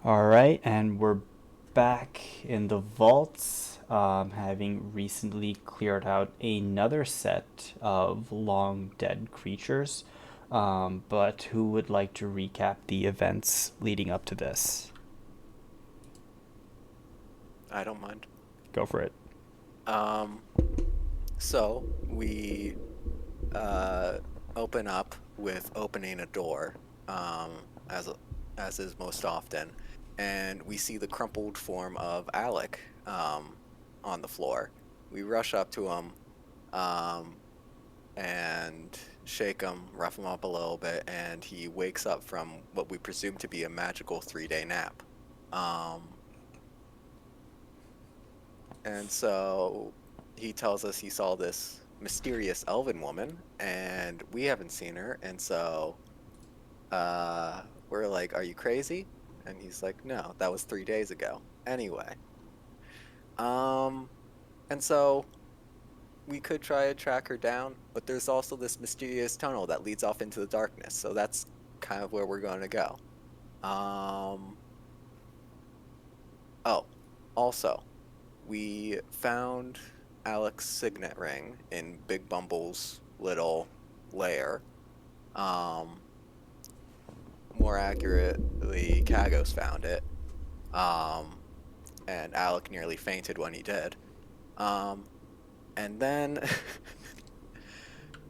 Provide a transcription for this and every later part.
All right, and we're back in the vaults, having recently cleared out another set of long dead creatures. But who would like to recap the events leading up to this? I don't mind. Go for it. Um, so we uh, open up with opening a door, as as is most often, and we see the crumpled form of Alec on the floor. We rush up to him um, and shake him, rough him up a little bit, and he wakes up from what we presume to be a magical 3-day nap. Um, And so he tells us he saw this mysterious elven woman, and we haven't seen her. And so we're like, "Are you crazy?" And he's like, "No, that was 3 days ago." Anyway, um, and so we could try to track her down, but there's also this mysterious tunnel that leads off into the darkness. So that's kind of where we're going to go. Um, oh, also, we found Alec's signet ring in Big Bumble's little lair. Um, More accurately, Kagos found it. Um, and Alec nearly fainted when he did. Um, and then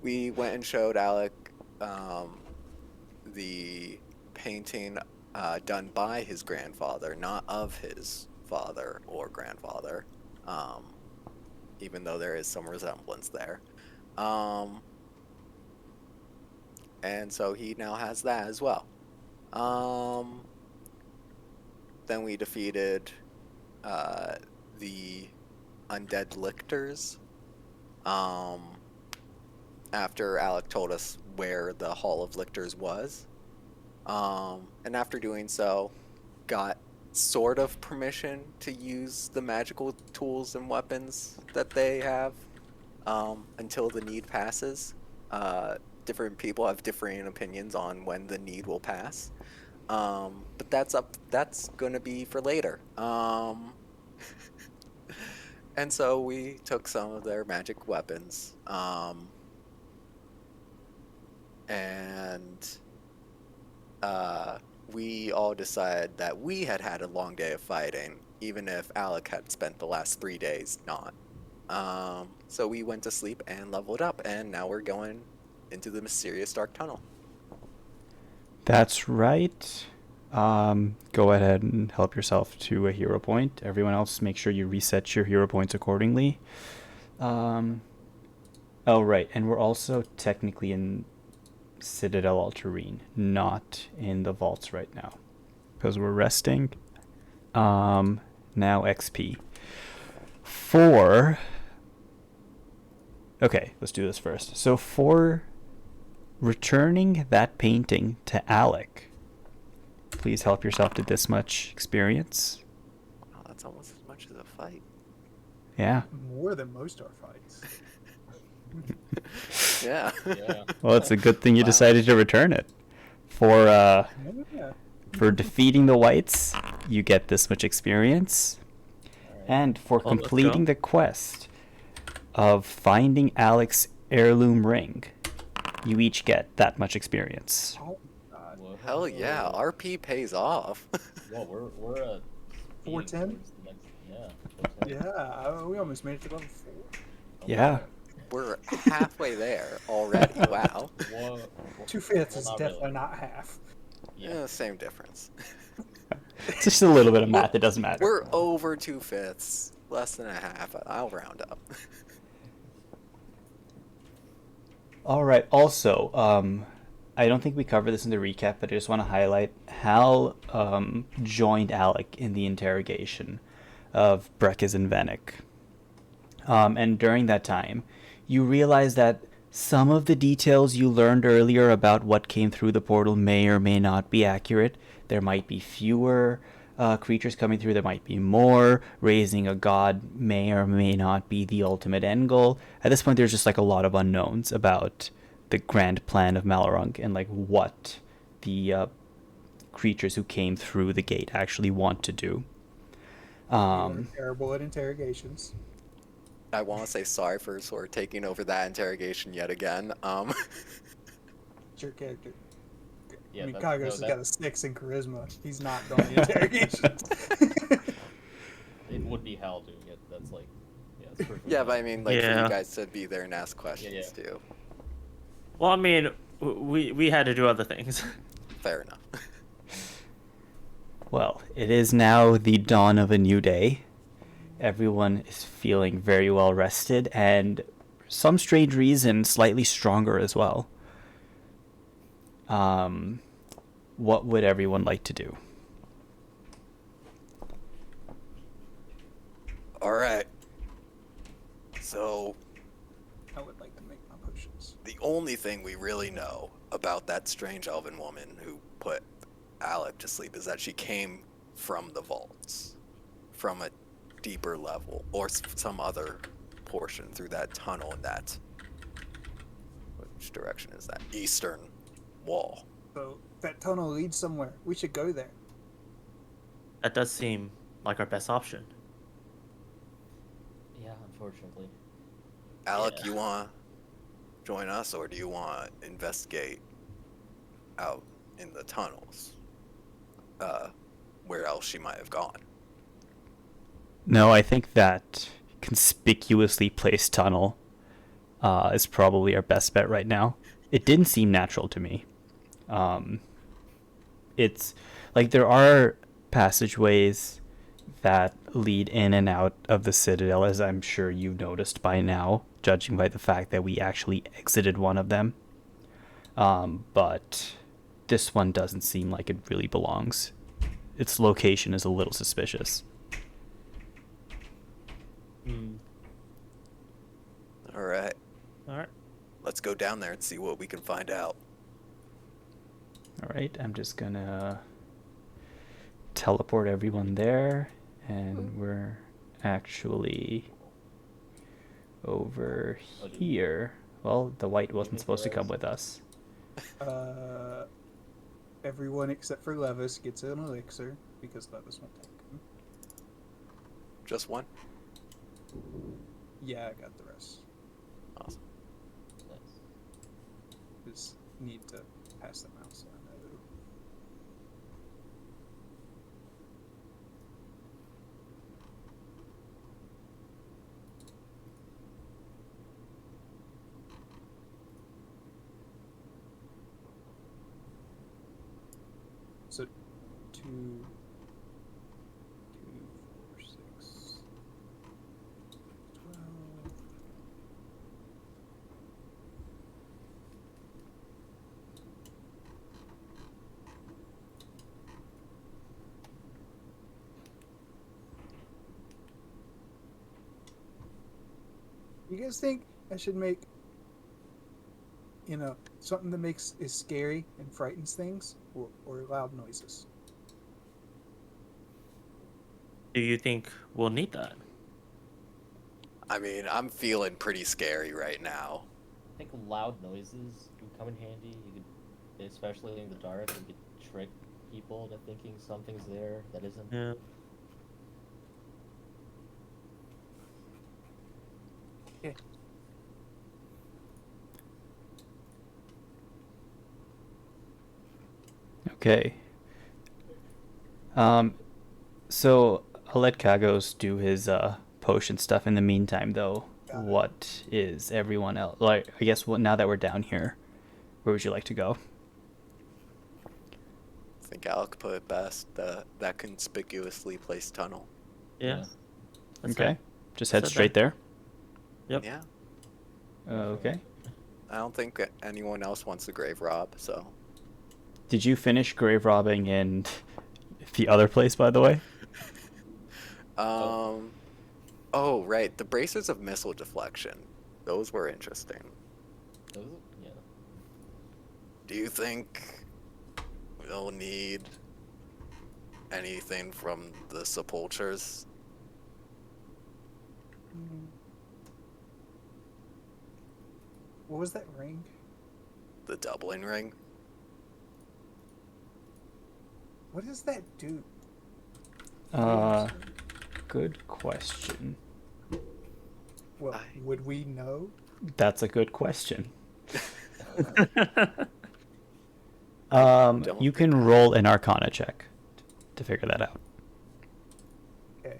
we went and showed Alec um, the painting done by his grandfather, not of his father or grandfather. Um, Even though there is some resemblance there. Um, and so he now has that as well. Um, then we defeated uh, the undead lictors. Um, After Alec told us where the Hall of Lictors was. And after doing so, got sort of permission to use the magical tools and weapons that they have until the need passes. Uh, Different people have differing opinions on when the need will pass. But that's gonna be for later. And so we took some of their magic weapons, and uh, we all decided that we had had a long day of fighting, even if Alec had spent the last 3 days not. So we went to sleep and leveled up, and now we're going into the mysterious dark tunnel. That's right. Go ahead and help yourself to a hero point. Everyone else, make sure you reset your hero points accordingly. Um, oh, right. And we're also technically in Citadel Alterine, not in the vaults right now. Because we're resting. Now XP. For. Okay, let's do this first. So, for returning that painting to Alec, please help yourself to this much experience. Oh, that's almost as much as a fight. Yeah. More than most our fights. Yeah. Yeah. Well, it's a good thing you Wow. decided to return it. For Yeah. for defeating the whites, you get this much experience. All right. And for Well, let's completing go. the quest of finding Alec's heirloom ring, you each get that much experience. Oh God. Hell yeah, Whoa. RP pays off. Whoa, we're 410? towards the next. Yeah. 410. Yeah, we almost made it to level 4. Yeah. We're halfway there already. Wow. Well, 2/5 well, is not definitely really. not half. Yeah. Yeah, same difference. It's just a little bit of math. It doesn't matter. We're over 2/5, less than a half. I'll round up. All right. Also, I don't think we covered this in the recap, but I just want to highlight Hal joined Alec in the interrogation of Brekes and Vanek. And during that time, you realize that some of the details you learned earlier about what came through the portal may or may not be accurate. There might be fewer creatures coming through, there might be more. Raising a god may or may not be the ultimate end goal. At this point, there's just like a lot of unknowns about the grand plan of Malorunk and like what the creatures who came through the gate actually want to do. You are terrible at interrogations. I want to say sorry for sort of taking over that interrogation yet again. It's your character. Yeah, I mean, that- Kagos no, has that- got a 6 in charisma. He's not doing the interrogations. It would be Hal doing it. That's like, yeah, it's perfectly yeah, but I fine. mean, like for Yeah. you guys to be there and ask questions too. Well, I mean, we had to do other things. Fair enough. Well, it is now the dawn of a new day. Everyone is feeling very well rested and, for some strange reason, slightly stronger as well. What would everyone like to do? All right. So I would like to make my potions. the only thing we really know about that strange elven woman who put Alec to sleep is that she came from the vaults, from a deeper level, or some other portion through that tunnel in that. Which direction is that? Eastern wall. So that tunnel leads somewhere. We should go there. That does seem like our best option. Yeah, unfortunately. Alec, Yeah. you want to join us, or do you want to investigate out in the tunnels? Where else she might have gone? No, I think that conspicuously placed tunnel is probably our best bet right now. It didn't seem natural to me. It's like there are passageways that lead in and out of the citadel, as I'm sure you've noticed by now, judging by the fact that we actually exited one of them. But this one doesn't seem like it really belongs. Its location is a little suspicious. All right, All right. let's go down there and see what we can find out. All right, I'm just gonna teleport everyone there, and we're actually over here. Well, the white wasn't supposed to come with us. Everyone except for Levis gets an elixir because Levis won't take them. Just one? Yeah, I got the rest. Awesome. Nice. Just need to pass them out so I know. So, 2, 2, 4, 6, 12. You guys think I should make, something that is scary and frightens things, or loud noises? Do you think we'll need that? I mean, I'm feeling pretty scary right now. I think loud noises would come in handy. You could, especially in the dark, you could trick people into thinking something's there that isn't. Yeah. Okay. Okay. So I'll let Kagos do his potion stuff in the meantime, though. Got it. What is everyone else like? I guess now that we're down here, where would you like to go? I think Alec put it best. That conspicuously placed tunnel. Yeah. That's Okay, it. just head Said straight there. Yep. Yeah. Okay. I don't think anyone else wants the grave rob, so. Did you finish grave robbing in the other place, by the way? Oh, right. The bracers of missile deflection. Those were interesting. Those, yeah. Do you think we'll need anything from the sepulchres? What was that ring? The doubling ring? What does that do? Good question. Well, would we know? That's a good question. Don't You think can I- roll an Arcana check to figure that out. Okay.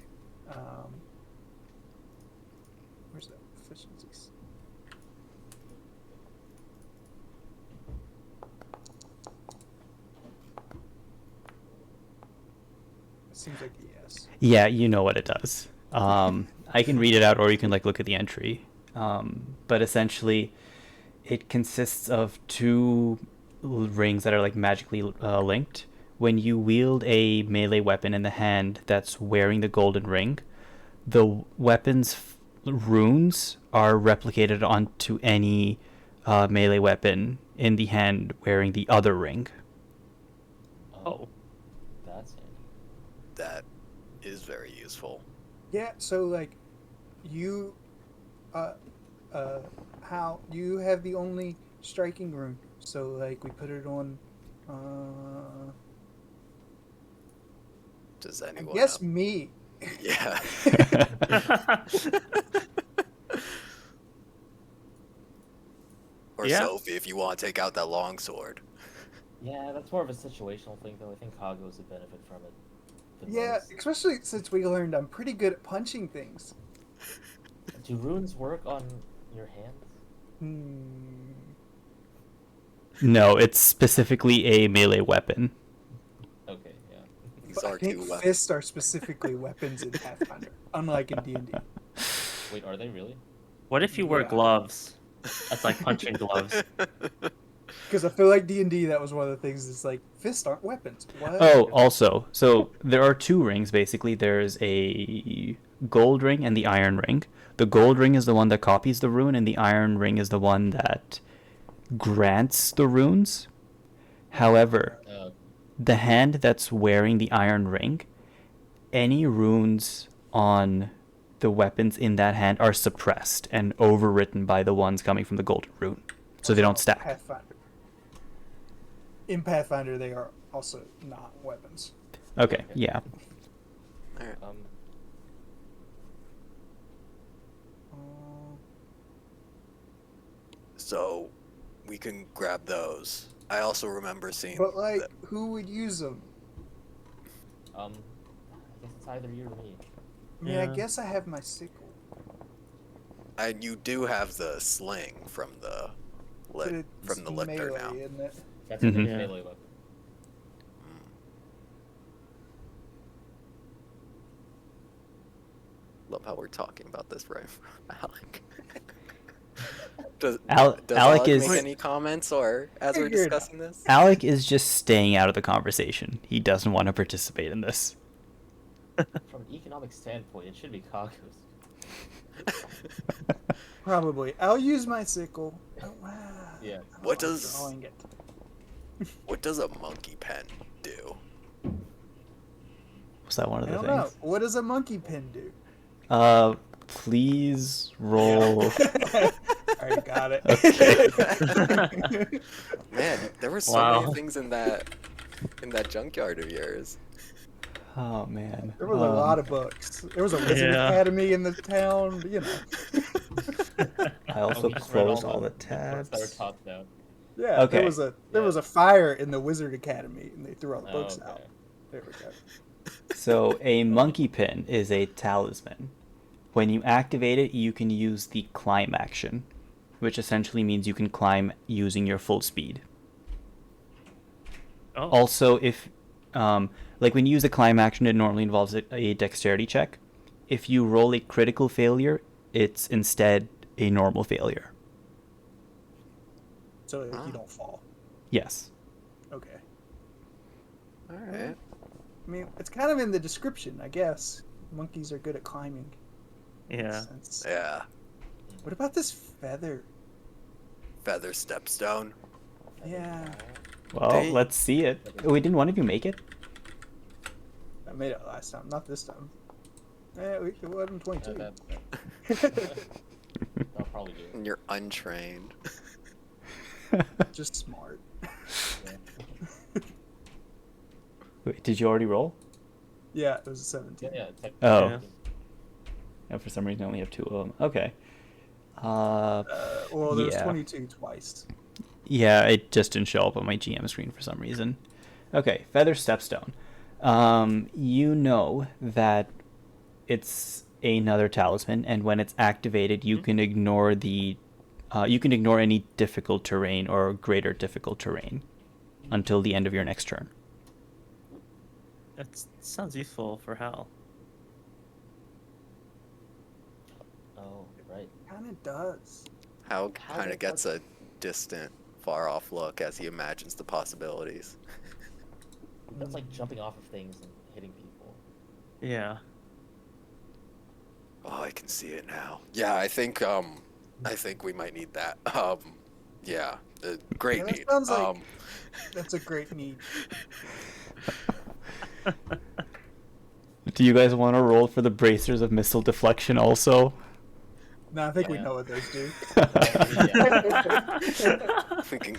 Where's that efficiencies? It seems like a yes. Yeah, you know what it does. I can read it out, or you can like look at the entry. But essentially, it consists of two rings that are like magically linked. When you wield a melee weapon in the hand that's wearing the golden ring, the weapon's runes are replicated onto any melee weapon in the hand wearing the other ring. Oh. That's handy. That is very useful. Yeah, so like you how you have the only striking rune. So like we put it on Does I anyone? guess have- me. Yeah. Or Yeah. Sophie, if you want to take out that long sword. Yeah, that's more of a situational thing, though. I think Kago's would benefit from it. the Yeah, most. especially since we learned I'm pretty good at punching things. Do runes work on your hands? Hmm. No, it's specifically a melee weapon. Okay, yeah. These But I are think two weapons. fists are specifically weapons in Pathfinder, unlike in D&D. Wait, are they really? What if you wear Yeah. gloves? That's like punching gloves. Because I feel like D&D, that was one of the things that's like, fists aren't weapons. What? Oh, also, so there are two rings basically. There's a gold ring and the iron ring. The gold ring is the one that copies the rune, and the iron ring is the one that grants the runes. However, the hand that's wearing the iron ring, any runes on the weapons in that hand are suppressed and overwritten by the ones coming from the golden rune, so they don't stack. Pathfinder. In Pathfinder, they are also not weapons. Okay, yeah. Um, So we can grab those. I also remember seeing. But like, that- who would use them? I guess it's either you or me. I mean, Yeah. I guess I have my sickle. and you do have the sling from the But lit, it's from the lictor melee, now. isn't it? That's a Mhm. Yeah. melee weapon. Love how we're talking about this right from Alec. Does Alec Alec is make any comments or as we're Figure it out. discussing this? Alec is just staying out of the conversation. He doesn't want to participate in this. From an economic standpoint, it should be Kago's. Probably. I'll use my sickle. Oh, wow. Yeah. I What like does- drawing it. What does a monkey pen do? Was that one of I the don't know. things? What does a monkey pin do? Please roll. I got it. Okay. Man, there were so Wow. many things in that junkyard of yours. Oh man. There was a lot of books. There was a Wizard Yeah. Academy in the town, you know. I also we just read closed all the books that were tabs. taught down. Yeah, Okay. there was a fire in the Wizard Academy, and they threw all the books Oh, out. okay. There we go. So a monkey pin is a talisman. When you activate it, you can use the climb action, which essentially means you can climb using your full speed. Oh. Also, if like when you use the climb action, it normally involves a dexterity check. If you roll a critical failure, it's instead a normal failure. So Ah. you don't fall. Yes. Okay. All right. I mean, it's kind of in the description, I guess. Monkeys are good at climbing. Yeah. Sense. Yeah. What about this feather? Feather stepstone. Yeah. Well, They- let's see it. Wait, didn't one of you make it? I made it last time, not this time. Yeah, it wasn't 22. I'll probably do it. And you're untrained. Just smart. Yeah. Wait, did you already roll? Yeah, it was a 17. Yeah, it's like Oh. Yeah. Oh, for some reason, I only have 2 of them. Okay. Well, there was Yeah. 22 twice. Yeah, it just didn't show up on my GM screen for some reason. Okay, Feather Stepstone. You know that it's another talisman, and when it's activated, you can ignore any difficult terrain or greater difficult terrain until the end of your next turn. That sounds useful for Hal. Oh, right. Kind of does. Hal How kind the of gets a distant, far-off look as he imagines the possibilities. That's like jumping off of things and hitting people. Yeah. Oh, I can see it now. Yeah, I think we might need that. Yeah, great Yeah, that need. sounds like- That's a great need. Do you guys want to roll for the bracers of missile deflection also? No, I think we Yeah. know what those do. Thinking.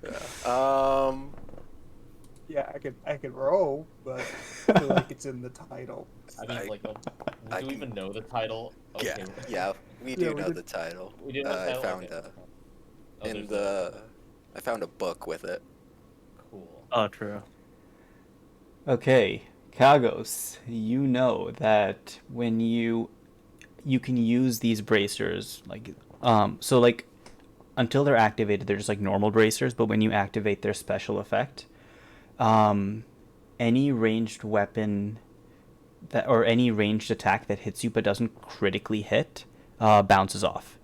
Yeah. Yeah, I could roll, but I feel like it's in the title. I mean, I- like, I do we can- even know the title? Yeah, Okay. yeah, we Yeah, do we know did- the title. We do know the I title. found okay. Oh, in there's I found a book with it. cool. Oh, true. Okay, Kagos, you know that when you can use these bracers so like until they're activated they're just like normal bracers, but when you activate their special effect, any ranged weapon that or any ranged attack that hits you but doesn't critically hit bounces off.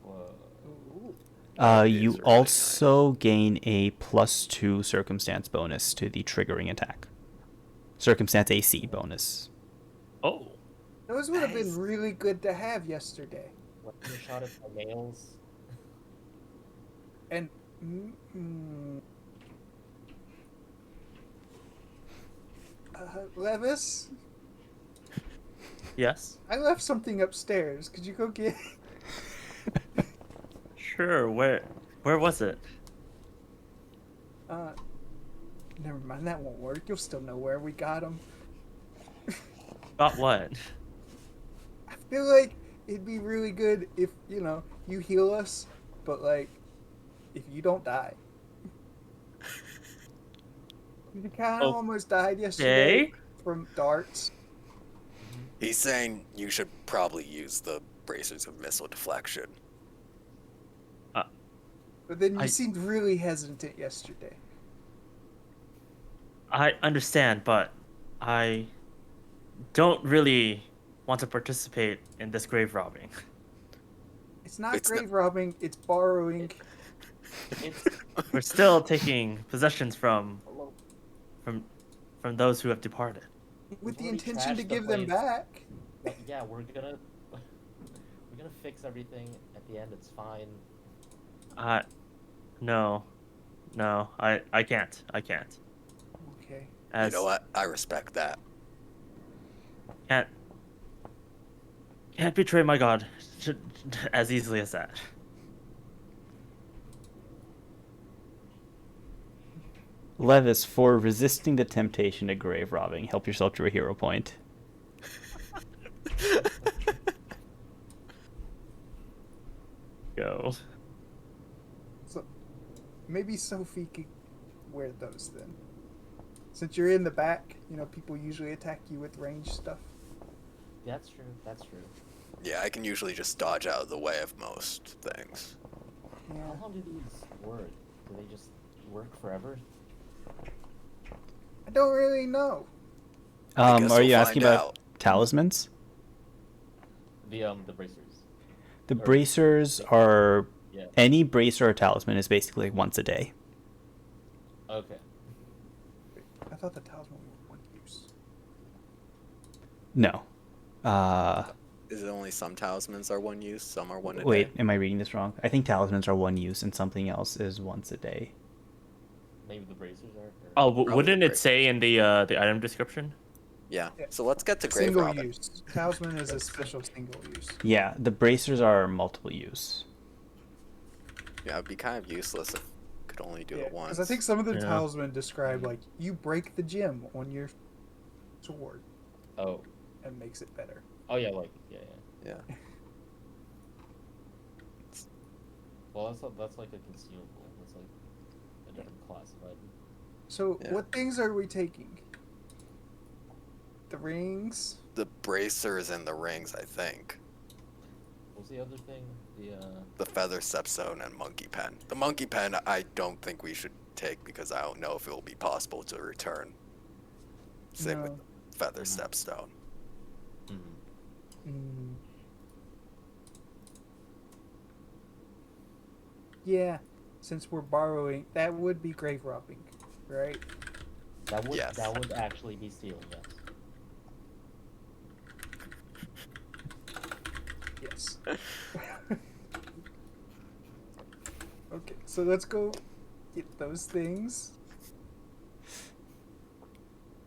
Whoa. You is really also gain a +2 circumstance bonus to the triggering attack. Circumstance AC bonus. Oh. Those would have Nice. been really good to have yesterday. What, you shot at my nails? And Levis, Yes. I left something upstairs. Could you go get? Sure. Where was it? Never mind. That won't work. You'll still know where we got them. Got what? I feel like it'd be really good if you heal us, but like if you don't die. You kind of almost died yesterday Okay. from darts. He's saying you should probably use the bracers of missile deflection. But then you I- seemed really hesitant yesterday. I understand, but I don't really want to participate in this grave robbing. It's not It's not- grave robbing. It's borrowing. It's We're still taking possessions from those who have departed. With the already intention to trashed the give them place. back. yeah, we're gonna fix everything at the end. It's fine. No, I can't. Okay. As You know what? I respect that. can't betray my god as easily as that. Levis, for resisting the temptation to grave robbing, help yourself to a hero point. Go. So maybe Sophie could wear those then. Since you're in the back, people usually attack you with ranged stuff. That's true. That's true. Yeah, I can usually just dodge out of the way of most things. Yeah. How long do these work? Do they just work forever? I don't really know. I guess Are you we'll asking find about out. talismans? The bracers. The Or- bracers are Yeah. any bracer or talisman is basically like once a day. Okay. I thought the talisman were one use. No. Is it only some talismans are one use, some are one a Wait, day? am I reading this wrong? I think talismans are one use and something else is once a day. Maybe the bracers are. Or... Oh, Probably wouldn't great. it say in the item description? Yeah. Yeah. So let's get to grave Single robbing. use. Talisman is a special single use. Yeah, the bracers are multiple use. Yeah, it'd be kind of useless if we could could only do Yeah, it once. because I think some of the Yeah. talisman describe like you break the gem on your sword Oh. and makes it better. Oh yeah, like yeah. Yeah. Well, that's like a consumable. That's like a different class of item. So Yeah. what things are we taking? The rings. The bracers and the rings, I think. What was the other thing? The feather stepstone and monkey pen. The monkey pen, I don't think we should take because I don't know if it will be possible to return. Same with No. the feather Mhm. stepstone. Mm. Yeah, since we're borrowing, that would be grave robbing, right? Yes. That would actually be stealing, yes. Yes. Okay, so let's go get those things.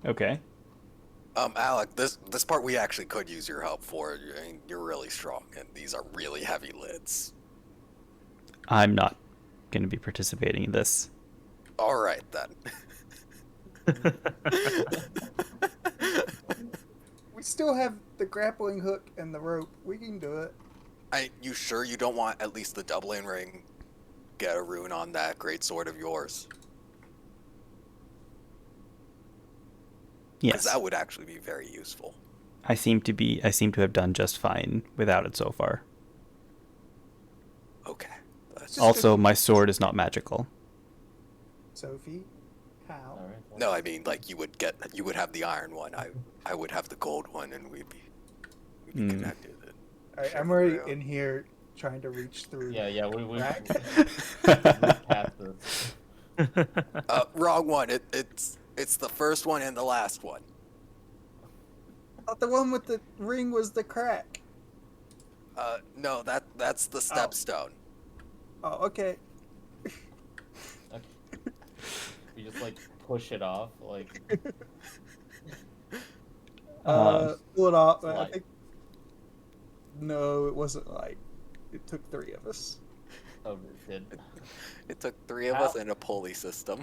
Okay. Alec, this part we actually could use your help for. You're really strong, and these are really heavy lids. I'm not going to be participating in this. All right then. We still have the grappling hook and the rope. We can do it. You sure you don't want at least the doubling ring? Get a rune on that great sword of yours. Because Yes. that would actually be very useful. I seem to have done just fine without it so far. Okay. That's Just Also, a- my sword is not magical. Sophie, how? All right. Well, No, I mean like you would have the iron one. I would have the gold one, and we'd be Mm. connected. All right, Share I'm already around. in here trying to reach through. Yeah. We Right? past this. Wrong one. It's the first one and the last one. I thought the one with the ring was the crack. No, that's the stepstone. Oh, okay. We just like push it off, like Pull it off. It's I light. think. No, it wasn't light. It took 3 of us. oh, it did. It took 3 of Ow. us and a pulley system.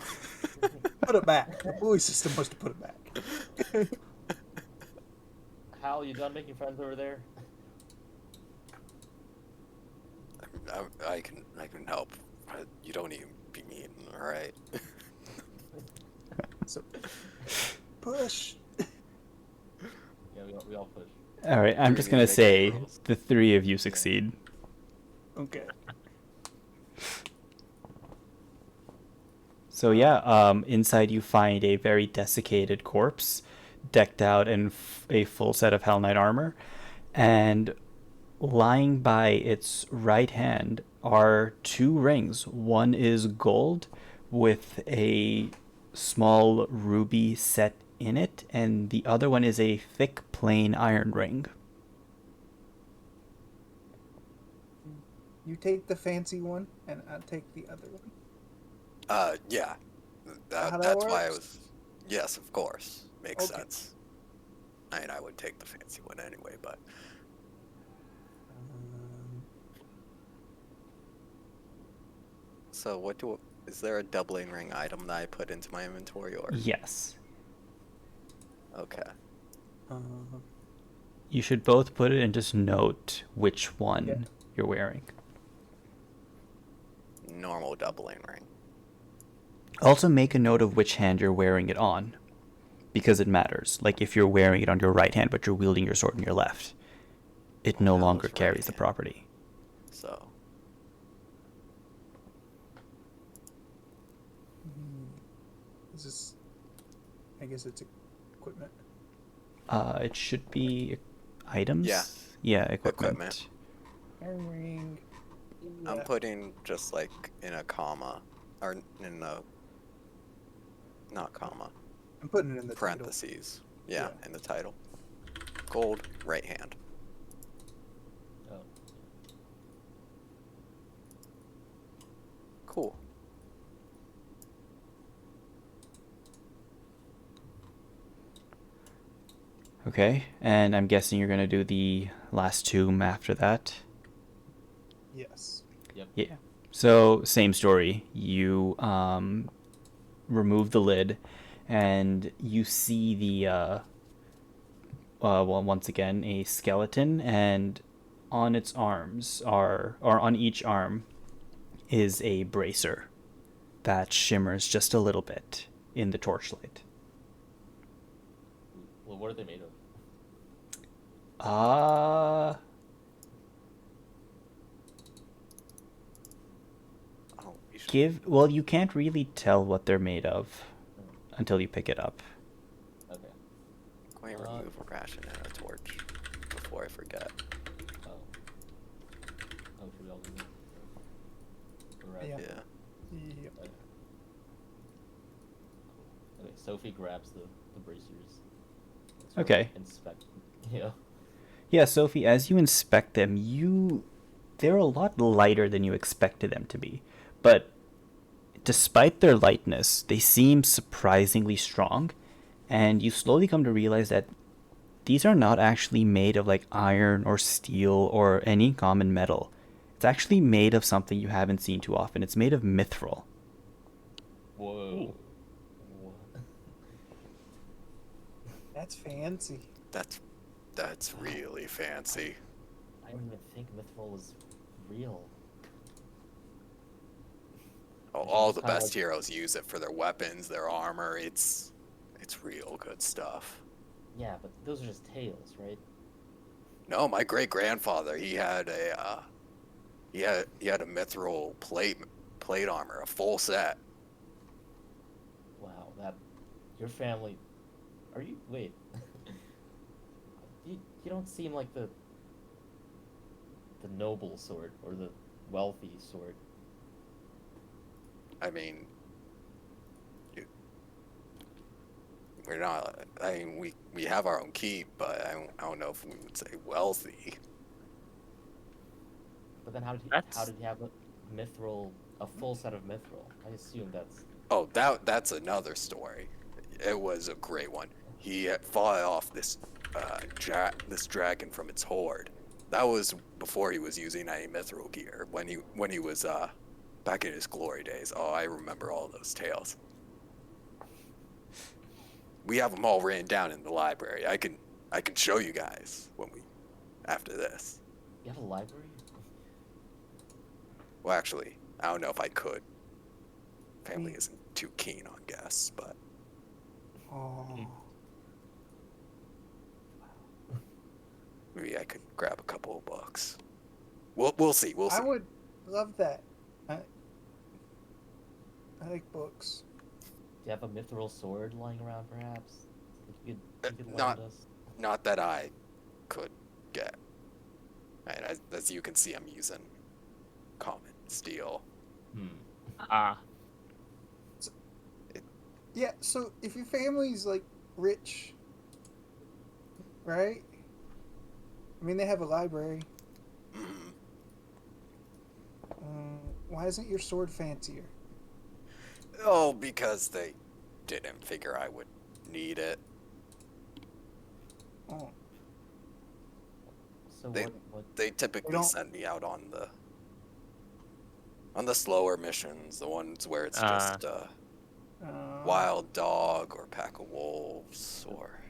Put it back. The bully system was to put it back. Hal, you done making friends over there? I can help. You don't even be mean, all right? So, push. Yeah, we all push. All right, I'm Do just we going need to to make say any rules? the 3 of you succeed. Okay. So yeah, inside you find a very desiccated corpse, decked out in a full set of Hell Knight armor, and lying by its right hand are 2 rings. One is gold with a small ruby set in it, and the other one is a thick plain iron ring. You take the fancy one, and I'll take the other one. Yeah. How that That's why I works? was. Yes, of course. Makes Okay. sense. I mean, I would take the fancy one anyway, but so is there a doubling ring item that I put into my inventory or? Yes. Okay. You should both put it and just note which one Yeah. you're wearing. Normal doubling ring. Also, make a note of which hand you're wearing it on, because it matters. Like, if you're wearing it on your right hand, but you're wielding your sword in your left, it no That longer was carries the right. property. So Is this? I guess it's equipment. It should be items. Yeah. Yeah, equipment. Equipment. Iron ring. I'm Yeah. putting just like in a comma or in a not comma I'm putting it in the title. parentheses. Yeah, Yeah. in the title. Gold right hand. Oh. Cool. Okay, and I'm guessing you're gonna do the last 2 after that. Yes. Yep. Yeah. So same story. You remove the lid, and you see the well, once again a skeleton, and on its arms are, or on each arm is a bracer that shimmers just a little bit in the torchlight. Well, what are they made of? Uh Oh, we should. well, you can't really tell what they're made of until you pick it up. Okay. Going to remove a ration and a torch before I forget. Oh. Oh, should we all do that? Right. Yeah. Yeah. Yep. Okay. Okay, Sophie grabs the bracers. Sort of Okay. Inspect. Yeah. Yeah, Sophie, as you inspect them, they're a lot lighter than you expected them to be. But despite their lightness, they seem surprisingly strong, and you slowly come to realize that these are not actually made of like iron or steel or any common metal. It's actually made of something you haven't seen too often. It's made of mithril. Whoa. That's fancy. That's really fancy. I didn't even think mithril was real. All the Kinda best like- heroes use it for their weapons, their armor. It's real good stuff. Yeah, but those are just tales, right? No, my great grandfather, he had a mithril plate armor, a full set. Wow, that your family. Are you wait? you don't seem like the noble sort or the wealthy sort. I mean, we're not. I mean, we have our own keep, but I don't know if we would say wealthy. But then how did That's- he have a full set of mithril? I assume that's Oh, that's another story. It was a great one. He had fought off this dragon from its horde. That was before he was using any mithril gear. When he was back in his glory days. Oh, I remember all those tales. We have them all written down in the library. I can show you guys after this. you have a library. Well, actually, I don't know if I could. Family isn't too keen on guests, but Oh. maybe I could grab a couple of books. We'll see. We'll see. I would love that. I like books. Do you have a mithril sword lying around, perhaps? You could lend Not- us. Not that I could get. And as you can see, I'm using common steel. Ah, Yeah, so if your family's like rich, right? I mean, they have a library. Mhm. Why isn't your sword fancier? Oh, because they didn't figure I would need it. Oh, So They- what? They typically don't- send me out on the slower missions, the ones where it's just wild dog or pack of wolves, or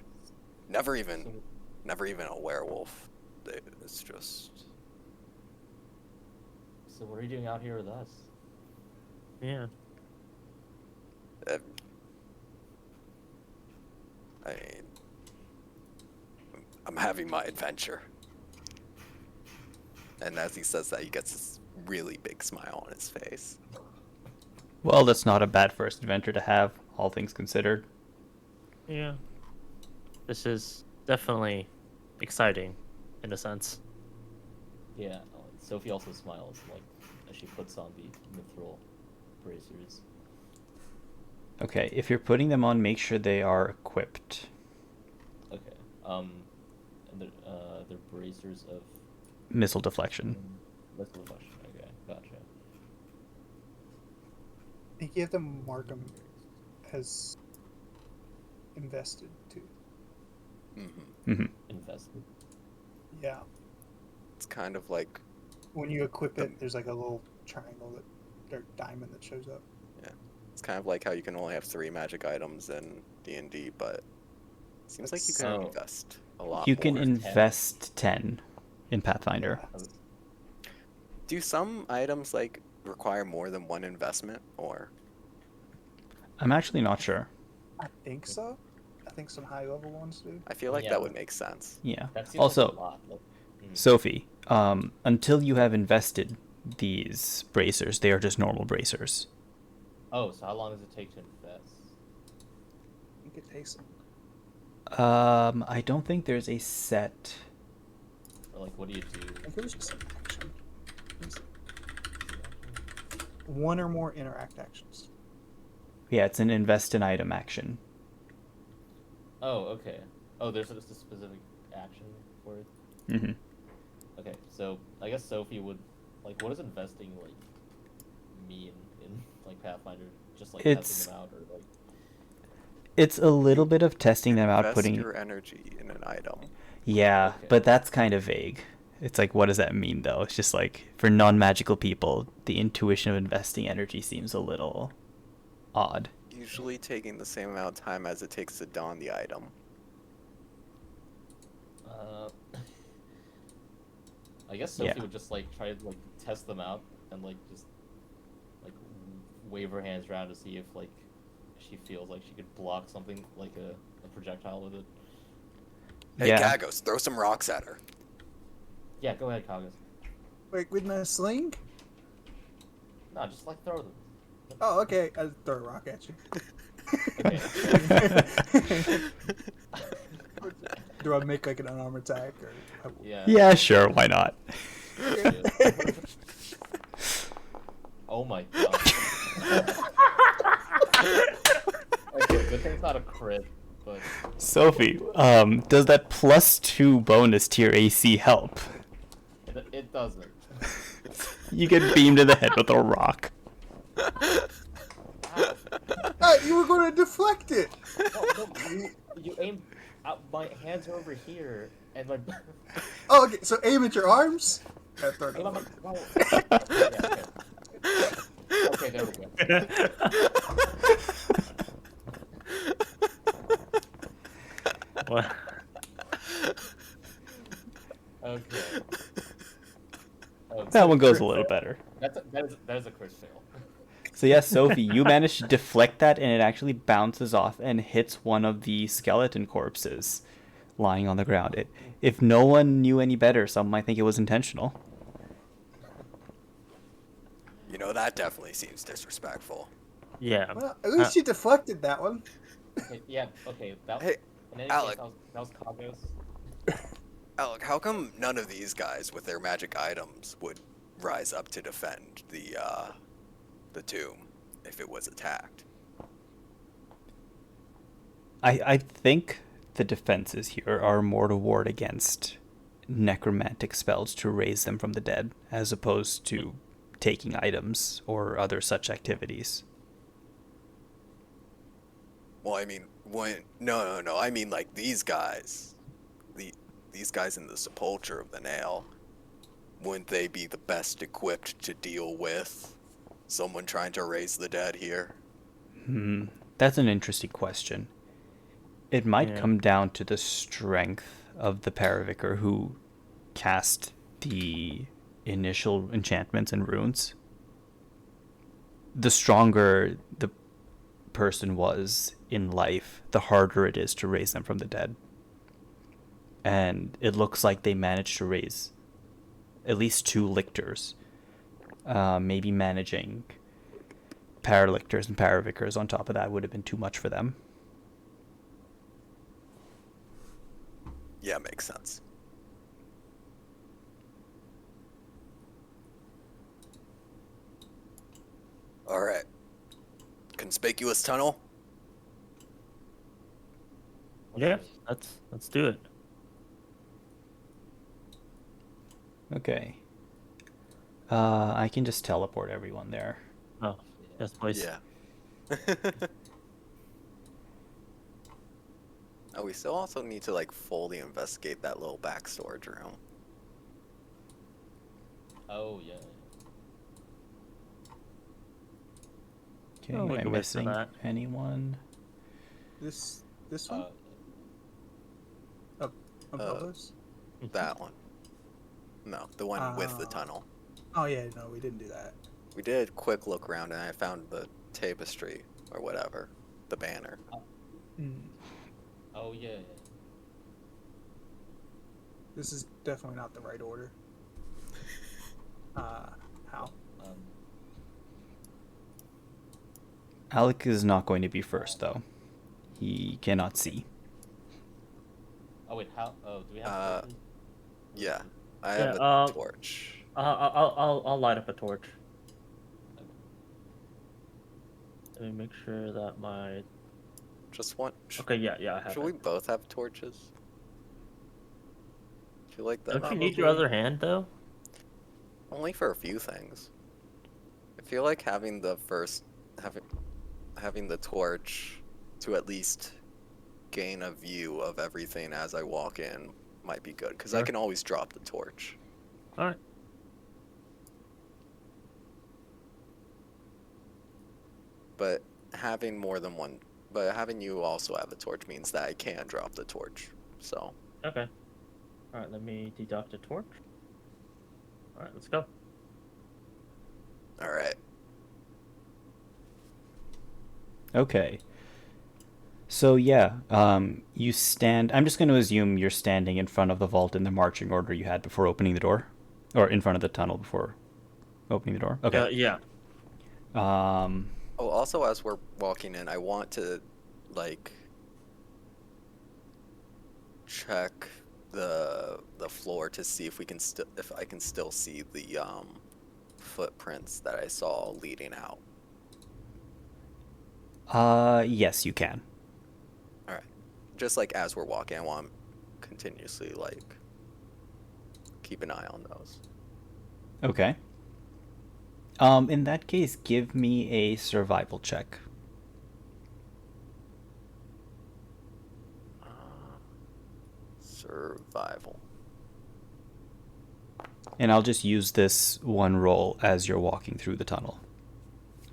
never even a werewolf. It's just So what are you doing out here with us? yeah. uh, I mean, I'm having my adventure. And as he says that, he gets this really big smile on his face. Well, that's not a bad first adventure to have, all things considered. Yeah. This is definitely exciting, in a sense. Yeah. Sophie also smiles, like as she puts on the mithril bracers. Okay, if you're putting them on, make sure they are equipped. Okay. And they're bracers of Missile deflection. missile deflection. Okay, gotcha. I think you have to mark them as invested too. Hmm. Invested. Yeah. It's kind of like When you equip it, there's like a little triangle or diamond that shows up. It's kind of like how you can only have 3 magic items in D&D, but seems like you can So- invest a lot You more. can invest 10 in Pathfinder. Do some items like require more than one investment, or I'm actually not sure. I think so. I think some high level ones do. I feel like Yeah, that but- would make sense. Yeah. That seems Also, like a lot. Like, Sophie, until you have invested these bracers, they are just normal bracers. oh, so how long does it take to invest? I think it takes. I don't think there's a set. Or like, what do you do? I think it was just an action. One or more interact actions. Yeah, it's an invest an item action. Oh, okay. Oh, there's just a specific action for it. Hmm. Okay, so I guess Sophie would like. What does investing like mean in like Pathfinder? Just like It's- testing them out, or like. It's a little bit of testing them out, Invest putting. your energy in an item. Yeah, Okay. but that's kind of vague. It's like, what does that mean, though? It's just like, for non-magical people, the intuition of investing energy seems a little odd. Usually taking the same amount of time as it takes to don the item. I guess Sophie Yeah. would just like try to like test them out and like just like wave her hands around to see if like she feels like she could block something like a projectile with it. Hey, Yeah. Kagos, throw some rocks at her. Yeah, go ahead, Kagas. Wait, with my sling? No, just like throw them. Oh, okay. I'll throw a rock at you. Okay. Do I make like an unarmed attack or? Yeah. Yeah, sure, why not? Oh my god. Okay, good thing it's not a crit, but Sophie, does that +2 bonus to your AC help? it doesn't. You get beamed in the head with a rock. Ow. Ah, you were going to deflect it. No, you aim out. My hands are over here, and my. Oh, okay. So aim at your arms. Throw it aim at up. my. Yeah, okay. Okay, there we go. What? Okay. Oh, That one goes a crit little fail. better. that is a crit fail. So yes, Sophie, you managed to deflect that, and it actually bounces off and hits one of the skeleton corpses lying on the ground. If no one knew any better, some might think it was intentional. You know, that definitely seems disrespectful. Yeah. Well, at least you deflected that one. Okay, yeah. Okay. That. Hey, in any Alec. case, that was Kagos. Alec, how come none of these guys with their magic items would rise up to defend the tomb if it was attacked? I think the defenses here are more to ward against necromantic spells to raise them from the dead, as opposed to taking items or other such activities. Well, I mean, no. I mean, like, these guys, these guys in the Sepulchre of the Nail, wouldn't they be the best equipped to deal with someone trying to raise the dead here? That's an interesting question. It might Yeah. come down to the strength of the Paravicar who cast the initial enchantments and runes. The stronger the person was in life, the harder it is to raise them from the dead. And it looks like they managed to raise at least 2 lictors. Maybe managing paralictors and paravicars on top of that would have been too much for them. Yeah, makes sense. All right. Conspicuous tunnel. Yeah. Let's do it. Okay. I can just teleport everyone there. Oh, yes, please. Yeah. Oh, we still also need to like fully investigate that little back storage room. Oh yeah. Okay, Oh, we am I can wait for missing that. anyone? This one? Of those? That one. No, the one with the tunnel. Oh yeah, no, we didn't do that. We did a quick look around and I found the tapestry or whatever, the banner. Hmm. Oh yeah. This is definitely not the right order. How? Um, Alec is not going to be first, though. He cannot see. oh wait, how? Oh, do we have? torches? Yeah, I Yeah, have a torch. I'll light up a torch. Let me make sure that my. Just one. Okay, yeah, I have Should it. we both have torches? I feel like that Don't you need your Probably. other hand though? only for a few things. I feel like having the having the torch to at least gain a view of everything as I walk in might be good because I Sure. can always drop the torch. All right. But having you also have a torch means that I can drop the torch. So Okay. All right. Let me deduct a torch. All right. Let's go. all right. Okay. So yeah, you stand. I'm just going to assume you're standing in front of the vault in the marching order you had before opening the door, or in front of the tunnel before opening the door. Okay. Yeah. Oh, also as we're walking in, I want to like check the floor to see if I can still see the footprints that I saw leading out. Yes, you can. All right. Just like as we're walking, I want to continuously like keep an eye on those. Okay. In that case, give me a survival check. Survival. And I'll just use this one roll as you're walking through the tunnel.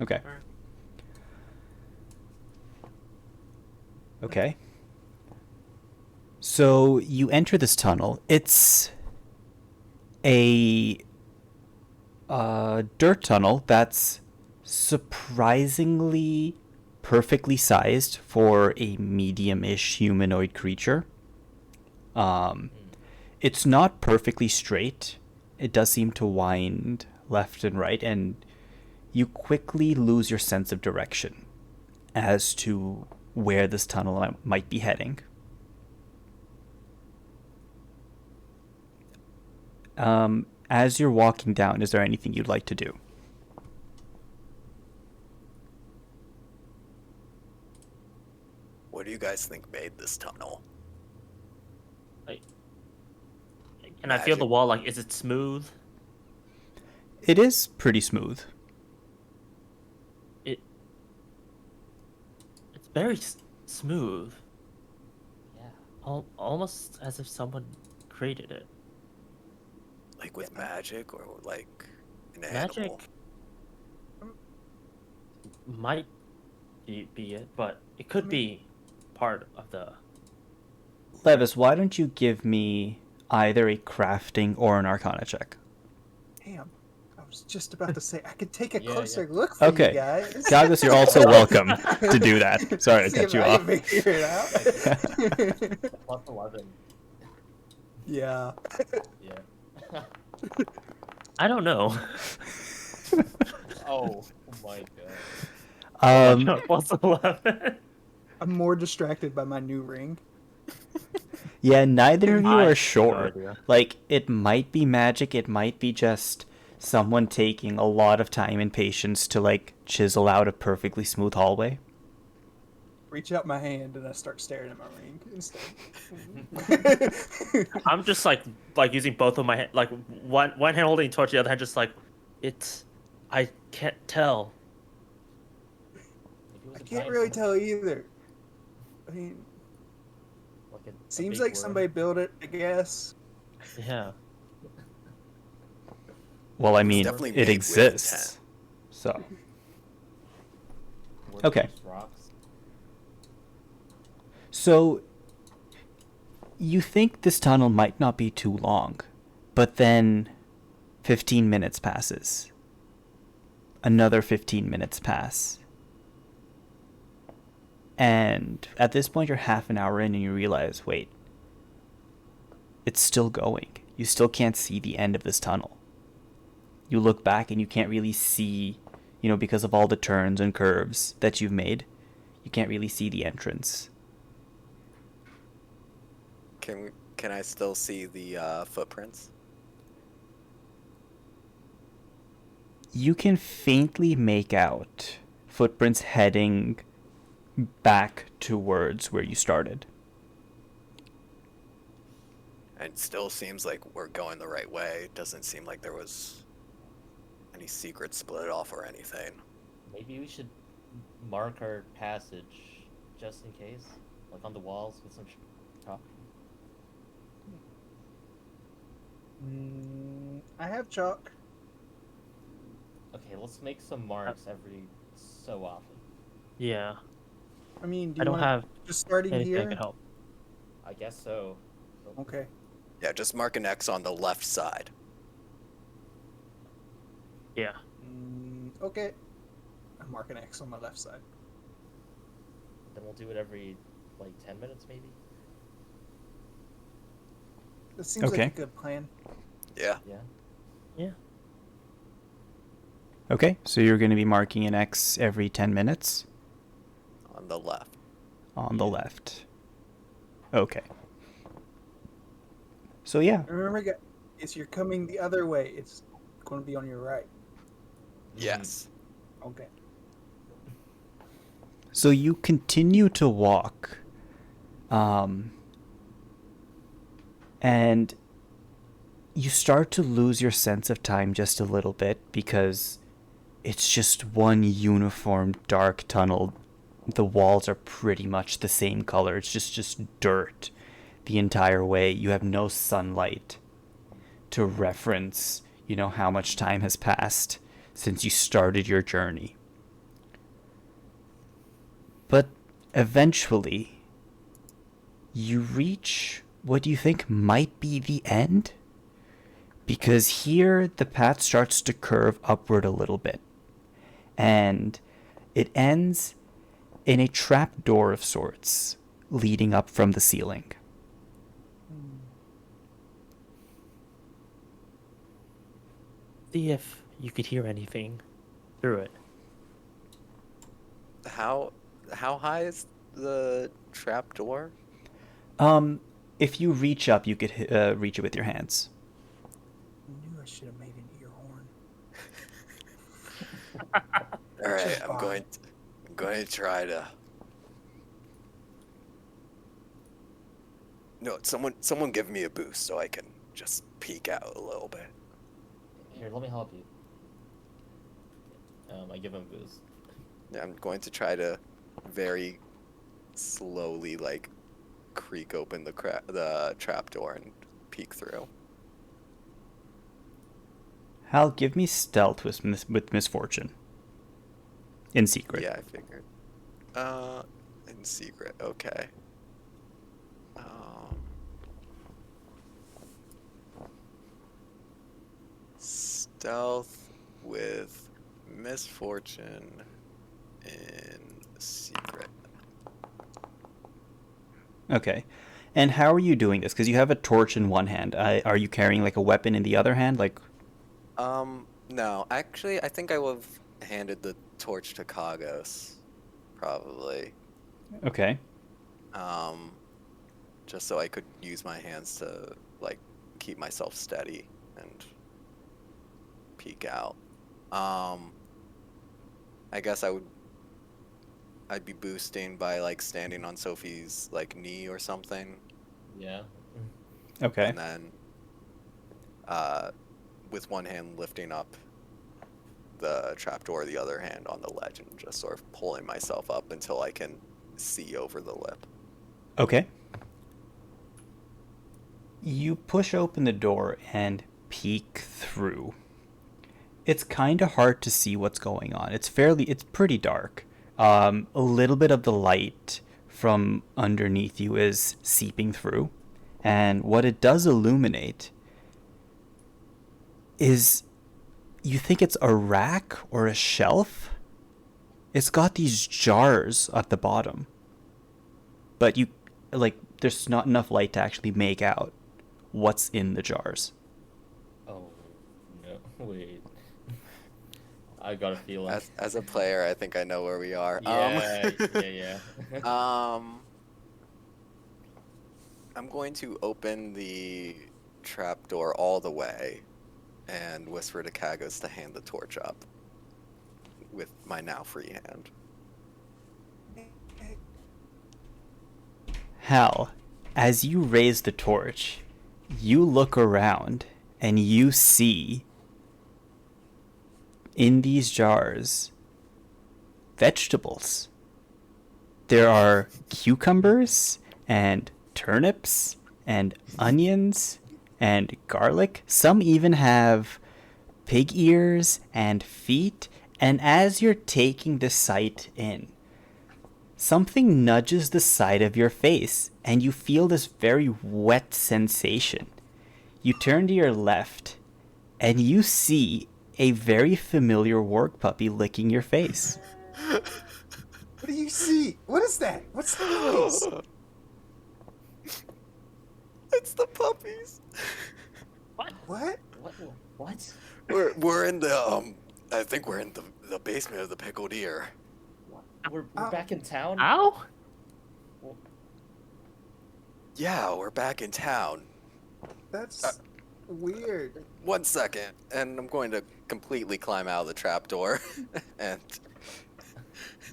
Okay. Alright. Okay. So you enter this tunnel. It's a dirt tunnel that's surprisingly perfectly sized for a medium-ish humanoid creature. It's not perfectly straight. It does seem to wind left and right, and you quickly lose your sense of direction as to where this tunnel might be heading. As you're walking down, is there anything you'd like to do? What do you guys think made this tunnel? Can I feel the Magic. wall? Like, is it smooth? It is pretty smooth. It's very smooth. Yeah. Almost as if someone created it. Like with magic or like an Magic animal? might be it, but it could be part of the. Levis, why don't you give me either a crafting or an arcana check? Damn. I was just about to say I could take a Yeah, closer look for Okay. you guys. Gagos, you're also welcome to do that. Sorry to See cut if you I off. can figure it out. Plus 11. Yeah. Yeah. I don't know. Oh my god. Plus 11. I'm more distracted by my new ring. Yeah, neither of you I are have no sure. idea. Like, it might be magic, it might be just someone taking a lot of time and patience to, like, chisel out a perfectly smooth hallway. Reach out my hand and I start staring at my ring instead. I'm just like using both of my hand, like one hand holding a torch, the other hand just like, I can't tell. Maybe it was I a can't giant really woman, tell either. I mean, like a seems big like worm. somebody built it, I guess. Yeah. Well, I It was mean, definitely it made with exists. So, Were Okay. there just rocks? So you think this tunnel might not be too long, but then 15 minutes passes. Another 15 minutes pass. And at this point, you're half an hour in and you realize, wait, it's still going. You still can't see the end of this tunnel. You look back and you can't really see, because of all the turns and curves that you've made, you can't really see the entrance. Can I still see the footprints? You can faintly make out footprints heading back towards where you started. It still seems like we're going the right way. It doesn't seem like there was any secret split off or anything. Maybe we should mark our passage just in case, like on the walls with some chalk. I have chalk. Okay, let's make some marks every so often. Yeah. I mean, do I you don't want have just starting anything that here? could help. I guess so. Okay. Yeah, just mark an X on the left side. Yeah. Okay. I'm marking X on my left side. Then we'll do it every, like, 10 minutes, maybe? That seems Okay. like a good plan. Yeah. Yeah. Yeah. Okay, so you're going to be marking an X every 10 minutes On the left. on the left. Okay. So yeah, And remember, guys, you're coming the other way. It's going to be on your right. Yes. Okay. so you continue to walk, and you start to lose your sense of time just a little bit because it's just one uniform dark tunnel. The walls are pretty much the same color. It's just dirt the entire way. You have no sunlight to reference, how much time has passed since you started your journey. But eventually, you reach what you think might be the end, because here the path starts to curve upward a little bit, and it ends in a trap door of sorts leading up from the ceiling. See if you could hear anything through it. How high is the trap door? If you reach up, you could reach it with your hands. I knew I should have made an ear horn. All right, is I'm fine. going to try to. No, someone give me a boost so I can just peek out a little bit. Here, let me help you. I give him a boost. Yeah, I'm going to try to very slowly creak open the trap door and peek through. Hal, give me stealth with misfortune. In secret. Yeah, I figured. In secret, okay. Stealth with misfortune in secret. Okay. And how are you doing this? Because you have a torch in one hand. Are you carrying a weapon in the other hand? No, actually, I think I would have handed the torch to Kagos, probably. Okay. Just so I could use my hands to keep myself steady and peek out. I guess I'd be boosting by standing on Sophie's knee or something, Yeah. Okay. and then with one hand lifting up the trapdoor, the other hand on the ledge, and just sort of pulling myself up until I can see over the lip. Okay. You push open the door and peek through. It's kind of hard to see what's going on. It's pretty dark. A little bit of the light from underneath you is seeping through, and what it does illuminate is, you think it's a rack or a shelf. It's got these jars at the bottom, but there's not enough light to actually make out what's in the jars. Oh no! Wait. I got a feeling. As a player, I think I know where we are. Yeah. I'm going to open the trapdoor all the way and whisper to Kagos to hand the torch up with my now free hand. Hal, as you raise the torch, you look around and you see in these jars vegetables. There are cucumbers and turnips and onions and garlic. Some even have pig ears and feet. And as you're taking the sight in, something nudges the side of your face, and you feel this very wet sensation. You turn to your left, and you see a very familiar work puppy licking your face. What do you see? What is that? What's the noise? It's the puppies. What? What? We're in the I think we're in the basement of the Pickled Ear. We're back in town. Ow! Yeah, we're back in town. That's weird. 1 second, and I'm going to completely climb out of the trapdoor. And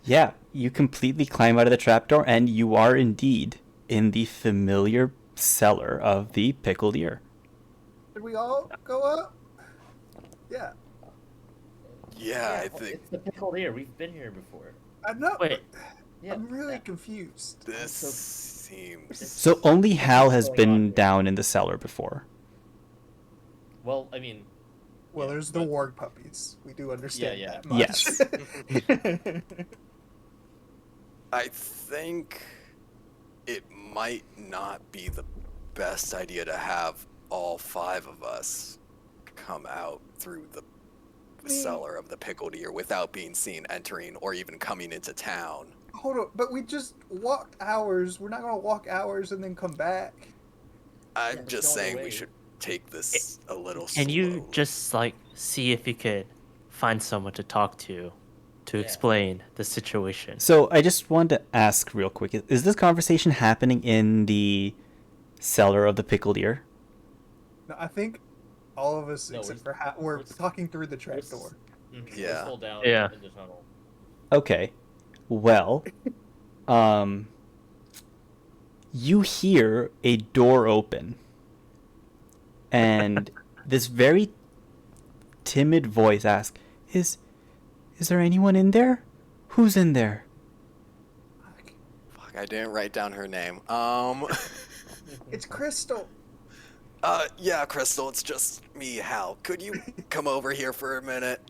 Yeah, you completely climb out of the trapdoor, and you are indeed in the familiar cellar of the Pickled Ear. Did we all go up? Yeah. yeah, I well, think it's the Pickled Ear. We've been here before. I know. Wait. Yeah. I'm really confused. this So- seems. So only Hal has What's going on been here? down in the cellar before. Well, I mean, Well, yeah, there's the but- warg puppies. We do understand Yeah, that much. Yes. I think it might not be the best idea to have all 5 of us come out through the cellar of the Pickled Ear without being seen entering or even coming into town. Hold on, but we just walked hours. We're not gonna walk hours and then come back. I'm there's just no other saying we way. should take this a little Can slowly. you just see if you could find someone to talk to Yeah. explain the situation? So I just wanted to ask real quick, is this conversation happening in the cellar of the Pickled Ear? No, I think all of us, No, except we're- for we're we're- talking through the we're s- trapdoor. We're Yeah. still down Yeah. in the tunnel. Okay. Well, you hear a door open, and this very timid voice asks, Is there anyone in there? Who's in there?" Fuck, I didn't write down her name. It's Crystal. Yeah, Crystal, it's just me, Hal. Could you come over here for a minute?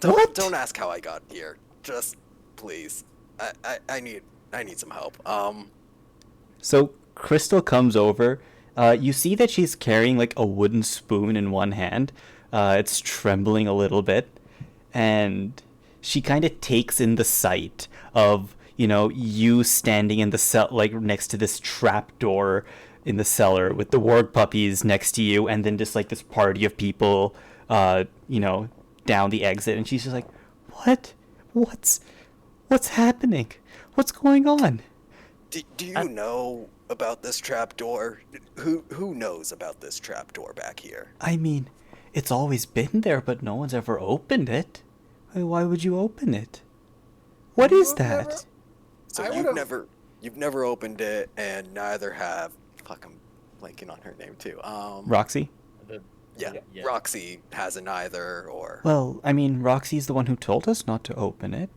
What? Don't ask how I got here. Just, please. I need some help. So Crystal comes over. You see that she's carrying like a wooden spoon in one hand. It's trembling a little bit, and she kind of takes in the sight of you standing in the cell, like next to this trap door in the cellar with the warg puppies next to you, and then just like this party of people, down the exit, and she's just like, what's happening? What's going on? Do you know about this trapdoor? Who knows about this trapdoor back here? I mean, it's always been there, but no one's ever opened it. Why would you open it? What is You've never- that? So I you've would've- never opened it, and neither have. Fuck, I'm blanking on her name too. Roxy? Yeah, Yeah. Roxy hasn't either, or Well, I mean, Roxy's the one who told us not to open it.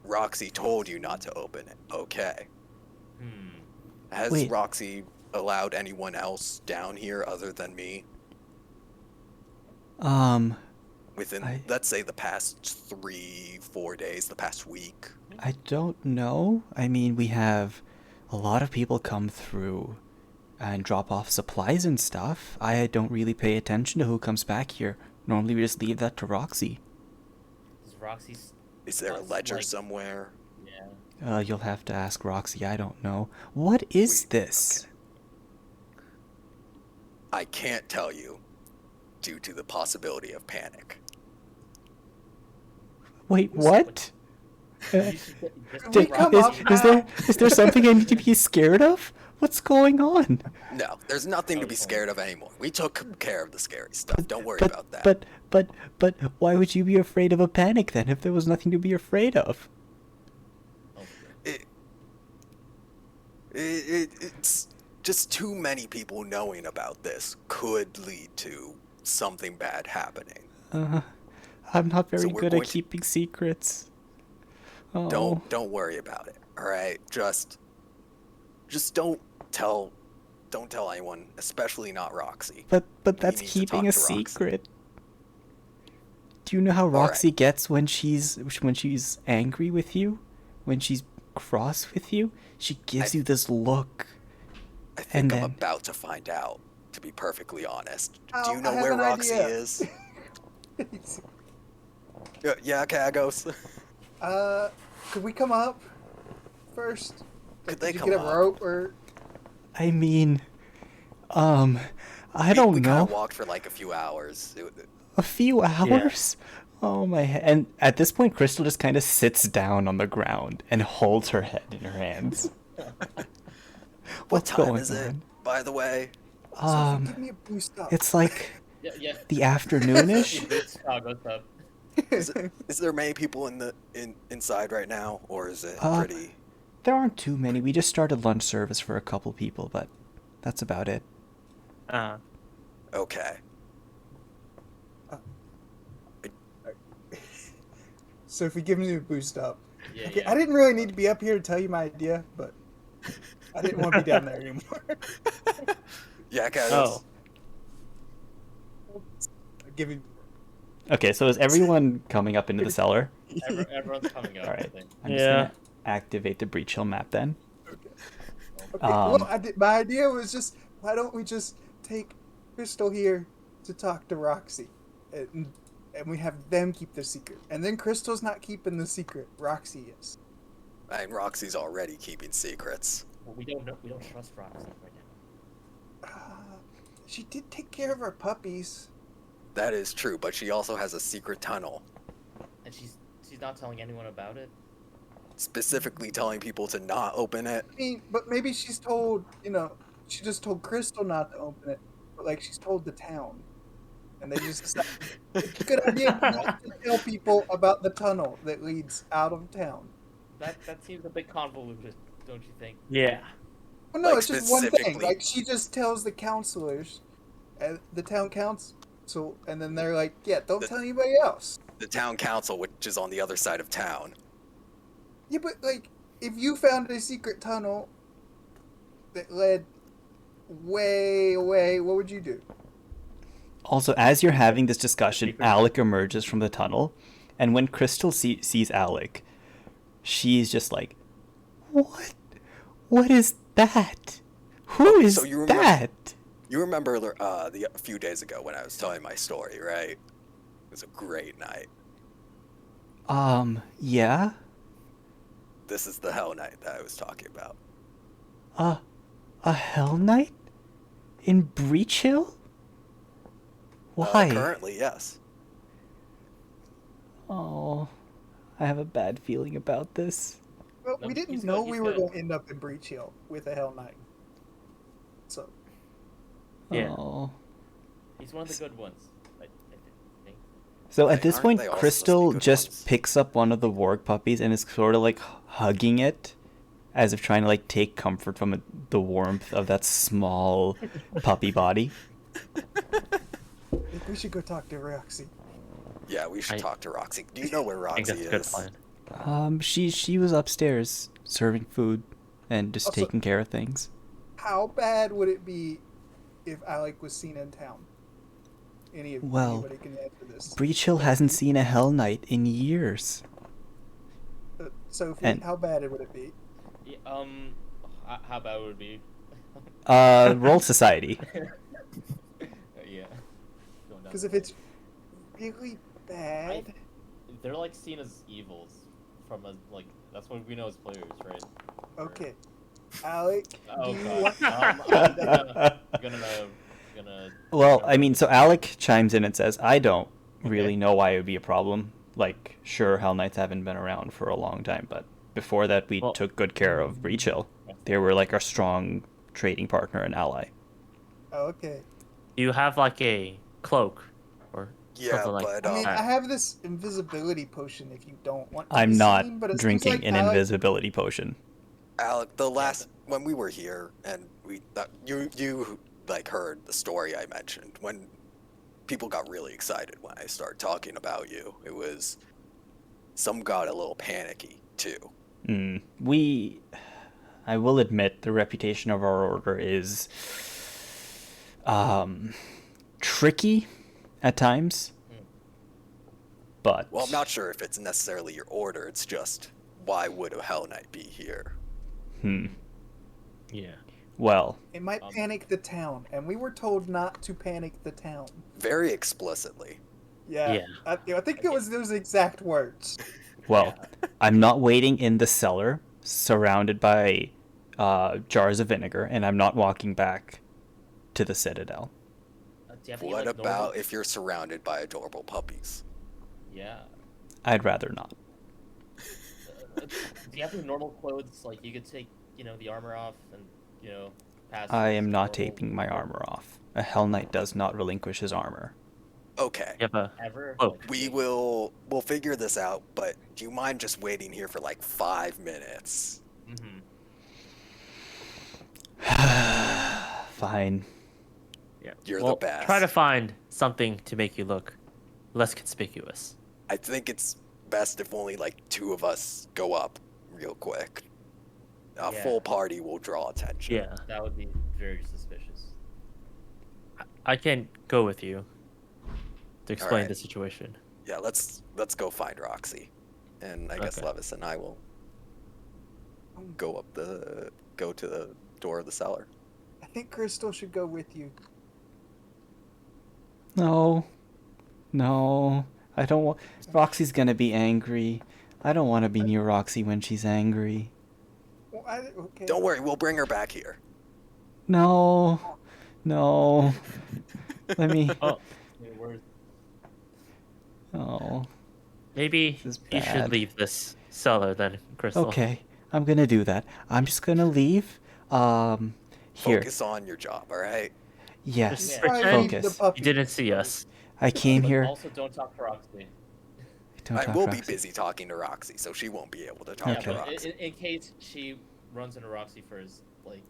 Roxy told you not to open it. Okay. Has Wait. Roxy allowed anyone else down here other than me within, I- let's say, the past 3-4 days, the past week? I don't know. I mean, we have a lot of people come through and drop off supplies and stuff. I don't really pay attention to who comes back here. Normally, we just leave that to Roxy. Does Roxy's Is there a That's ledger like- somewhere? yeah? You'll have to ask Roxy. I don't know. What is We- this? okay. I can't tell you due to the possibility of panic. Wait, what? You should just we let come Roxy- up Is there something I need to be scared of? What's going on? No, there's nothing to Oh, be fine. scared of anymore. We took care of the scary stuff. Don't worry But about that. but why would you be afraid of a panic then if there was nothing to be afraid of? Oh, It's just too many people knowing about this could lead to something bad happening. I'm not very So we're good going at to- keeping secrets. Oh. Don't worry about it. All right, just don't tell anyone, especially not Roxy. But We that's need to keeping talk a to Roxy. secret. Do you know how right. Roxy gets when she's angry with you? When she's cross with you? She gives you this look. I think And I'm then- about to find out. To be perfectly honest, do Oh, you know I have where an Roxy idea. is? Yeah, Kagos. Could we come up first? Could they Did you come get a up? rope or? I mean, I don't we know. kind of walked for like a few hours. A few hours? Oh my head. And at this point, Crystal just kind of sits down on the ground and holds her head in her hands. What What's time going is it, on? by the way? Sophie, give me a boost up. It's like yeah, yeah. the afternoonish. You boost Chicago's up. Is there many people inside right now, or is it Uh, pretty? There aren't too many. We just started lunch service for a couple people, but that's about it. Okay. Sophie, give me a boost up. Yeah, Okay, yeah. I didn't really need to be up here to tell you my idea, but I didn't want to be down there anymore. Yeah, Kagos. Oh. Give you. Okay, so is everyone coming up into the cellar? Everyone's coming up. All I right. think. I'm just gonna activate the breach hill map then. Okay, Um, well, my idea was just, why don't we just take Crystal here to talk to Roxy, and we have them keep the secret, and then Crystal's not keeping the secret, Roxy is. And Roxy's already keeping secrets. Well, we don't know. We don't trust Roxy right now. She did take care of our puppies. That is true, but she also has a secret tunnel, And she's not telling anyone about it. specifically telling people to not open it. I mean, but maybe she's told, she just told Crystal not to open it, but like she's told the town, and they just decided it's a good idea not to tell people about the tunnel that leads out of town. That seems a bit convoluted, don't you think? Yeah. Well, no, Like, it's just one thing. specifically- Like she just tells the counselors, and the town council, and then they're like, "Yeah, don't tell anybody else." The town council, which is on the other side of town. Yeah, but like, if you found a secret tunnel that led way away, what would you do? Also, as you're having this discussion, Alec emerges from the tunnel, and when Crystal sees Alec, she's just like, "What? What is that? Who is so you remember- that?" You remember a few days ago when I was telling my story, right? It was a great night. Yeah. This is the hell night that I was talking about. A Hell Knight? In Breach Hill? Why? Currently, yes. Oh, I have a bad feeling about this. Well, No, we didn't he's know good, we he's were good. going to end up in Breach Hill with a Hell Knight. So, Yeah. Oh. He's one of the good ones. I think. So Wait, at this aren't point, they all supposed to be Crystal good just ones? picks up one of the warg puppies and is sort of like hugging it, as if trying to like take comfort from the warmth of that small puppy body. I think we should go talk to Roxy. Yeah, we should I- talk to Roxy. Do you know where I think Roxy that's a good is? plan. She was upstairs serving food and just Also- taking care of things. How bad would it be if Alec was seen in town? Well, Anybody can answer this. Breach Hill hasn't seen a Hell Knight in years. Sophie, And- how bad would it be? Yeah, how bad would it be? Roll society. Yeah. Going down Because the if road. it's really bad, They're like seen as evils from a like that's what we know as players, right? Or- okay. Alec, Oh do you god. want? I'm gonna. Well, I mean, so Alec chimes in and says, I don't really know why it would be a problem. Like, sure, Hell Knights haven't been around for a long time, but before that, we Well- took good care of Breach Hill. They were like our strong trading partner and ally. Oh, okay. Do you have like a cloak or Yeah, something like but I mean, that? I have this invisibility potion if you don't want to I'm be not seen, but it seems drinking like an Alec- invisibility potion. Alec, the last when we were here and we you like heard the story I mentioned when people got really excited when I started talking about you. It was some got a little panicky too. I will admit, the reputation of our order is tricky at times. But Well, I'm not sure if it's necessarily your order. It's just why would a Hell Knight be here? Yeah. well, It might Um, panic the town, and we were told not to panic the town. Very explicitly. Yeah. Yeah. I think it was those exact words. Well, I'm not waiting in the cellar surrounded by jars of vinegar, and I'm not walking back to the Citadel. Do you have any, What like, about normal- if you're surrounded by adorable puppies? Yeah. I'd rather not. Do you have any normal clothes? Like you could take, the armor off and, pass. I am as not normal taking my clothes armor off. A Hell Knight does not relinquish his armor. Okay. You have a Ever. Oh. Like, We'll figure this out, but do you mind just waiting here for like 5 minutes? Mhm. Fine. yeah. You're the well, best. Try to find something to make you look less conspicuous. I think it's best if only like 2 of us go up real quick. A Yeah. full party will draw attention. Yeah. That would be very suspicious. I can go with you to explain Alright. the situation. Yeah, let's go find Roxy. And I guess Okay. Levis and I will go to the door of the cellar. I think Crystal should go with you. No. No. I don't want. Roxy's gonna be angry. I don't want to be near Roxy when she's angry. Well, okay. Don't worry, we'll bring her back here. No. No. Let me. Oh, Yeah, where's- Oh. maybe This is you bad. should leave this cellar then, Crystal. Okay. I'm gonna do that. I'm just gonna leave. Here. Focus on your job, all right? Yes. Just Yeah. Try pretend reading the Focus. puppy. you didn't see us. I came But here. Also, don't talk to Roxy. Don't I talk will be Roxy. busy talking to Roxy, so she won't be able to talk Yeah, Okay. to but Roxy. in case she runs into Roxy first, like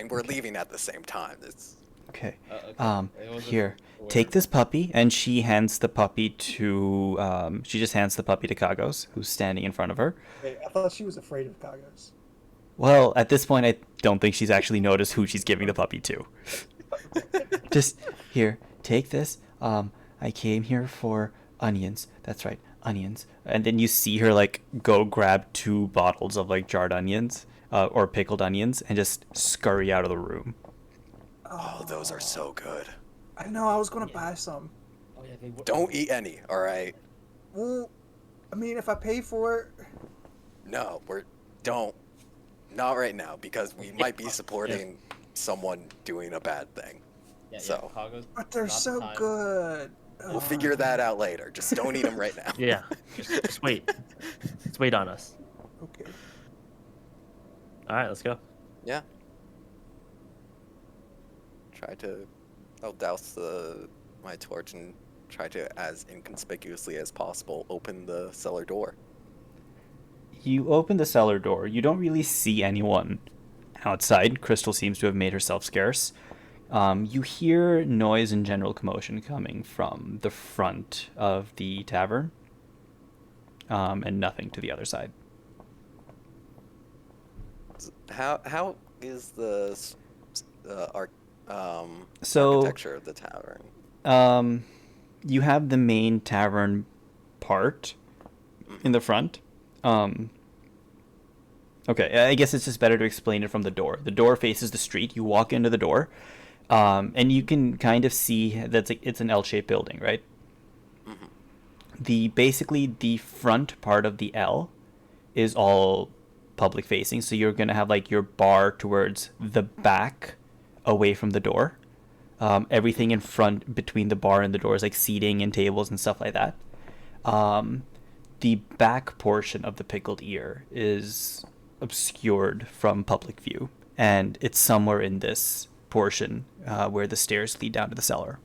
We're leaving at the same time. It's Okay. okay. I wasn't Here. aware. Take this puppy, and she hands the puppy to. She just hands the puppy to Kagos, who's standing in front of her. Wait, I thought she was afraid of Kagos. Well, at this point, I don't think she's actually noticed who she's giving the puppy to. Just here, take this. I came here for onions. That's right, onions. And then you see her like go grab 2 bottles of like jarred onions, or pickled onions, and just scurry out of the room. oh, those are so good. I know. I was gonna Yeah. buy some. Oh, yeah, Don't eat any, all right? Well, I mean, if I pay for it, No, don't. Not right now, because we might be supporting someone doing a bad thing. Yeah, So. Kagos, but they're not the so time. good. We'll figure that out later. Just don't eat them right now. Yeah. Just wait. Just wait on us. Okay. All right, let's go. Yeah. I'll douse my torch and try to, as inconspicuously as possible, open the cellar door. You open the cellar door. You don't really see anyone outside. Crystal seems to have made herself scarce. You hear noise and general commotion coming from the front of the tavern, and nothing to the other side. How is the So, architecture of the tavern? you have the main tavern part in the front, Okay, I guess it's just better to explain it from the door. The door faces the street. You walk into the door, and you can kind of see that's like it's an L-shaped building, right? Hmm. Basically the front part of the L is all public facing, so you're gonna have like your bar towards the back, away from the door. Everything in front between the bar and the door is like seating and tables and stuff like that. Um, the back portion of the pickled ear is obscured from public view, and it's somewhere in this portion where the stairs lead down to the cellar.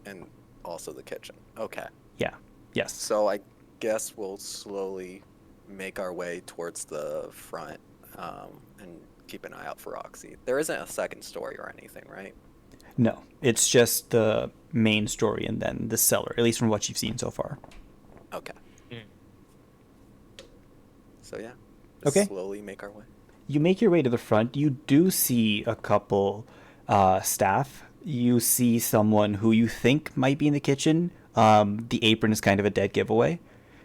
And also the kitchen. Okay. Yeah. Yes. So I guess we'll slowly make our way towards the front, and keep an eye out for Roxy. There isn't a second story or anything, right? No, it's just the main story and then the cellar, at least from what you've seen so far. Okay. Mm. So yeah. Okay. Slowly make our way. You make your way to the front. You do see a couple staff. You see someone who you think might be in the kitchen. The apron is kind of a dead giveaway,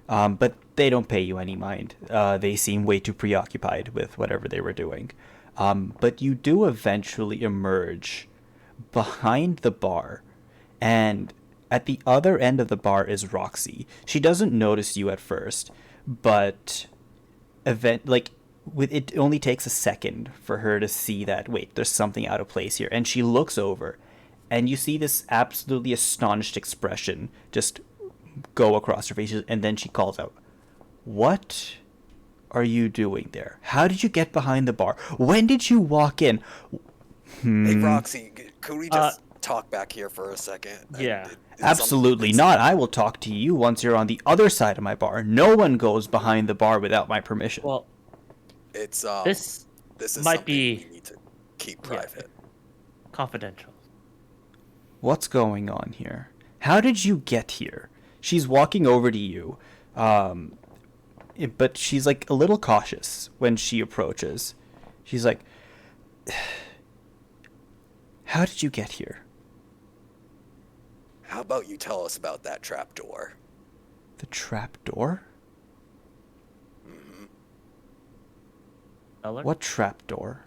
but they don't pay you any mind. They seem way too preoccupied with whatever they were doing. But you do eventually emerge behind the bar, and at the other end of the bar is Roxy. She doesn't notice you at first, but with it only takes a second for her to see that wait, there's something out of place here, and she looks over, and you see this absolutely astonished expression just go across her face, and then she calls out, "What are you doing there? How did you get behind the bar? When did you walk in?" Hey Roxy, could we just talk back here for a second? Yeah. Absolutely not. I will talk to you once you're on the other side of my bar. No one goes behind the bar without my permission. Well, It's this this is might something be- we need to keep private. confidential. What's going on here? How did you get here? She's walking over to you, but she's like a little cautious when she approaches. She's like, "How did you get here?" How about you tell us about that trapdoor? The trap door? Hmm. Cellar? What trap door?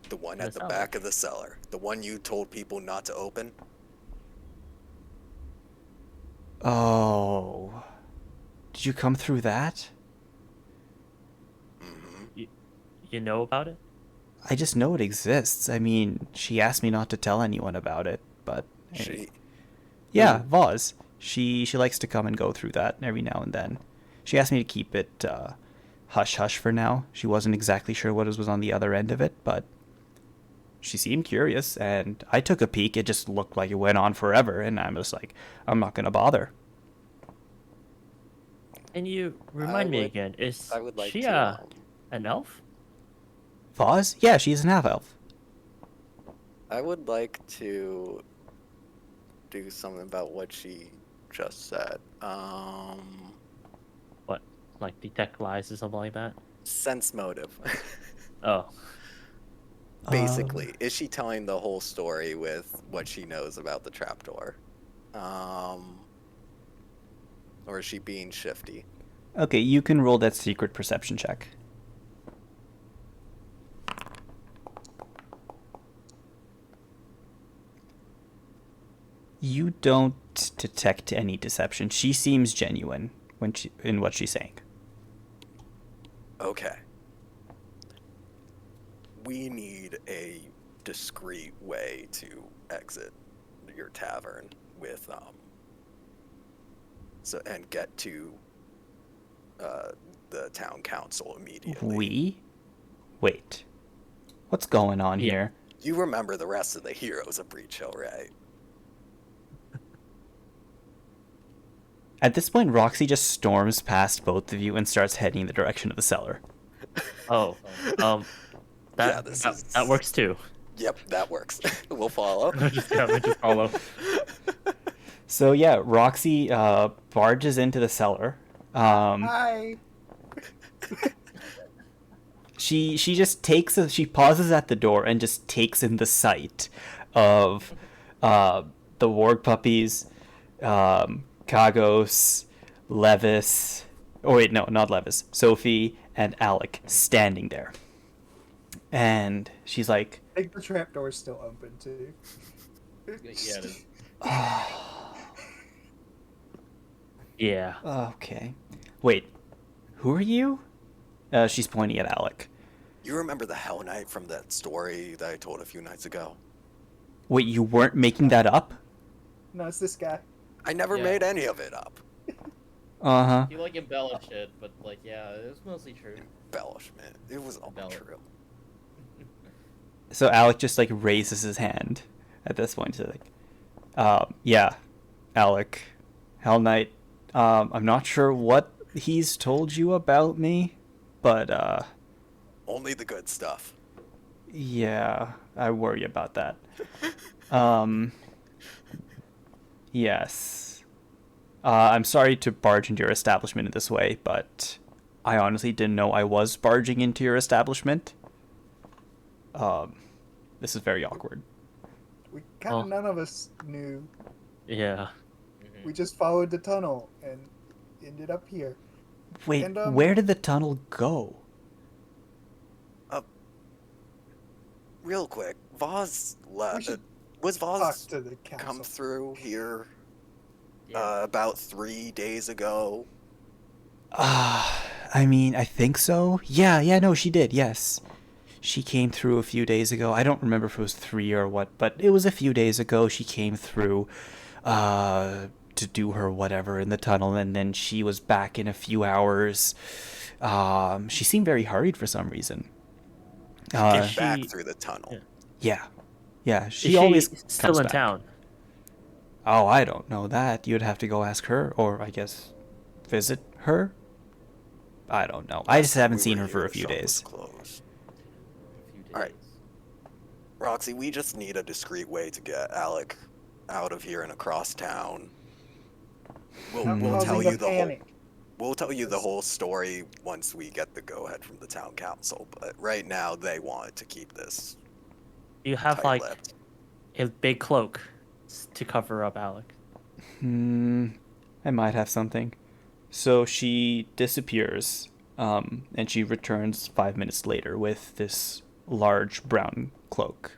The one In at the the cellar. back of the cellar. The one you told people not to open? Oh. Did you come through that? Hmm. You know about it? I just know it exists. I mean, she asked me not to tell anyone about it, but She. yeah, Voz. She likes to come and go through that every now and then. She asked me to keep it hush hush for now. She wasn't exactly sure what was on the other end of it, but she seemed curious, and I took a peek. It just looked like it went on forever, and I'm just like, I'm not gonna bother. Can you remind me would- again? Is I would like she to. an elf? Voz? Yeah, she's an half elf. I would like to do something about what she just said. What, like detect lies or something like that? Sense motive. Oh, Basically, is she telling the whole story with what she knows about the trapdoor? Or is she being shifty? Okay, you can roll that secret perception check. You don't detect any deception. She seems genuine in what she's saying. Okay. We need a discreet way to exit your tavern with and get to the town council immediately. Wait. What's going on Yeah. here? You remember the rest of the heroes of Breach Hill, right? At this point, Roxy just storms past both of you and starts heading in the direction of the cellar. oh, Yeah, this is- that works too. Yep, that works. We'll follow. just follow. So yeah, Roxy barges into the cellar. Hi. She just she pauses at the door and just takes in the sight of the warg puppies, Kagos, Levis. Oh wait, no, not Levis. Sophie and Alec standing there. And she's like, I think the trapdoor's still open too. Yeah, it is. Yeah. okay. Wait, who are you? She's pointing at Alec. You remember the Hell Knight from that story that I told a few nights ago? Wait, you weren't making that up? No, it's this guy. I never Yeah. made any of it up. Uh-huh. You like embellish it, but like yeah, it was mostly true. Embellishment. It was all Embellish. true. So Alec just like raises his hand at this point. So like, yeah, Alec, Hell Knight. I'm not sure what he's told you about me, but Only the good stuff. yeah, I worry about that. Yes. I'm sorry to barge into your establishment in this way, but I honestly didn't know I was barging into your establishment. This is very awkward. We kind of Oh. none of us knew. Yeah. Mhm. We just followed the tunnel and ended up here. Wait, And, where did the tunnel go? Real quick, Voz left. should Was Talk Voz to the council. come through here Yeah. about 3 days ago? I mean, I think so. Yeah, no, she did, yes. She came through a few days ago. I don't remember if it was 3 or what, but it was a few days ago. She came through to do her whatever in the tunnel, and then she was back in a few hours. She seemed very hurried for some reason. Get she- back through the tunnel. Yeah. Yeah, Is she always still comes in back. town? Oh, I don't know that. You'd have to go ask her, or I guess visit her. I don't know. I just Last time haven't we seen were her for here, a the few shop was days. closed. A few days. Alright. Roxy, we just need a discreet way to get Alec out of here and across town. We'll, Hmm. we'll Causing tell a you the whole. panic. We'll tell you the whole story once we get the go-ahead from the town council. But right now, they wanted to keep this You have like tight-lipped. a big cloak to cover up Alec. I might have something. So she disappears, and she returns 5 minutes later with this large brown cloak.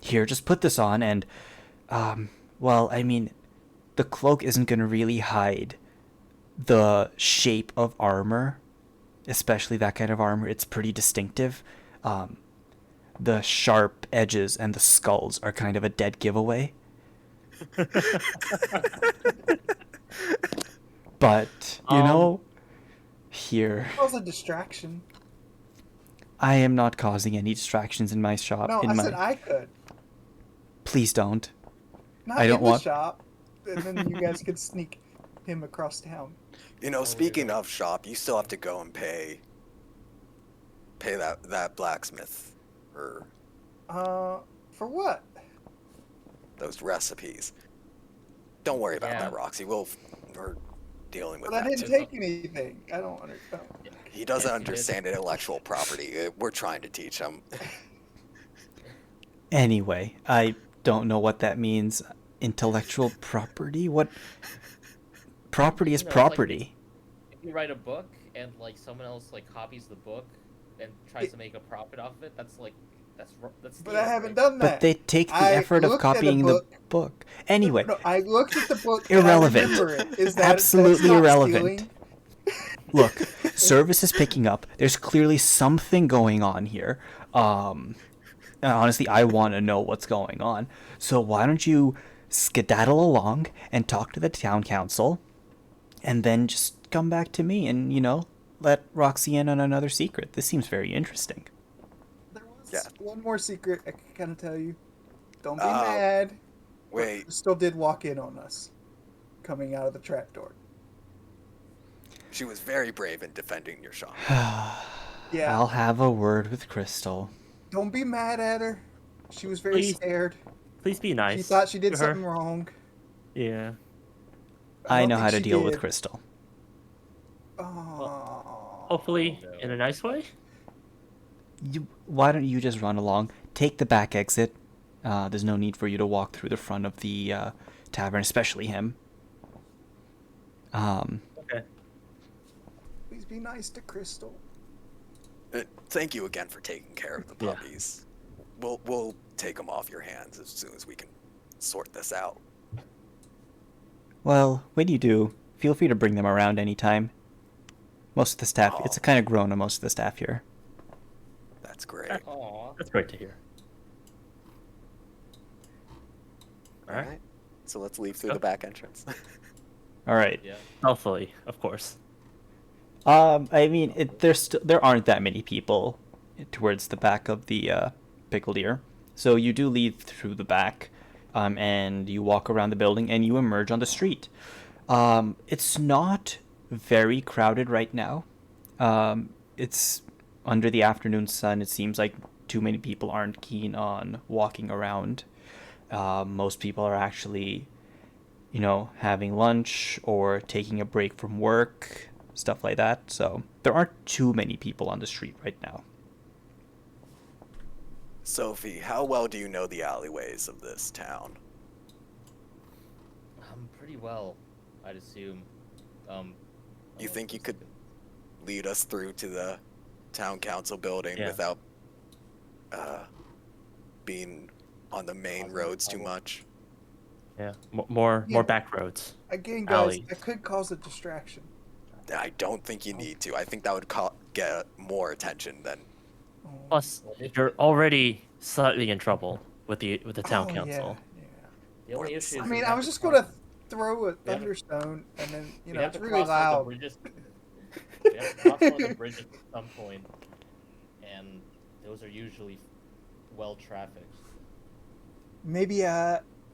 Here, just put this on, and, well, I mean, the cloak isn't gonna really hide the shape of armor, especially that kind of armor. It's pretty distinctive. The sharp edges and the skulls are kind of a dead giveaway. But, you know, here, That was a distraction. I am not causing any distractions in my shop. No, in I my... said I could. Please don't. Not I don't in the want- shop. And then you guys could sneak him across town. You know, Oh, speaking yeah. of shop, you still have to go and pay that blacksmith for For what? those recipes. Don't worry about Yeah. that, Roxy. We're dealing with But I that didn't too. take anything. I don't understand. He doesn't Yes, he did. understand intellectual property. We're trying to teach him. Anyway, I don't know what that means. Intellectual property? What? Property is You know, it's like- property. If you write a book and like someone else like copies the book and tries to make a profit off of it, that's But stealing, I haven't right? done that. But they take the I effort of looked at a copying the book. book. Anyway, No, I looked at the book. Irrelevant. And I remember it. Is that Absolutely that's not irrelevant. stealing? look, service is picking up. There's clearly something going on here. And honestly, I want to know what's going on. So why don't you skedaddle along and talk to the town council, and then just come back to me and, you know, let Roxy in on another secret. This seems very interesting. There was Yeah. one more secret I can kind of tell you. Don't be Uh, mad. but Wait, Crystal did walk in on us, coming out of the trapdoor. she was very brave in defending your shop. Yeah. I'll have a word with Crystal. Don't be mad at her. She was very Please. scared. Please be nice. She thought she did to her. something wrong. Yeah. I don't know think how to she deal with did. Crystal. Oh. Hopefully no. in a nice way. Why don't you just run along? Take the back exit. There's no need for you to walk through the front of the tavern, especially him. Okay. Please be nice to Crystal. Thank you again for taking care of the Yeah. puppies. We'll take them off your hands as soon as we can sort this out. Well, when you do, feel free to bring them around anytime. Most of the staff, it's Oh. kind of grown on most of the staff here. That's great. Aw. That's great to hear. All Alright. right. So let's leave through Go. the back entrance. All right. Yeah. Hopefully, of course. I mean, there aren't that many people towards the back of the pickled ear, so you do leave through the back, and you walk around the building, and you emerge on the street. It's not very crowded right now. It's under the afternoon sun. It seems like too many people aren't keen on walking around. Most people are actually, having lunch or taking a break from work, stuff like that. So there aren't too many people on the street right now. Sophie, how well do you know the alleyways of this town? Pretty well, I'd assume. You think you could lead us through to the town council building Yeah. without being on the main roads too much? Yeah. More Yeah. back roads. Again, guys, Alley. that could cause a distraction. I don't think you need to. I think that would get more attention than. Oh. Plus, you're already slightly in trouble with the town Oh, council. Yeah, The only issue yeah. is I mean, we I have was to just cross- gonna throw a We have to- thunderstone, and then we have it's to really cross all the loud. bridges. We have to cross all the bridges at some point, and those are usually well trafficked. Maybe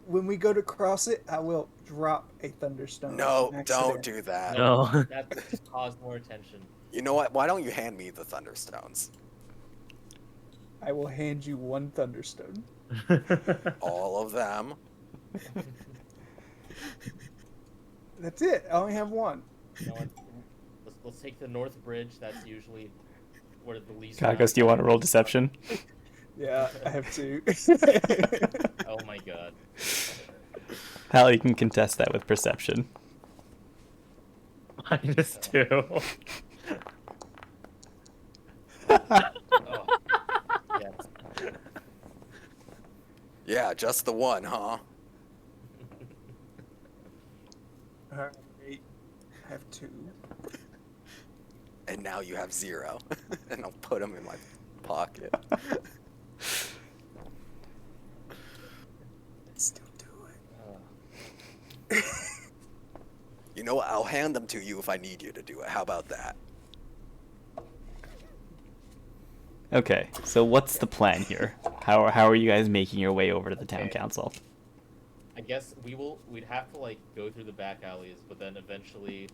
when we go to cross it, I will drop a thunderstone. No, on don't accident. do that. No. That just caused more attention. You know what? Why don't you hand me the thunderstones? I will hand you one thunderstone. All of them. That's it. I only have one. You know what? Let's take the North Bridge. That's usually where the least. Kagos, do you want to roll deception? Yeah, I have two. Oh my god. Hal, you can contest that with perception. -2. Oh. Yes. Yeah, just the one, huh? Alright, I have two. And now you have 0. And I'll put them in my pocket. Still do it. Uh, You know what? I'll hand them to you if I need you to do it. How about that? Okay, so what's the plan here? How are you guys making your way over to the town Okay. council? I guess we'd have to like go through the back alleys, but then eventually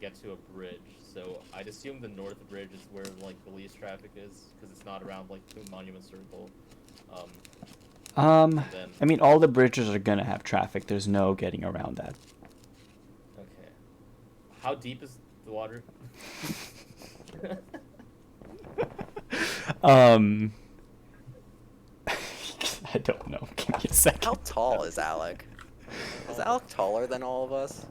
get to a bridge. So I'd assume the North Bridge is where like the least traffic is, because it's not around like the Monument Circle. Then I mean, all the bridges are gonna have traffic. There's no getting around that. okay, how deep is the water? I don't know. Give me a second. How tall is Alec? Is Alec taller than all of us?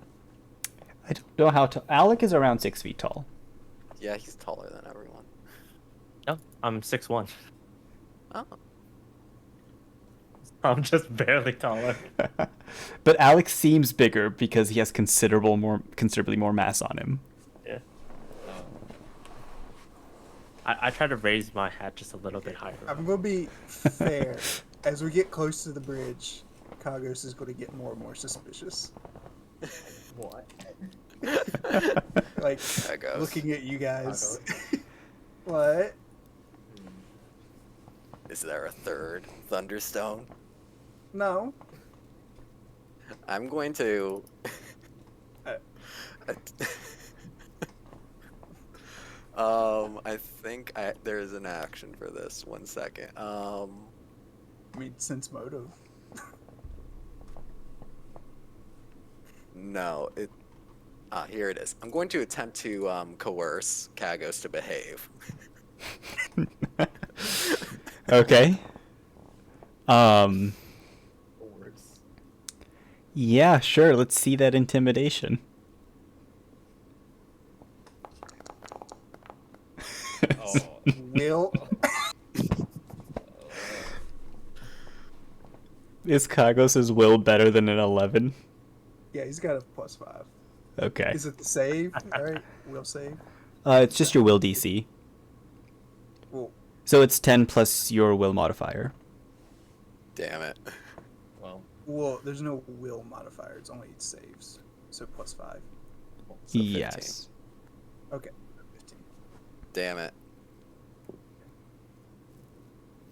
I don't know how to. Alec is around 6 feet tall. Yeah, he's taller than everyone. No, I'm 6'1". Oh. I'm just barely taller. But Alex seems bigger because he has considerably more mass on him. Yeah. Oh. I try to raise my hat just a little bit higher. I'm gonna be fair. As we get close to the bridge, Kagos is gonna get more and more suspicious. What? Like Kagos. looking at you guys. What? Is there a third Thunderstone? No. I'm going to. I think there's an action for this. 1 second. I mean, sense motive. No, it. Here it is. I'm going to attempt to coerce Kagos to behave. Okay. Words. Yeah, sure. Let's see that intimidation. Oh. Will. Is Kagos' will better than an 11? Yeah, he's got a +5. Okay. Is it the save? All right, will save. It's just your will DC. Well, So it's 10 plus your will modifier. Damn it. Well, there's no will modifier. It's only saves. So +5. So 15. Yes. Okay, 15. Damn it.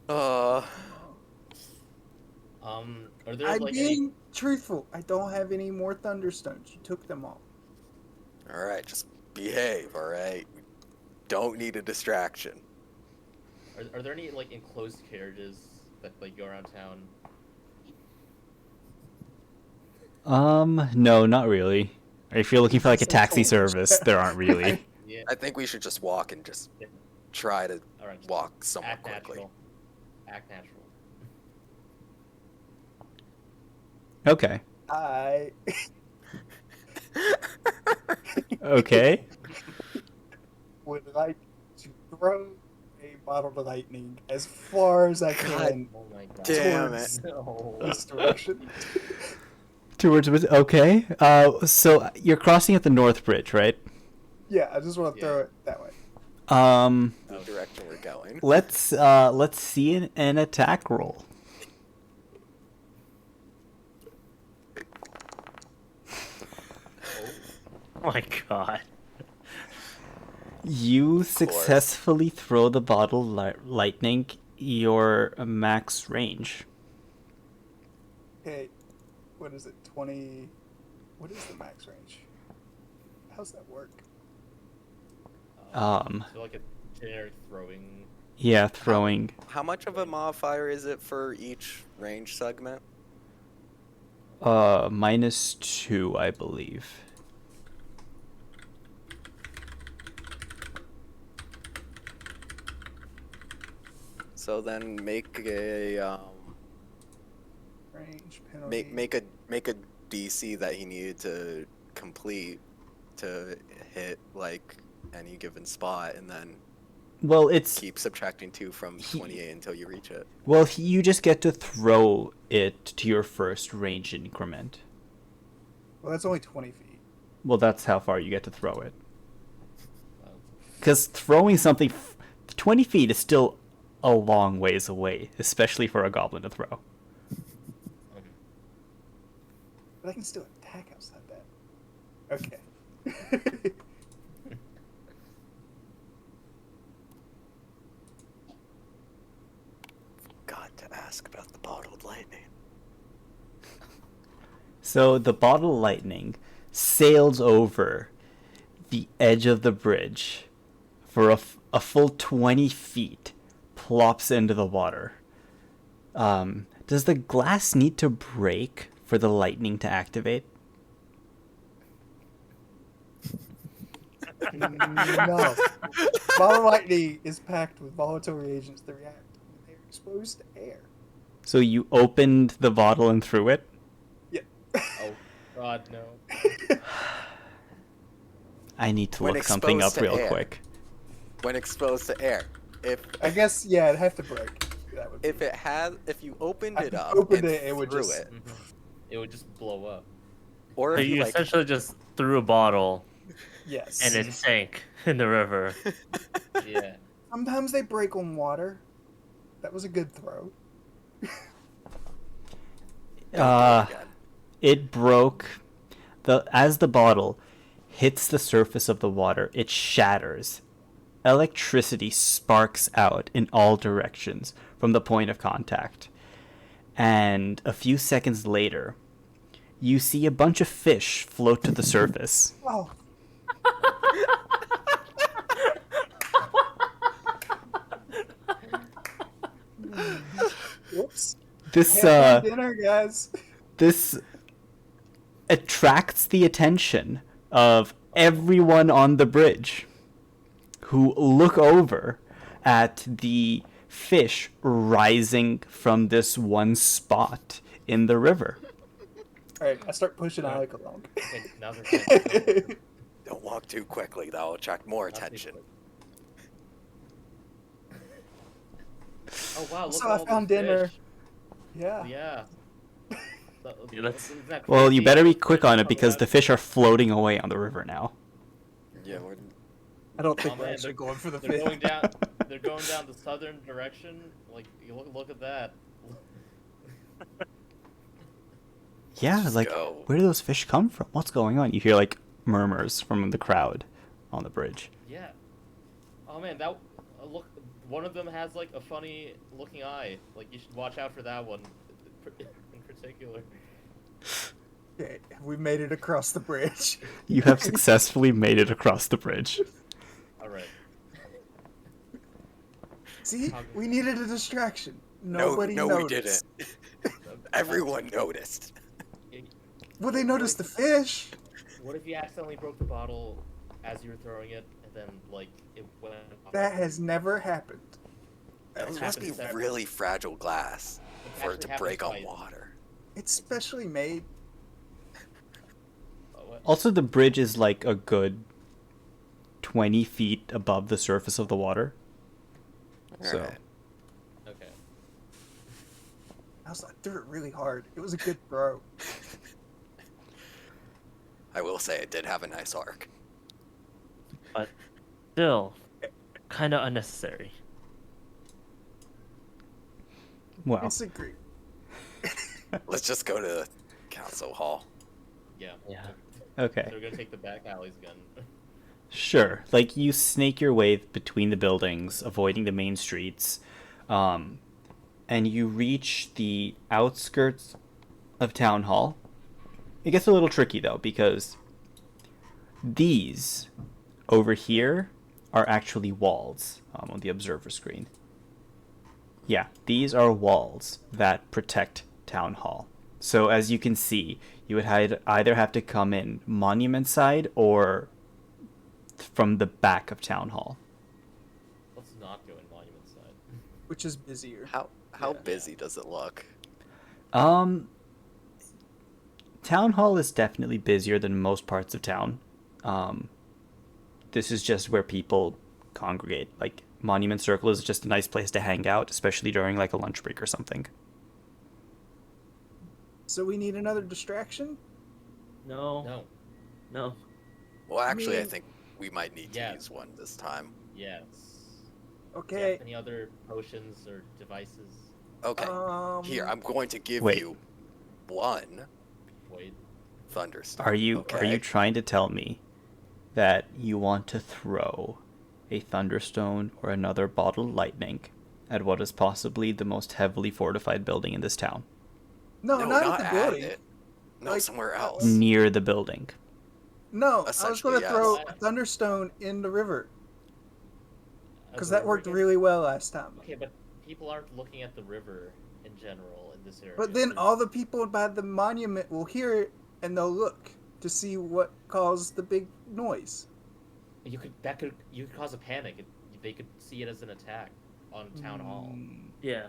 are there I'm like being truthful. I don't have any more thunderstones. You took them all. Alright, just behave, alright? We don't need a distraction. are there any like enclosed carriages that like go around town? No, not really. If you're looking for like a Some taxi tours. service, there aren't really. Yeah. I think we should just walk and just Yeah. try to All right. Just walk somewhere act quickly. natural. Act natural. Okay. I Okay. would like to throw a bottle of lightning as far as I can Oh my god. Damn towards it. No. this direction. Towards okay. So you're crossing at the North Bridge, right? Yeah, I just want to Yeah. throw it that way. The direction we're going. Let's see an attack roll. Oh my god. You successfully throw the bottle lightning your max range. Okay, what is it? 20. What is the max range? How's that work? So like a generic throwing. Yeah, throwing. How much of a modifier is it for each range segment? -2, I believe. So then make a Range penalty. make a DC that he needed to complete to hit like any given spot, and then Well, it's keep subtracting 2 from 28 until you reach it. well, you just get to throw it to your first range increment. Well, that's only 20 feet. Well, that's how far you get to throw it. Uh, Because throwing something 20 feet is still a long ways away, especially for a goblin to throw. okay. But I can still attack outside that. Okay. Got to ask about the bottled lightning. So the bottle lightning sails over the edge of the bridge for a full 20 feet, plops into the water. Does the glass need to break for the lightning to activate? No. Bottle lightning is packed with volatile reagents that react when they are exposed to air. So you opened the bottle and threw it? Yeah. Oh god, no. I need to When look something up exposed to real air. quick. When exposed to air, I guess, yeah, it'd have to break. That would if be- if you opened I it up opened and it, it would threw just- it, It would just blow up. or So if you you like, essentially just threw a bottle Yes. and it sank in the river. Yeah. Sometimes they break on water. That was a good throw. It broke. As the bottle hits the surface of the water, it shatters. Electricity sparks out in all directions from the point of contact. And a few seconds later, you see a bunch of fish float to the surface. Oh. Whoops. This Have dinner, guys. this attracts the attention of everyone on the bridge, who look over at the fish rising from this one spot in the river. All right, I start pushing Alec along. Okay, now's our chance. don't walk too quickly, that'll attract more Not too attention. quick. Oh wow, look So at I all found these dinner. fish. Yeah. Yeah. Yeah, that's- Isn't that Well, you crazy? better be Fish quick on it come because out- the fish are floating away on the river now. Yeah, we're I don't Oh, think we're man, actually going for the they're fish. going down. They're going down the southern direction. Like, you look at that. Yeah, just like, go. where do those fish come from? What's going on? You hear, like, murmurs from the crowd on the bridge. Yeah. Oh man, that look. One of them has like a funny looking eye. Like you should watch out for that one, in particular. Okay, we made it across the bridge. You have successfully made it across the bridge. All right. See, we needed a distraction. No, Nobody we noticed. didn't. Everyone noticed. Well, they noticed the fish. What if you accidentally broke the bottle as you were throwing it, and then like it went off? That has never happened. That It's must be happened several- really fragile glass It's for it actually to break on happened twice. water. It's specially made. Oh, what? Also, the bridge is, like, a good 20 feet above the surface of the water. So, Alright. Okay. I threw it really hard. It was a good throw. I will say it did have a nice arc. But still, kind of unnecessary. well, Disagree. Let's just go to Council Hall. Yeah. Yeah. okay. They're gonna take the back alleys again. Sure. Like, you snake your way between the buildings, avoiding the main streets, and you reach the outskirts of Town Hall. It gets a little tricky, though, because these over here are actually walls on the observer screen. Yeah, these are walls that protect Town Hall. So, as you can see, you would either have to come in Monument side or from the back of Town Hall. Let's not go in Monument side. Which is busier. How Yeah. busy does it look? Town Hall is definitely busier than most parts of town. This is just where people congregate. Like, Monument Circle is just a nice place to hang out, especially during, like, a lunch break or something. So we need another distraction? No. No. No. Well, actually, I mean- think we might need to Yeah. use one this time. Yes. Okay. Yeah, any other potions or devices? Okay. Here, I'm going to give Wait. you one Wait. thunderstorm. Are you okay? trying to tell me that you want to throw a Thunderstone or another bottle lightning at what is possibly the most heavily fortified building in this town? No, No, not not at at the building. it. No, Like, somewhere else. Near the building. No, I was Essentially, going to throw yes. a thunderstone in the river because As that a worked river- really well last time. Okay, but people aren't looking at the river in general in this area. But then They're- all the people by the monument will hear it and they'll look to see what caused the big noise. you could cause a panic. They could see it as an attack on Town Hall. Yeah.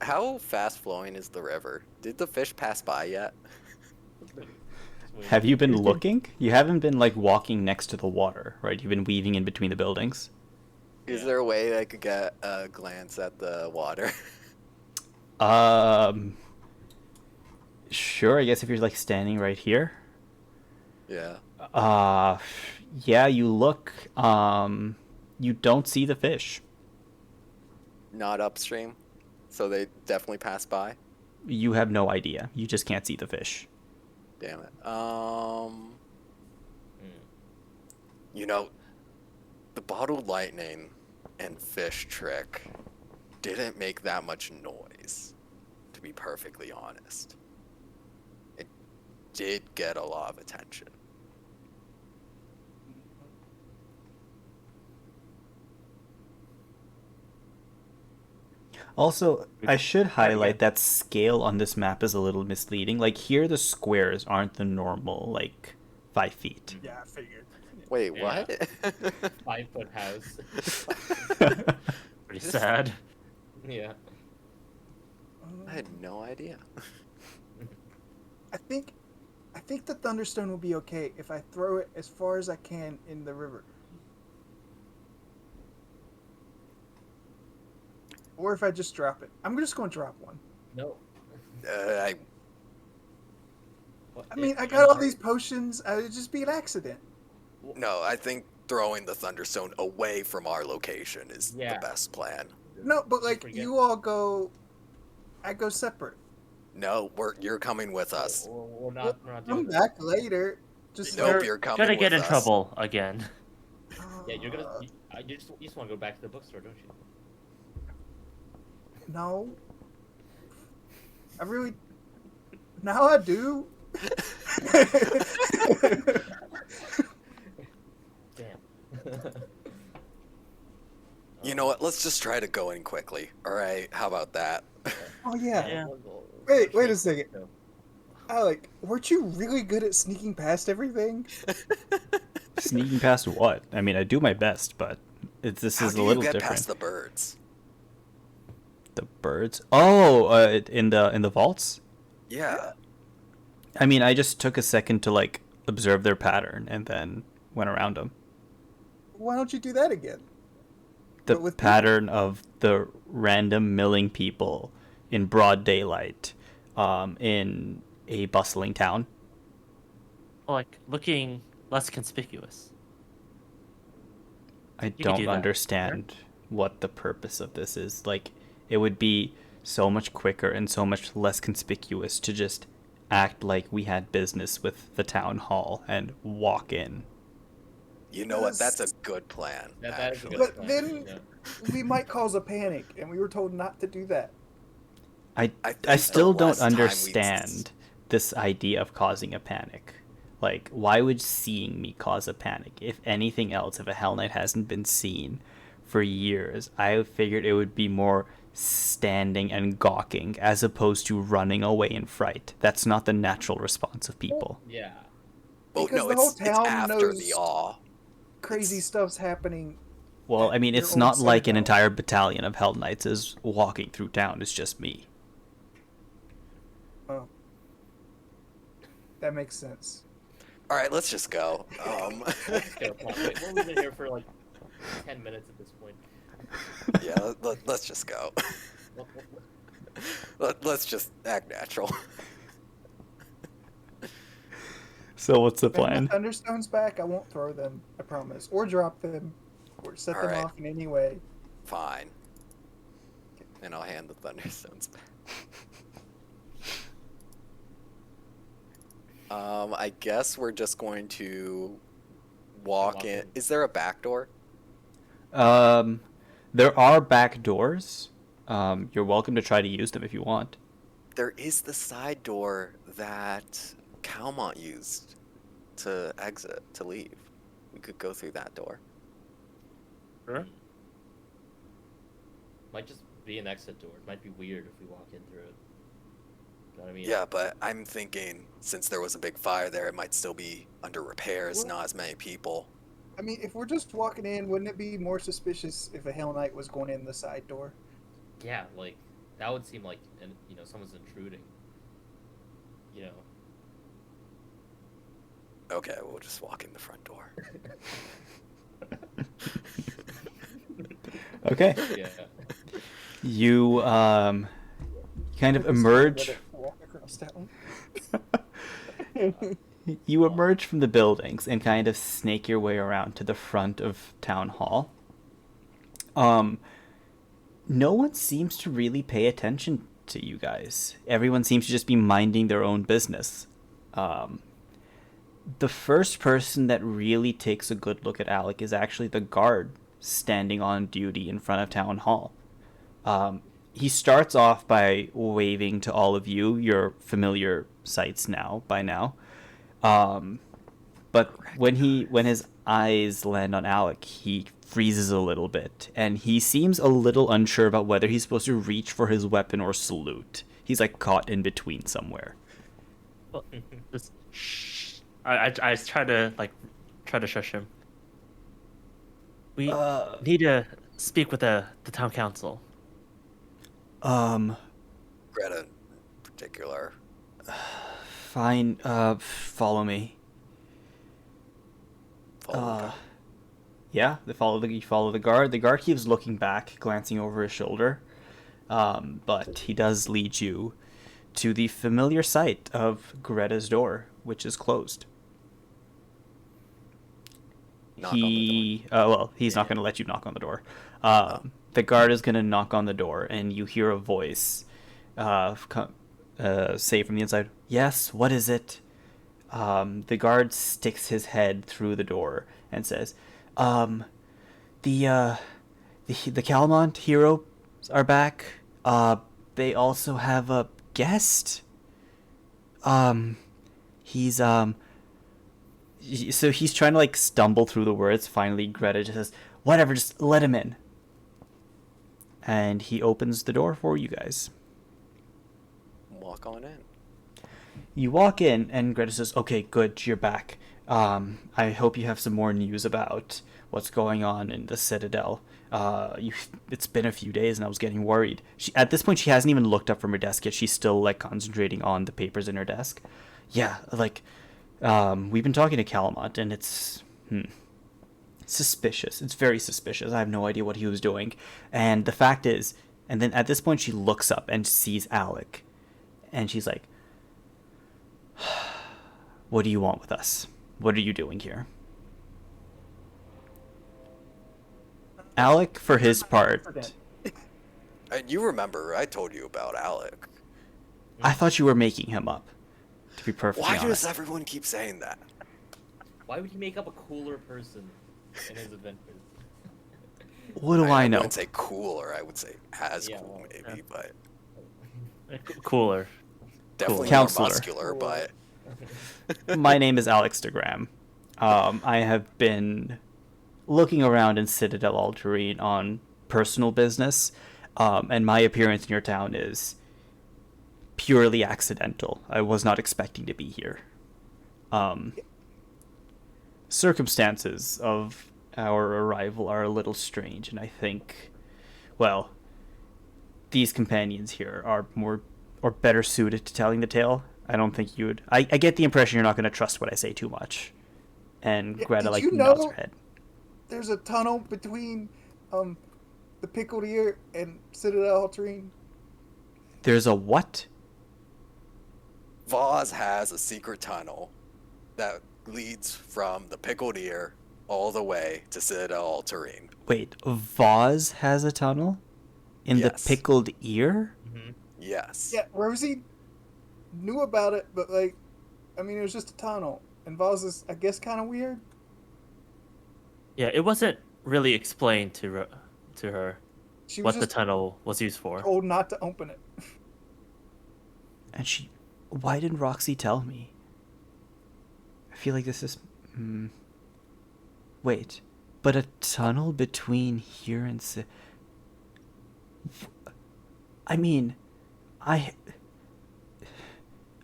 How fast flowing is the river? Did the fish pass by yet? Have you been looking? You haven't been, like, walking next to the water, right? You've been weaving in between the buildings. Is Yeah. there a way I could get a glance at the water? Sure, I guess if you're, like, standing right here. Yeah. Yeah, you look, you don't see the fish. Not upstream. So they definitely pass by. You have no idea. You just can't see the fish. Damn it. Hmm. You know, the bottled lightning and fish trick didn't make that much noise, to be perfectly honest. It did get a lot of attention. Also, I should highlight that scale on this map is a little misleading. Like, here the squares aren't the normal, like, 5 feet. Yeah, I figured. Wait, Yeah. what? 5-foot house. Pretty sad. Yeah. I had no idea. I think the thunderstone will be okay if I throw it as far as I can in the river. Or if I just drop it. I'm just going to drop one. No. I What- I mean, it- I it- got all these potions. It would just be an accident. no, I think throwing the Thunderstone away from our location is Yeah. the best plan. No, but Just like forget- you all go, I go separate. No, you're coming with us. We're not doing Come this. back later. Just Nope, like, you're coming gonna get with in us. trouble again. Yeah, you're gonna. You just want to go back to the bookstore, don't you? No. I really. Now I do. Damn. You know what? Let's just try to go in quickly. All right, how about that? Oh yeah. Yeah. Wait a second. Alec, weren't you really good at sneaking past everything? Sneaking past what? I mean, I do my best, but this How is do a you little get different. past the birds? The birds? Oh, in the vaults? Yeah. I mean, I just took a second to like observe their pattern and then went around them. Why don't you do that again? The But with pattern of the random milling people in broad daylight, in a bustling town. Like looking less conspicuous. I could don't do that, understand what the purpose of this is. Like, it would be so much quicker and so much less conspicuous to just act like we had business with the town hall and walk in. You know what? That's a good plan. That is a actually. good But plan, then- yeah. We might cause a panic, and we were told not to do that. I think still the don't less time we- understand this idea of causing a panic. Like, why would seeing me cause a panic? If anything else, if a Hell Knight hasn't been seen for years, I figured it would be more standing and gawking as opposed to running away in fright. That's not the natural response of people. Yeah. Oh, Because no, the whole it's town after knows- the awe. Crazy It's- stuff's happening. Well, I mean, Your it's own not like an citadel. entire battalion of Hell Knights is walking through town. It's just me. Oh. That makes sense. All right, let's just go. Okay, come on, wait, we've been here for like 10 minutes at this point. Yeah, let's just go. Let's just act natural. So what's the When plan? the Thunderstone's back, I won't throw them, I promise. Or drop them. Or set them Alright. off in any way. Fine. And I'll hand the Thunderstones back. I guess we're just going to walk Walk in. in. Is there a back door? There are back doors. You're welcome to try to use them if you want. There is the side door that Calmont used to exit, to leave. We could go through that door. Sure. Might just be an exit door. It might be weird if we walk in through it. You know what I mean? Yeah, but I'm thinking since there was a big fire there, it might still be under repairs, Well- not as many people. I mean, if we're just walking in, wouldn't it be more suspicious if a Hell Knight was going in the side door? Yeah, like that would seem like someone's intruding. You know. Okay, we'll just walk in the front door. Okay. Yeah. You kind of emerge. Walk across town. You emerge from the buildings and kind of snake your way around to the front of town hall. No one seems to really pay attention to you guys. Everyone seems to just be minding their own business. The first person that really takes a good look at Alec is actually the guard standing on duty in front of town hall. He starts off by waving to all of you, your familiar sights by now. But when his eyes land on Alec, he freezes a little bit, and he seems a little unsure about whether he's supposed to reach for his weapon or salute. He's like caught in between somewhere. Well, just shh. I try to shush him. We need to speak with the town council. Greta in particular. Fine. Follow me. Follow the Yeah, you follow the guard. The guard keeps looking back, glancing over his shoulder. but he does lead you to the familiar sight of Greta's door, which is closed. Knock on the He's not going to let you knock on the door. The guard is going to knock on the door, and you hear a voice say from the inside, "Yes, what is it?" The guard sticks his head through the door and says, the Calmont heroes are back. They also have a guest. He's so he's trying to like stumble through the words. Finally, Greta just says, "Whatever, just let him in." And he opens the door for you guys. Walk on in. You walk in, and Greta says, "Okay, good, you're back. I hope you have some more news about what's going on in the Citadel. It's been a few days, and I was getting worried." At this point, she hasn't even looked up from her desk yet. She's still like concentrating on the papers in her desk. Yeah, like we've been talking to Calamont, and it's suspicious. It's very suspicious. I have no idea what he was doing, and the fact is, and then at this point, she looks up and sees Alec, and she's like, "What do you want with us? What are you doing here?" Alec, for his part, And you remember, I told you about Alec. I thought you were making him up, to be perfectly Why honest. does everyone keep saying that? Why would he make up a cooler person in his adventures? What do I know? I wouldn't say cooler, I would say as Yeah, cool, well, maybe, but Cooler. definitely more Counselor. muscular, but... My name is Alex DeGram. I have been looking around in Citadel Altarine on personal business, and my appearance in your town is purely accidental. I was not expecting to be here. Circumstances of our arrival are a little strange, and I think, well, these companions here are more or better suited to telling the tale. I don't think you would. I get the impression you're not going to trust what I say too much. And Yeah, Greta did like you nods know- her head. There's a tunnel between the Pickled Ear and Citadel Altarine. There's a what? Voz has a secret tunnel that leads from the Pickled Ear all the way to Citadel Altarine. Wait, Voz has a tunnel in Yes. the Pickled Ear? Mm-hmm. Yes. Yeah, Rosie knew about it, but like, I mean, it was just a tunnel. And Voz is, I guess, kind of weird. Yeah, it wasn't really explained to her She was what the just tunnel was used for. told not to open it. And why didn't Roxy tell me? I feel like this is... Wait, but a tunnel between here and... I mean,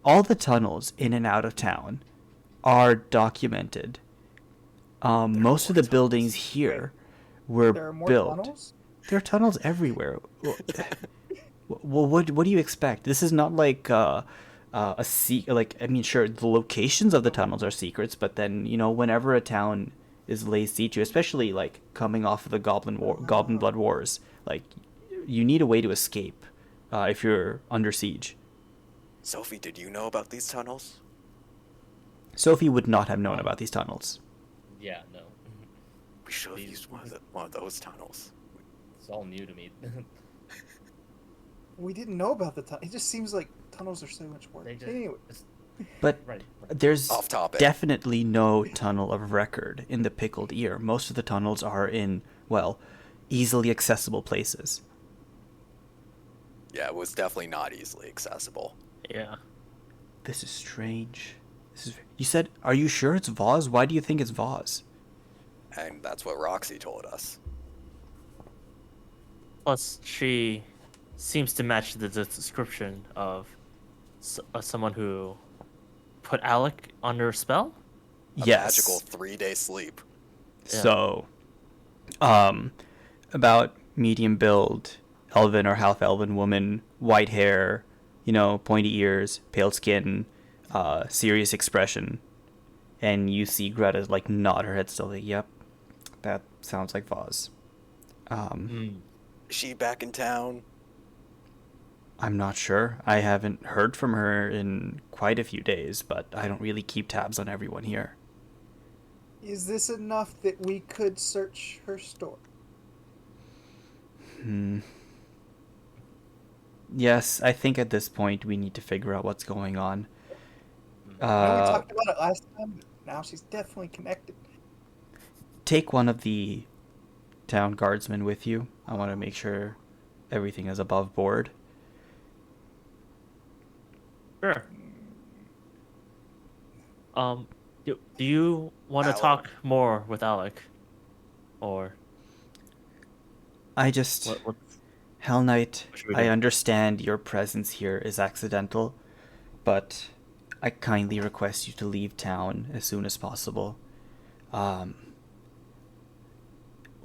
all the tunnels in and out of town are documented. Most of the buildings here were There are more built. tunnels? There are tunnels everywhere. Well, what do you expect? This is not like like, I mean, sure, the locations of the tunnels are secrets, but then, you know, whenever a town is laid siege to, especially like coming off of the Goblin Blood Wars, like, you need a way to escape if you're under siege. Sophie, did you know about these tunnels? Sophie would not have known about these tunnels. Yeah, no. We should have These- used one of those tunnels. It's all new to me. We didn't know about the tunnel. It just seems like tunnels are so much work. They just- Anyway, But right. there's Off topic. definitely no tunnel of record in the Pickled Ear. Most of the tunnels are in, well, easily accessible places. Yeah, it was definitely not easily accessible. Yeah. This is strange. You said, are you sure it's Voz? Why do you think it's Voz? And that's what Roxy told us. Plus, she seems to match the description of someone who put Alec under a spell. A Yes. magical 3-day sleep. Yeah. So, about medium build, elven or half elven woman, white hair, you know, pointy ears, pale skin, serious expression, and you see Greta like nod her head slowly. Yep, that sounds like Voz. Is she back in town? I'm not sure. I haven't heard from her in quite a few days, but I don't really keep tabs on everyone here. Is this enough that we could search her store? Yes, I think at this point we need to figure out what's going on. I know we talked about it last time, but now she's definitely connected. Take one of the town guardsmen with you. I want to make sure everything is above board. Sure. Do you want to Alec. talk more with Alec, or I just... what? Hell Knight, What should we I do? understand your presence here is accidental, but I kindly request you to leave town as soon as possible.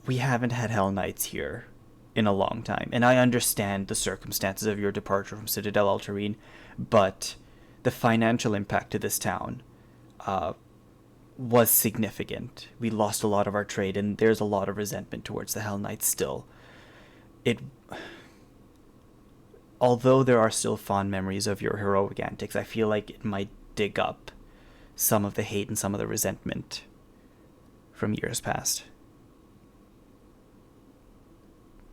We haven't had Hell Knights here in a long time, and I understand the circumstances of your departure from Citadel Altarine, but the financial impact to this town was significant. We lost a lot of our trade, and there's a lot of resentment towards the Hell Knights still. Although there are still fond memories of your heroic antics, I feel like it might dig up some of the hate and some of the resentment from years past.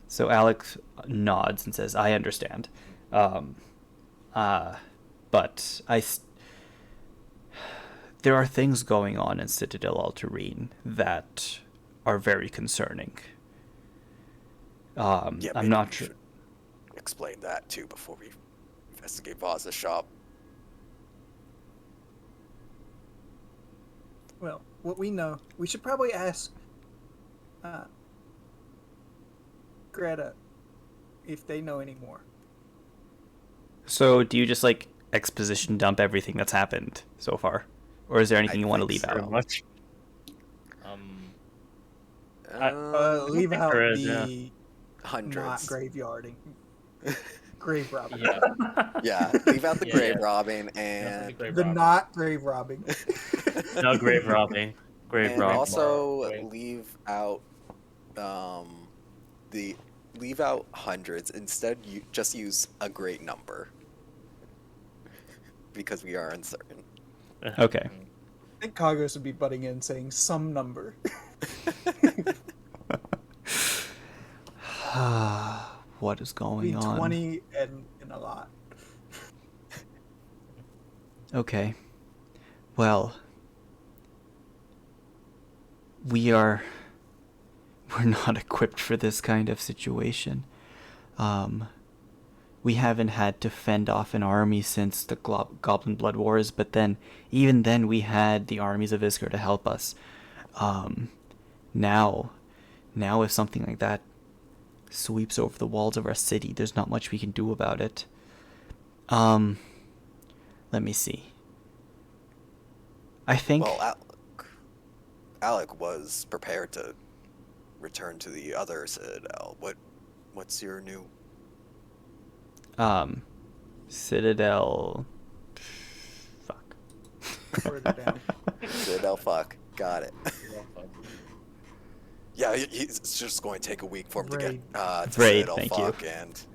So Alex nods and says, I understand. But there are things going on in Citadel Altarine that are very concerning. I'm maybe not we sure. should explain that too before we investigate Vaz's shop. Well, what we know, we should probably ask Greta if they know any more. So do you just like exposition dump everything that's happened so far? Or is there anything you want to leave think out? so. Much. Leave think out there is, the not hundreds. graveyarding. Grave robbing. Yeah. Yeah, leave out the Yeah, grave yeah. robbing Definitely and grave The robbing. not grave robbing. No grave robbing. Grave and robbing. also Right. leave out leave out hundreds. Instead, you just use a great number because we are uncertain. Okay. I think Kagos would be butting in saying some number. What is Be going on? 20 and a lot. Okay. Well, we're not equipped for this kind of situation. We haven't had to fend off an army since the Goblin Blood Wars, but then, even then, we had the armies of Iskar to help us. Now if something like that sweeps over the walls of our city, there's not much we can do about it. Let me see. I think... Well, Alec was prepared to return to the other Citadel. What's your new? Citadel... Fuck. Further down. Citadel fuck. Got it. Well, fuck. Yeah, it's just going to take a week for him to get Raid. to Raid, Citadel thank you. fuck and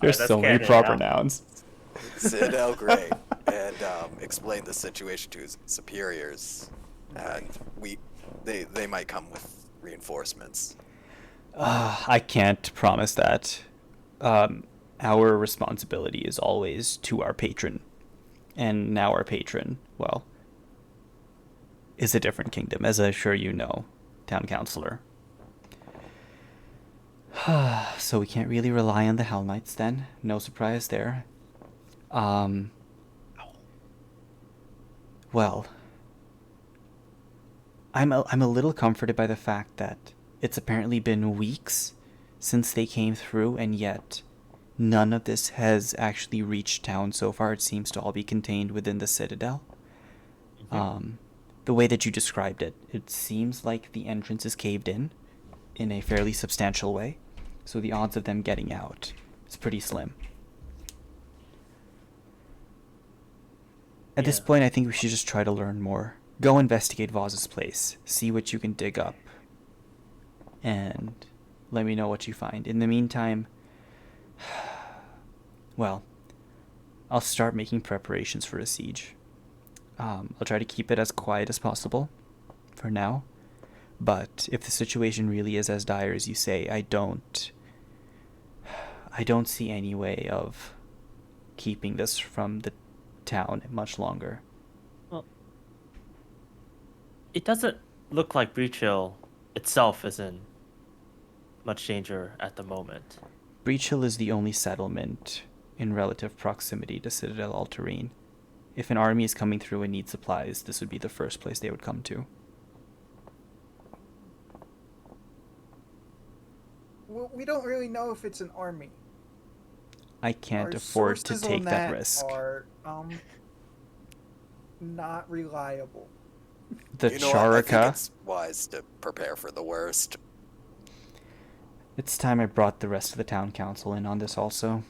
There's that's so many canon proper now. nouns. Citadel Grey and explain the situation to his superiors, and they might come with reinforcements. I can't promise that. Our responsibility is always to our patron. And now our patron, well, is a different kingdom, as I'm sure you know, town councilor. So we can't really rely on the Hell Knights then. No surprise there. Well, I'm a little comforted by the fact that it's apparently been weeks since they came through, and yet none of this has actually reached town so far. It seems to all be contained within the Citadel. The way that you described it, it seems like the entrance is caved in a fairly substantial way, so the odds of them getting out is pretty slim. At this Yeah. point, I think we should just try to learn more. Go investigate Vaz's place, see what you can dig up, and let me know what you find. In the meantime, well, I'll start making preparations for a siege. I'll try to keep it as quiet as possible for now. But if the situation really is as dire as you say, I don't see any way of keeping this from the town much longer. Well, it doesn't look like Breach Hill itself is in much danger at the moment. Breach Hill is the only settlement in relative proximity to Citadel Altarine. If an army is coming through and needs supplies, this would be the first place they would come to. Well, we don't really know if it's an army. I can't Our afford to sources on take that risk. Are not reliable. The You know what? I think Charaka. it's wise to prepare for the worst. It's time I brought the rest of the town council in on this also.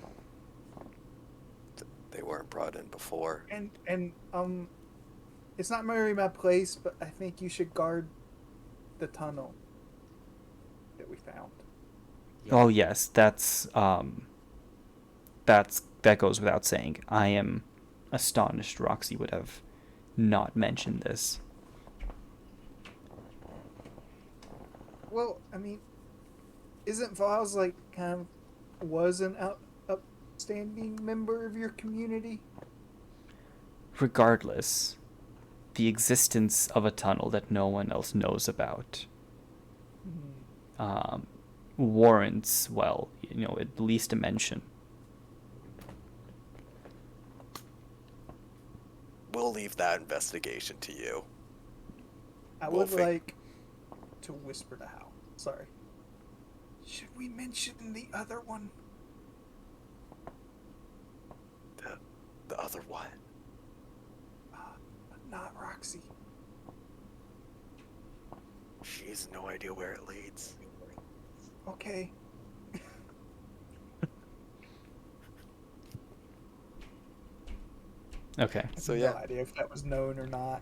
They weren't brought in before. And it's not really my place, but I think you should guard the tunnel that we found. Oh yes, that goes without saying. I am astonished Roxy would have not mentioned this. Well, I mean, isn't Vaz like kind of was an upstanding member of your community? Regardless, the existence of a tunnel that no one else knows about warrants, well, at least a mention. We'll leave that investigation to you. I We'll would fig- like to whisper to Hal. Sorry. Should we mention the other one? The other one? Not Roxy. She has no idea where it leads. Okay. Okay. So No yeah, idea if that was known or not.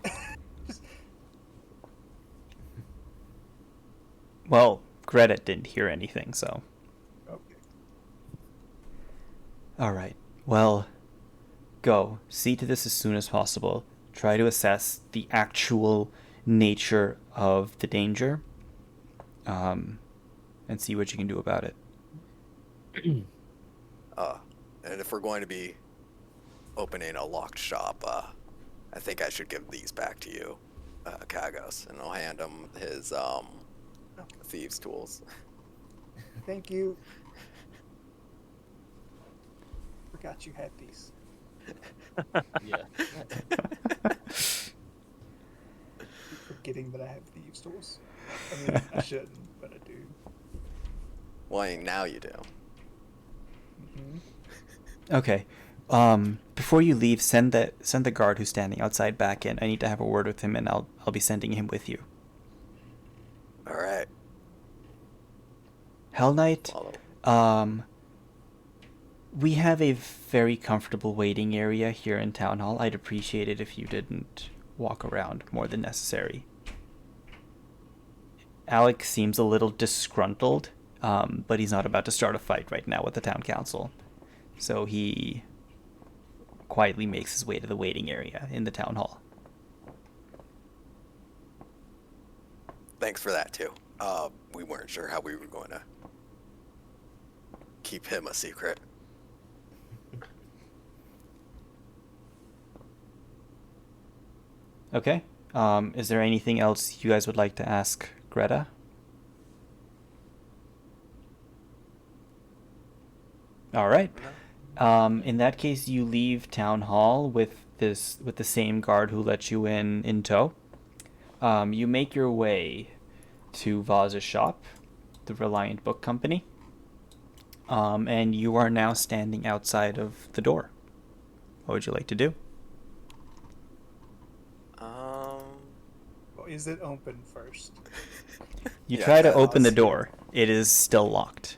Well, Greta didn't hear anything, so. Okay. Alright. Well, go. See to this as soon as possible. Try to assess the actual nature of the danger. And see what you can do about it. and if we're going to be opening a locked shop, I think I should give these back to you, Kagos, and I'll hand him his thieves' tools. Thank you. Forgot you had these. Yeah. Keep forgetting that I have thieves' tools. I mean, I shouldn't, but I do. Well, now you do. Mm-hmm. Okay. Before you leave, send the guard who's standing outside back in. I need to have a word with him, and I'll be sending him with you. All right. Hell Knight, Follow. we have a very comfortable waiting area here in Town Hall. I'd appreciate it if you didn't walk around more than necessary. Alec seems a little disgruntled, but he's not about to start a fight right now with the town council. So he quietly makes his way to the waiting area in the town hall. Thanks for that too. We weren't sure how we were going to keep him a secret. Okay. Is there anything else you guys would like to ask Greta? All right. In that case, you leave town hall with the same guard who let you in tow. You make your way to Vaz's shop, the Reliant Book Company, and you are now standing outside of the door. What would you like to do? Well, is it open first? You Yeah, try to that open the was- door. It is still locked.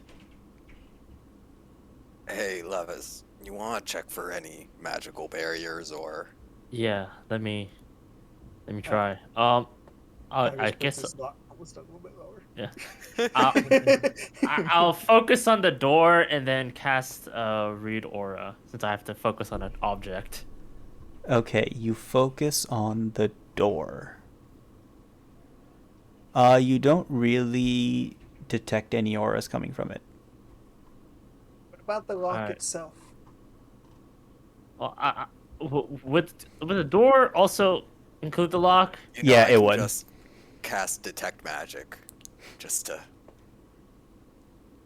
Hey, Levis, you want to check for any magical barriers or? Yeah, let me try. I just put guess this lock was a little bit lower. Yeah. I'll focus on the door and then cast read aura since I have to focus on an object. Okay, you focus on the door. You don't really detect any auras coming from it. What about the lock Alright. itself? Well, would the door also include the lock? You know, Yeah, I it can would. just cast detect magic, just to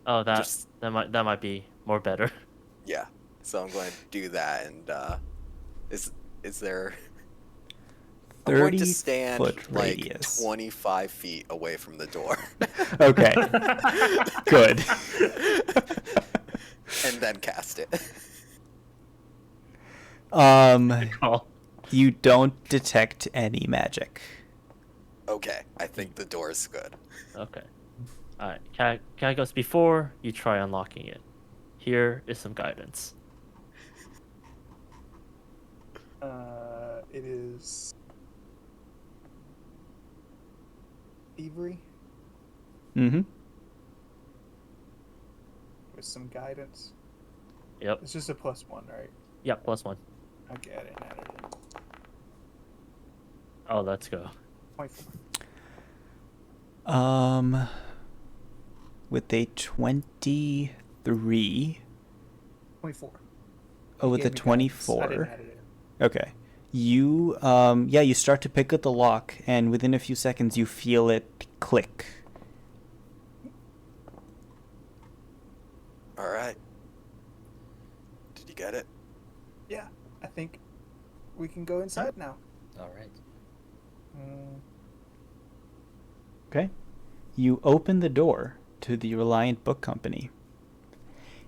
Oh, Just- that might be more better. yeah. So I'm going to do that, and is there? I'm going 30 to stand foot like radius. 25 feet away from the door, Okay, good. and then cast it. Oh, You don't detect any magic. Okay, I think the door is good. okay. All right, Kagos, before you try unlocking it, here is some guidance. It is thievery Mm-hmm. with some guidance. Yep. It's just a +1, right? Yep. +1. Okay, I didn't add it in. Oh, let's go. 24. With a 23. 24. Oh, with Gave a me guidance. I 24. didn't add it in. Okay. You, you start to pick at the lock, and within a few seconds, you feel it click. All right. Did you get it? Yeah, I think we can go inside now. All right. Okay. You open the door to the Reliant Book Company.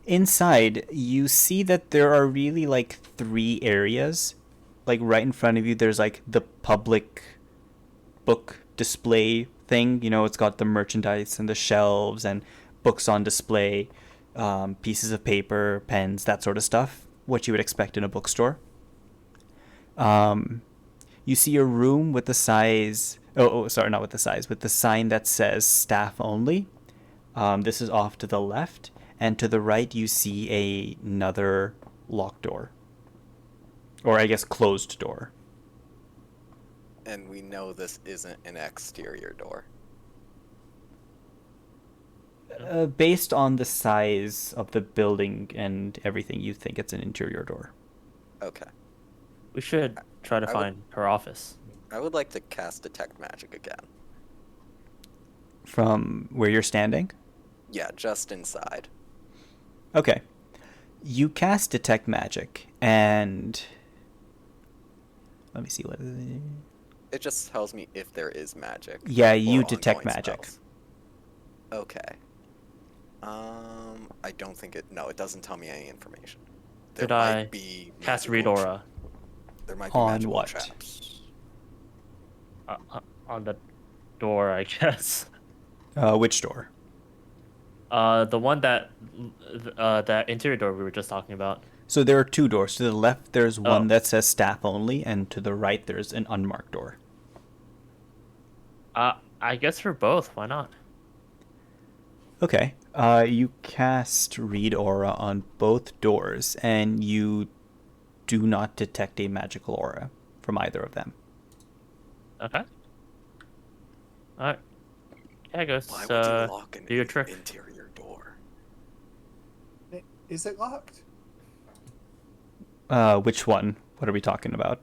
Inside, you see that there are really like 3 areas. Like right in front of you, there's like the public book display thing. You know, it's got the merchandise and the shelves and books on display, pieces of paper, pens, that sort of stuff. What you would expect in a bookstore. You see a room with the size. Sorry, not with the size. With the sign that says staff only. This is off to the left, and to the right you see another locked door, or I guess closed door. And we know this isn't an exterior door. Based on the size of the building and everything, you think it's an interior door. Okay. We should try to I would- find her office. I would like to cast detect magic again. From where you're standing? Yeah, just inside. Okay. You cast detect magic, and let me see what. It just tells me if there is magic. Yeah, or you detect ongoing magic. spells. Okay. I don't think it. No, it doesn't tell me any information. There Could I might be Cast magical read aura There might be On magical what? traps. on the door, I guess. Which door? The one that interior door we were just talking about. So there are 2 doors. To the left, there's one Oh. that says staff only, and to the right, there's an unmarked door. I guess for both. Why not? Okay. You cast read aura on both doors, and you do not detect a magical aura from either of them. Okay. All right. Yeah, goes. Why would you lock an do your trick. interior door? Is it locked? Which one? What are we talking about?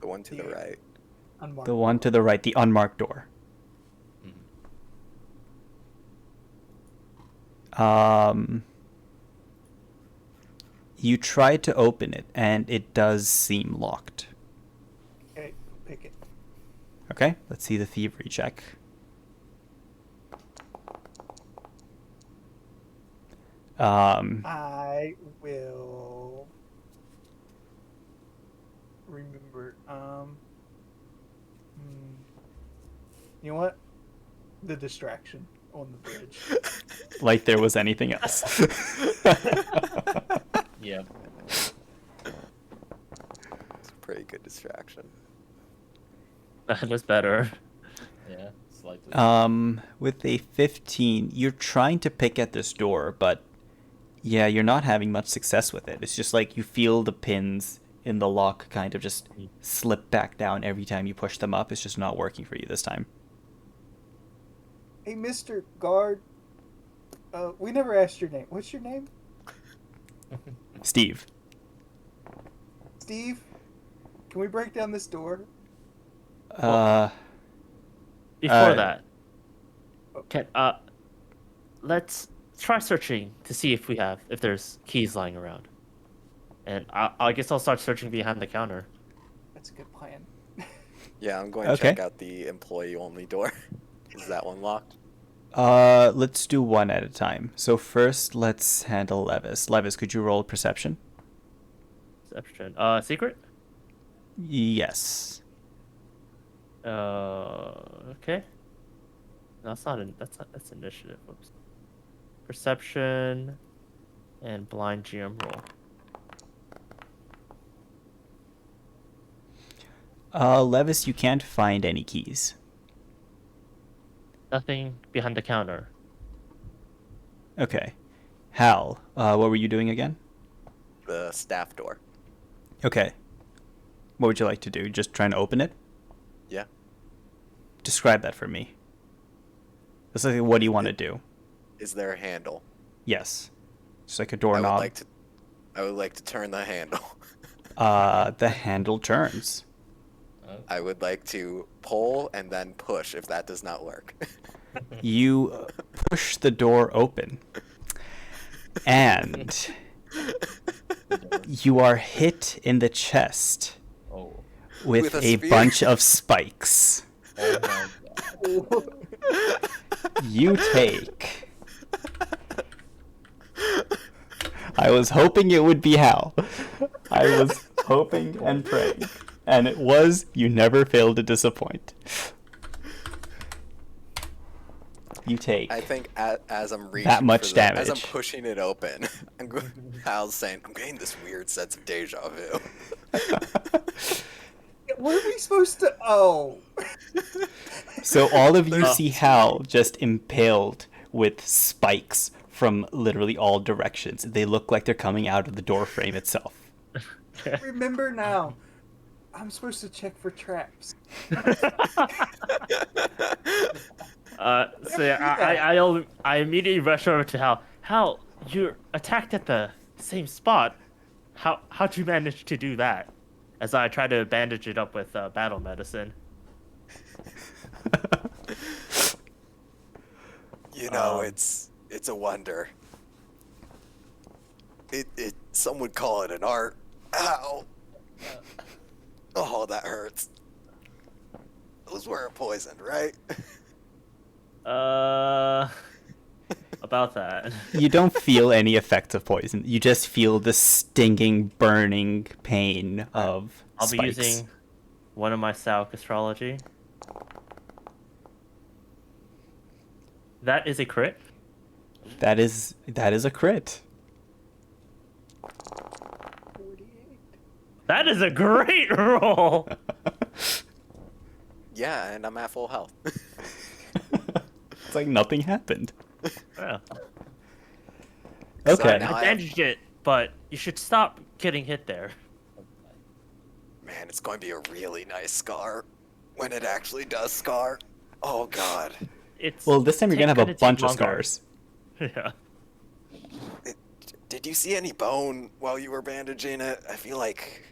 The one to the Yeah. right. Unmarked. The one to the right, the unmarked door. You try to open it, and it does seem locked. Okay, pick it. Okay, let's see the thievery check. I will remember. You know what? The distraction on the bridge. Like there was anything else. Yeah. It's a pretty good distraction. That is better. Yeah. most likely. With a 15, you're trying to pick at this door, but yeah, you're not having much success with it. It's just like you feel the pins in the lock kind of just slip back down every time you push them up. It's just not working for you this time. Hey, Mr. Guard. We never asked your name. What's your name? Steve. Steve? Can we break down this door? Before Uh, that, let's try searching to see if there's keys lying around. And I guess I'll start searching behind the counter. That's a good plan. Yeah, I'm going to Okay. check out the employee-only door. Is that one locked? Let's do one at a time. So first, let's handle Levis. Levis, could you roll perception? Perception. Secret? Yes. Okay. No, that's initiative. Whoops. Perception and blind GM roll. Levis, you can't find any keys. Nothing behind the counter. Okay. Hal, what were you doing again? The staff door. Okay. What would you like to do? Just trying to open it? Yeah. Describe that for me. It's like, what do you want to do? Is there a handle? Yes. Just like a I doorknob. would like to turn the handle. The handle turns. I would like to pull and then push if that does not work. You push the door open. And you are hit in the chest Oh. with With a a spear? bunch of spikes. Oh my god. You take. I was hoping it would be Hal. I was hoping and praying. And it was. You never fail to disappoint. You take. I think as I'm reaching That much for as I'm damage. pushing it open, Hal's saying, I'm getting this weird sense of deja vu. What are we supposed to... Oh. So all of you Oh. see Hal just impaled with spikes from literally all directions. They look like they're coming out of the door frame itself. Remember now. I'm supposed to check for traps. So yeah, I immediately rush over to Hal. Hal, you're attacked at the same spot. How'd you manage to do that? As I try to bandage it up with battle medicine. You know, it's a wonder. Some would call it an art. Ow. Oh, that hurts. Those weren't poisoned, right? About that. You don't feel any effects of poison. You just feel the stinging, burning pain of I'll be spikes. using one of my Sauk astrology. That is a crit. That is a crit. 48. That is a great roll. Yeah, and I'm at full health. It's like nothing happened. Yeah. Okay. Now I I have- bandaged it, but you should stop getting hit there. Man, it's going to be a really nice scar when it actually does scar. Oh god. It's Well, this time you're gonna have a take bunch of longer. scars. Yeah. Did you see any bone while you were bandaging it? I feel like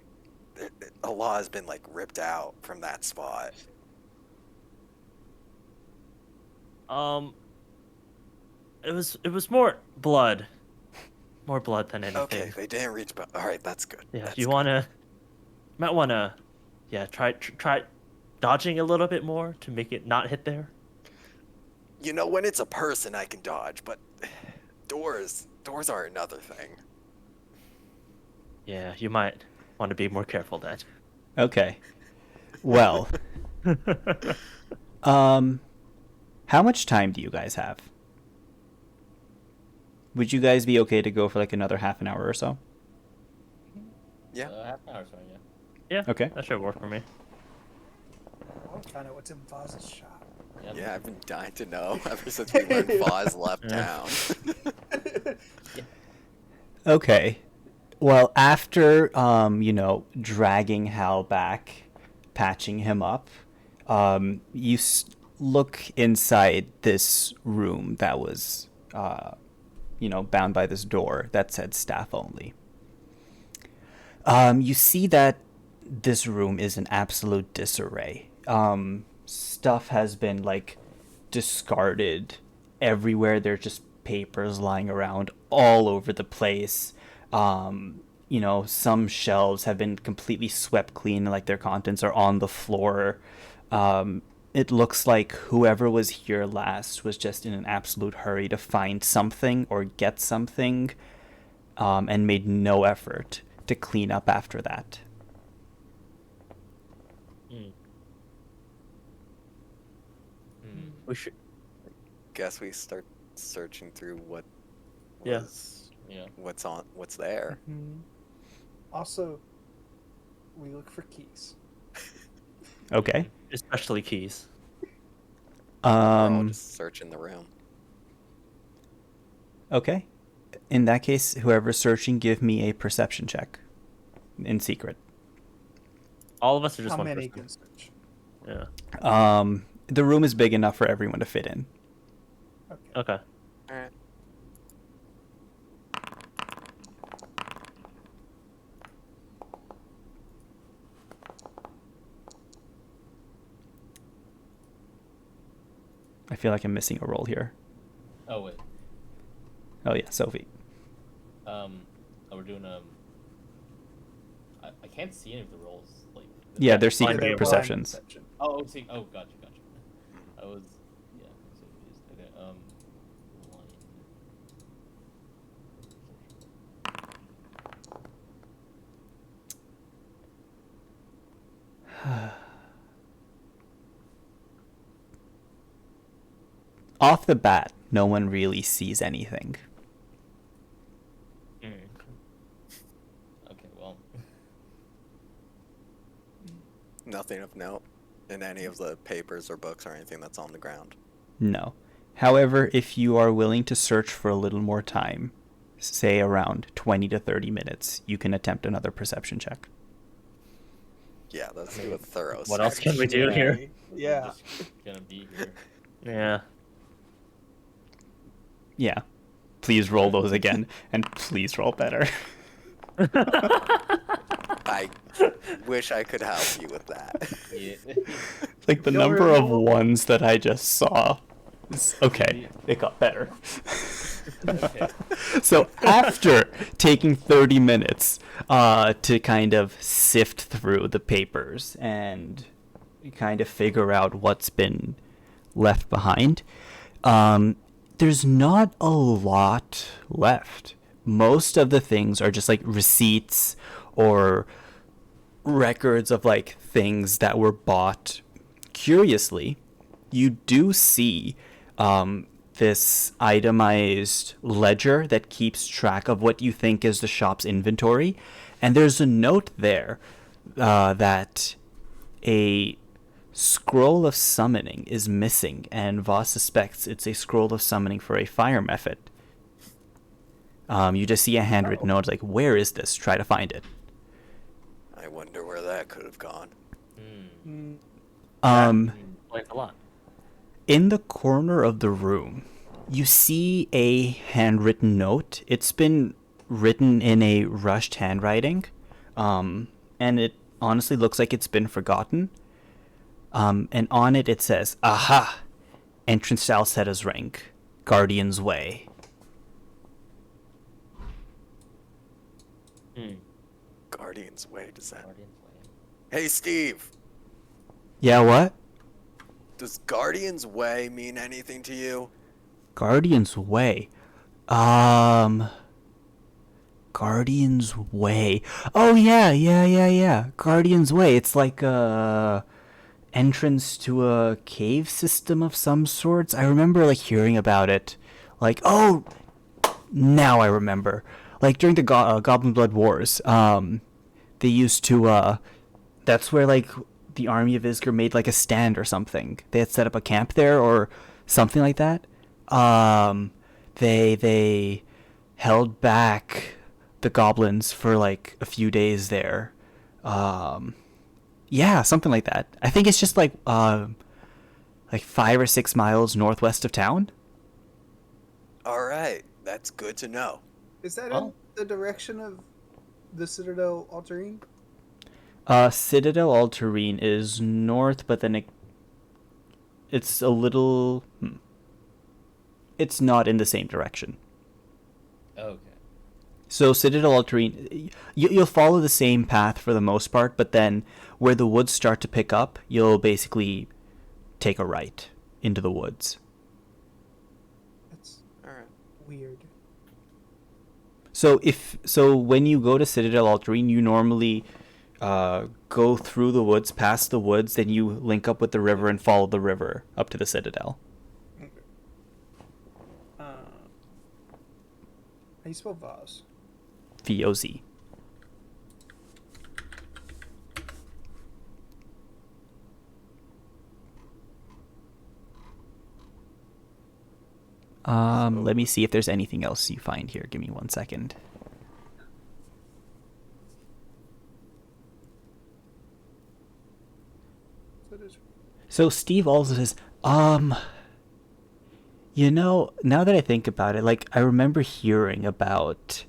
a lot has been like ripped out from that spot. It was more blood than anything. Okay, they didn't reach. All right, that's good. Yeah, That's you good. might wanna, yeah, try dodging a little bit more to make it not hit there. You know, when it's a person, I can dodge, but doors are another thing. Yeah, you might want to be more careful then. Okay. Well, how much time do you guys have? Would you guys be okay to go for like another half an hour or so? Yeah. Half an hour's fine, yeah. Yeah. Okay. That should work for me. I want to find out what's in Vaz's shop. Yep. Yeah, I've been dying to know ever since we learned Foz left Yeah. town. Okay. Well, after dragging Hal back, patching him up, you look inside this room that was, bound by this door that said staff only. You see that this room is in absolute disarray. Stuff has been like discarded everywhere. There's just papers lying around all over the place. Some shelves have been completely swept clean, like their contents are on the floor. It looks like whoever was here last was just in an absolute hurry to find something or get something, and made no effort to clean up after that. Mm. Mm. We should. Guess we start searching through what Yeah. was, Yeah. what's there. Mhm. Also, we look for keys. Okay. Especially keys. We're all Um, just searching the room. okay. In that case, whoever's searching, give me a perception check in secret. All of us are just How one many person. can search? Yeah. The room is big enough for everyone to fit in. Okay. Okay. Alright. I feel like I'm missing a roll here. Oh wait. Oh yeah, Sophie. We're doing I can't see any of the rolls. Like. Yeah, they're Blind secret table. perceptions. Perception. Oh, see. Oh, gotcha. I was. Yeah. So confused. Okay. Blind. Off the bat, no one really sees anything. Mm. Okay. Well. Nothing of note in any of the papers or books or anything that's on the ground. No. However, if you are willing to search for a little more time, say around 20 to 30 minutes, you can attempt another perception check. Yeah, let's do a thorough What else can we search. do here? Yeah. I'm just gonna be here. Yeah. Yeah. Please roll those again, and please roll better. I wish I could help you with that. Yeah. Like the Go number of roll. ones that I just saw. Okay, it got better. Okay. So after taking 30 minutes to kind of sift through the papers and kind of figure out what's been left behind, there's not a lot left. Most of the things are just like receipts or records of like things that were bought. Curiously, you do see this itemized ledger that keeps track of what you think is the shop's inventory, and there's a note there that a scroll of summoning is missing, and Voss suspects it's a scroll of summoning for a fire method. You just see a handwritten note like, "Where is this? Try to find it." I wonder where that could have gone. Hmm. Mm, Like a lot. In the corner of the room, you see a handwritten note. It's been written in a rushed handwriting, and it honestly looks like it's been forgotten. And on it says, "Aha! Entrance to Alcetta's Ring, Guardian's Way." Mm. Guardian's Way, does that... Guardian's Way. Hey, Steve! Yeah, what? Does Guardian's Way mean anything to you? Guardian's Way. Guardian's Way. Oh yeah. Guardian's Way. It's like a entrance to a cave system of some sorts. I remember like hearing about it. Like, oh, now I remember. Like during the Goblin Blood Wars, they used to. That's where like the army of Isgr made like a stand or something. They had set up a camp there or something like that. They held back the goblins for like a few days there. Yeah, something like that. I think it's just like 5 or 6 miles northwest of town. All right, that's good to know. Is that in Well- the direction of the Citadel Altarine? Citadel Altarine is north, but then it's a little. It's not in the same direction. Okay. So Citadel Altarine, you'll follow the same path for the most part, but then where the woods start to pick up, you'll basically take a right into the woods. That's All right. weird. So when you go to Citadel Altarine, you normally go through the woods, past the woods, then you link up with the river and follow the river up to the Citadel. How you spell Vaz? VOZ. Let me see if there's anything else you find here. Give me 1 second. That is So Steve also says, now that I think about it, like I remember hearing about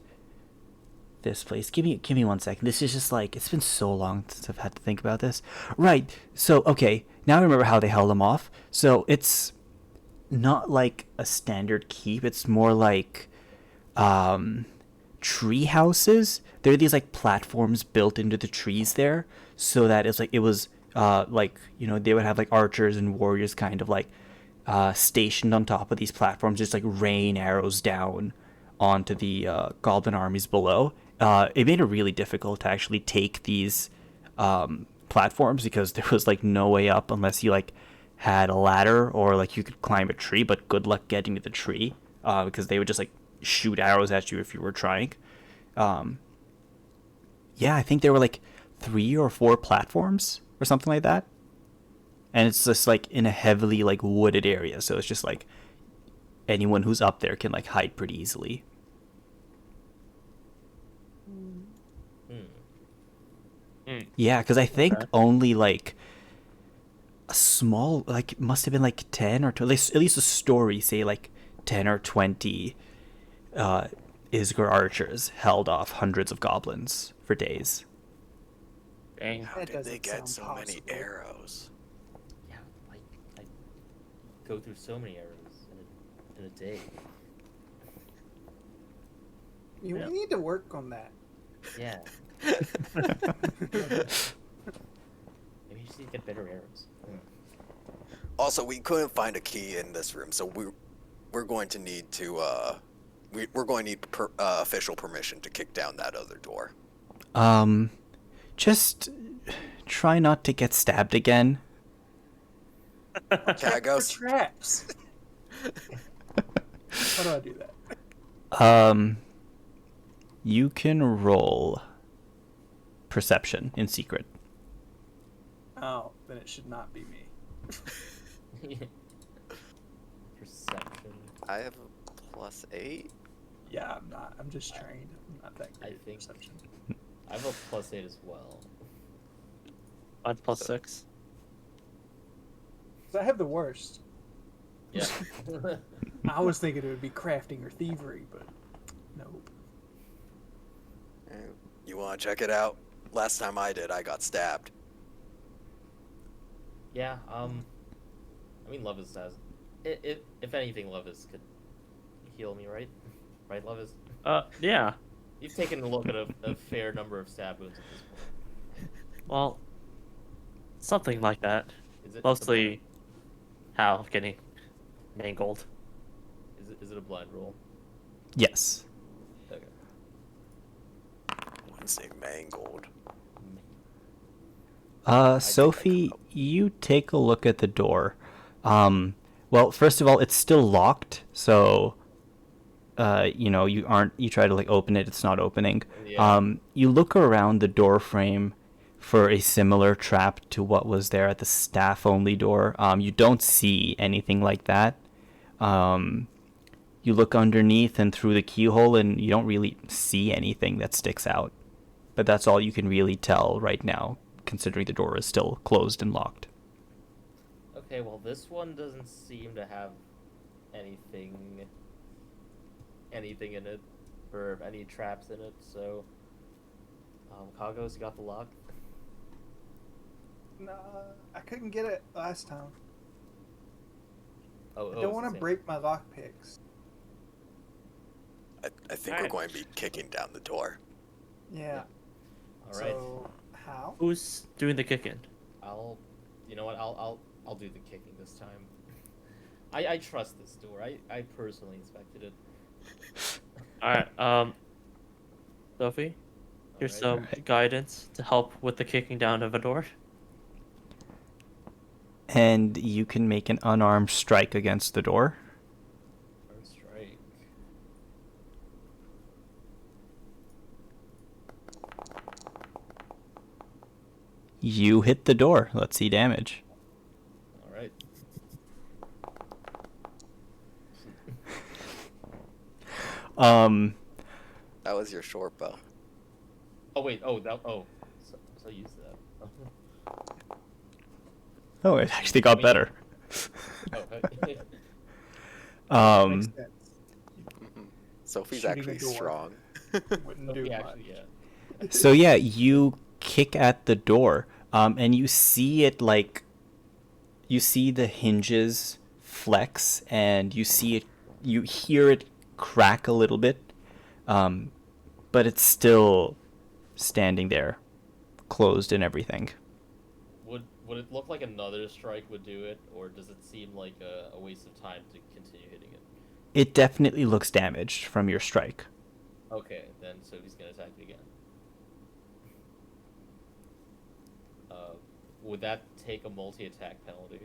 this place. Give me 1 second. This is just like, it's been so long since I've had to think about this. Right. So, okay, now I remember how they held them off. So it's not like a standard keep. It's more like tree houses. There are these like platforms built into the trees there, so that it's like they would have like archers and warriors kind of like stationed on top of these platforms, just like rain arrows down onto the goblin armies below. It made it really difficult to actually take these platforms because there was like no way up unless you like had a ladder or like you could climb a tree, but good luck getting to the tree because they would just like shoot arrows at you if you were trying. Yeah, I think there were like 3 or 4 platforms or something like that, and it's just like in a heavily like wooded area, so it's just like anyone who's up there can like hide pretty easily. Yeah, because I think Okay. only like a small, like must have been like 10 or 20, at least the story say like 10 or 20 Isgr archers held off hundreds of goblins for days. Dang. How That did they doesn't get sound so many possible. arrows? Yeah, like I go through so many arrows in a day. Yeah. We need to work on that. Yeah. Maybe you just need to get better arrows. Also, we couldn't find a key in this room, so we're going to need to we're going to need official permission to kick down that other door. Just try not to get stabbed again. Kagos? For traps. How do I do that? You can roll perception in secret. Oh, then it should not be me. Perception. I have a +8. Yeah, I'm not. I'm just trained. I'm not that I great at think- perception. I have a +8 as well. Mine's +6. So I have the worst. Yeah. I was thinking it would be crafting or thievery, but nope. You want to check it out? Last time I did, I got stabbed. Yeah. I mean, Levis has. If anything, Levis could heal me, right? Right, Levis? Yeah. You've taken a look at a fair number of stab wounds at this point. Well, something like that. Is it Mostly Hal getting mangled. Is it a blind roll? Yes. Okay. Wednesday mangled. Sophie, you take a look at the door. Well, first of all, it's still locked, so you try to like open it, it's not opening. Yeah. You look around the door frame for a similar trap to what was there at the staff-only door. You don't see anything like that. You look underneath and through the keyhole, and you don't really see anything that sticks out. But that's all you can really tell right now, considering the door is still closed and locked. Okay, well this one doesn't seem to have anything in it, or any traps in it, so Kagos, you got the lock? Nah, I couldn't get it last time. Oh, I don't want to break my lockpicks. I think we're Alright. going to be kicking down the door. Yeah. Alright. So how? Who's doing the kicking? You know what, I'll do the kicking this time. I trust this door. I personally inspected it. Alright, Sophie, here's some Alright. guidance to help with the kicking down of a door. And you can make an unarmed strike against the door. First strike. You hit the door. Let's see damage. Alright. That was your short bow. Oh wait, so use that. Oh, it actually got better. Oh, Makes Um, sense. Sophie's Shooting actually a door. strong. Wouldn't do yeah, much. actually, yeah. so yeah, you kick at the door, and you see it like, you see the hinges flex, and you see it, you hear it crack a little bit, but it's still standing there, closed and everything. Would it look like another strike would do it, or does it seem like a waste of time to continue hitting it? It definitely looks damaged from your strike. Okay, then Sophie's gonna attack it again. Would that take a multi-attack penalty?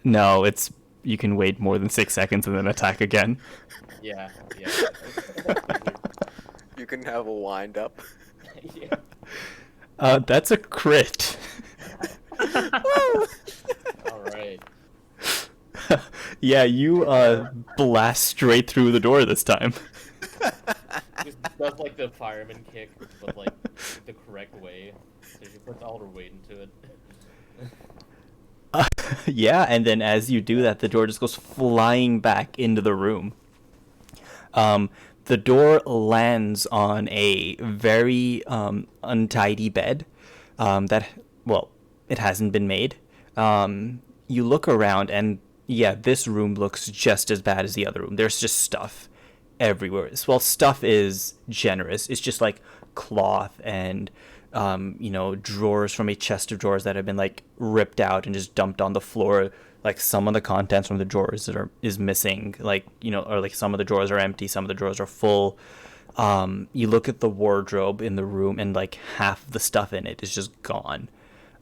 No, it's, you can wait more than 6 seconds and then attack again. Yeah. You can have a wind up. Yeah. That's a crit. All right. Yeah, you blast straight through the door this time. Just does like the fireman kick, but like the correct way. So she puts all her weight into it. Yeah, and then as you do that, the door just goes flying back into the room. The door lands on a very untidy bed that, well, it hasn't been made. You look around, and yeah, this room looks just as bad as the other room. There's just stuff everywhere. Well, stuff is generous. It's just like cloth and drawers from a chest of drawers that have been like ripped out and just dumped on the floor. Like some of the contents from the drawers is missing, or like some of the drawers are empty, some of the drawers are full. You look at the wardrobe in the room, and like half the stuff in it is just gone.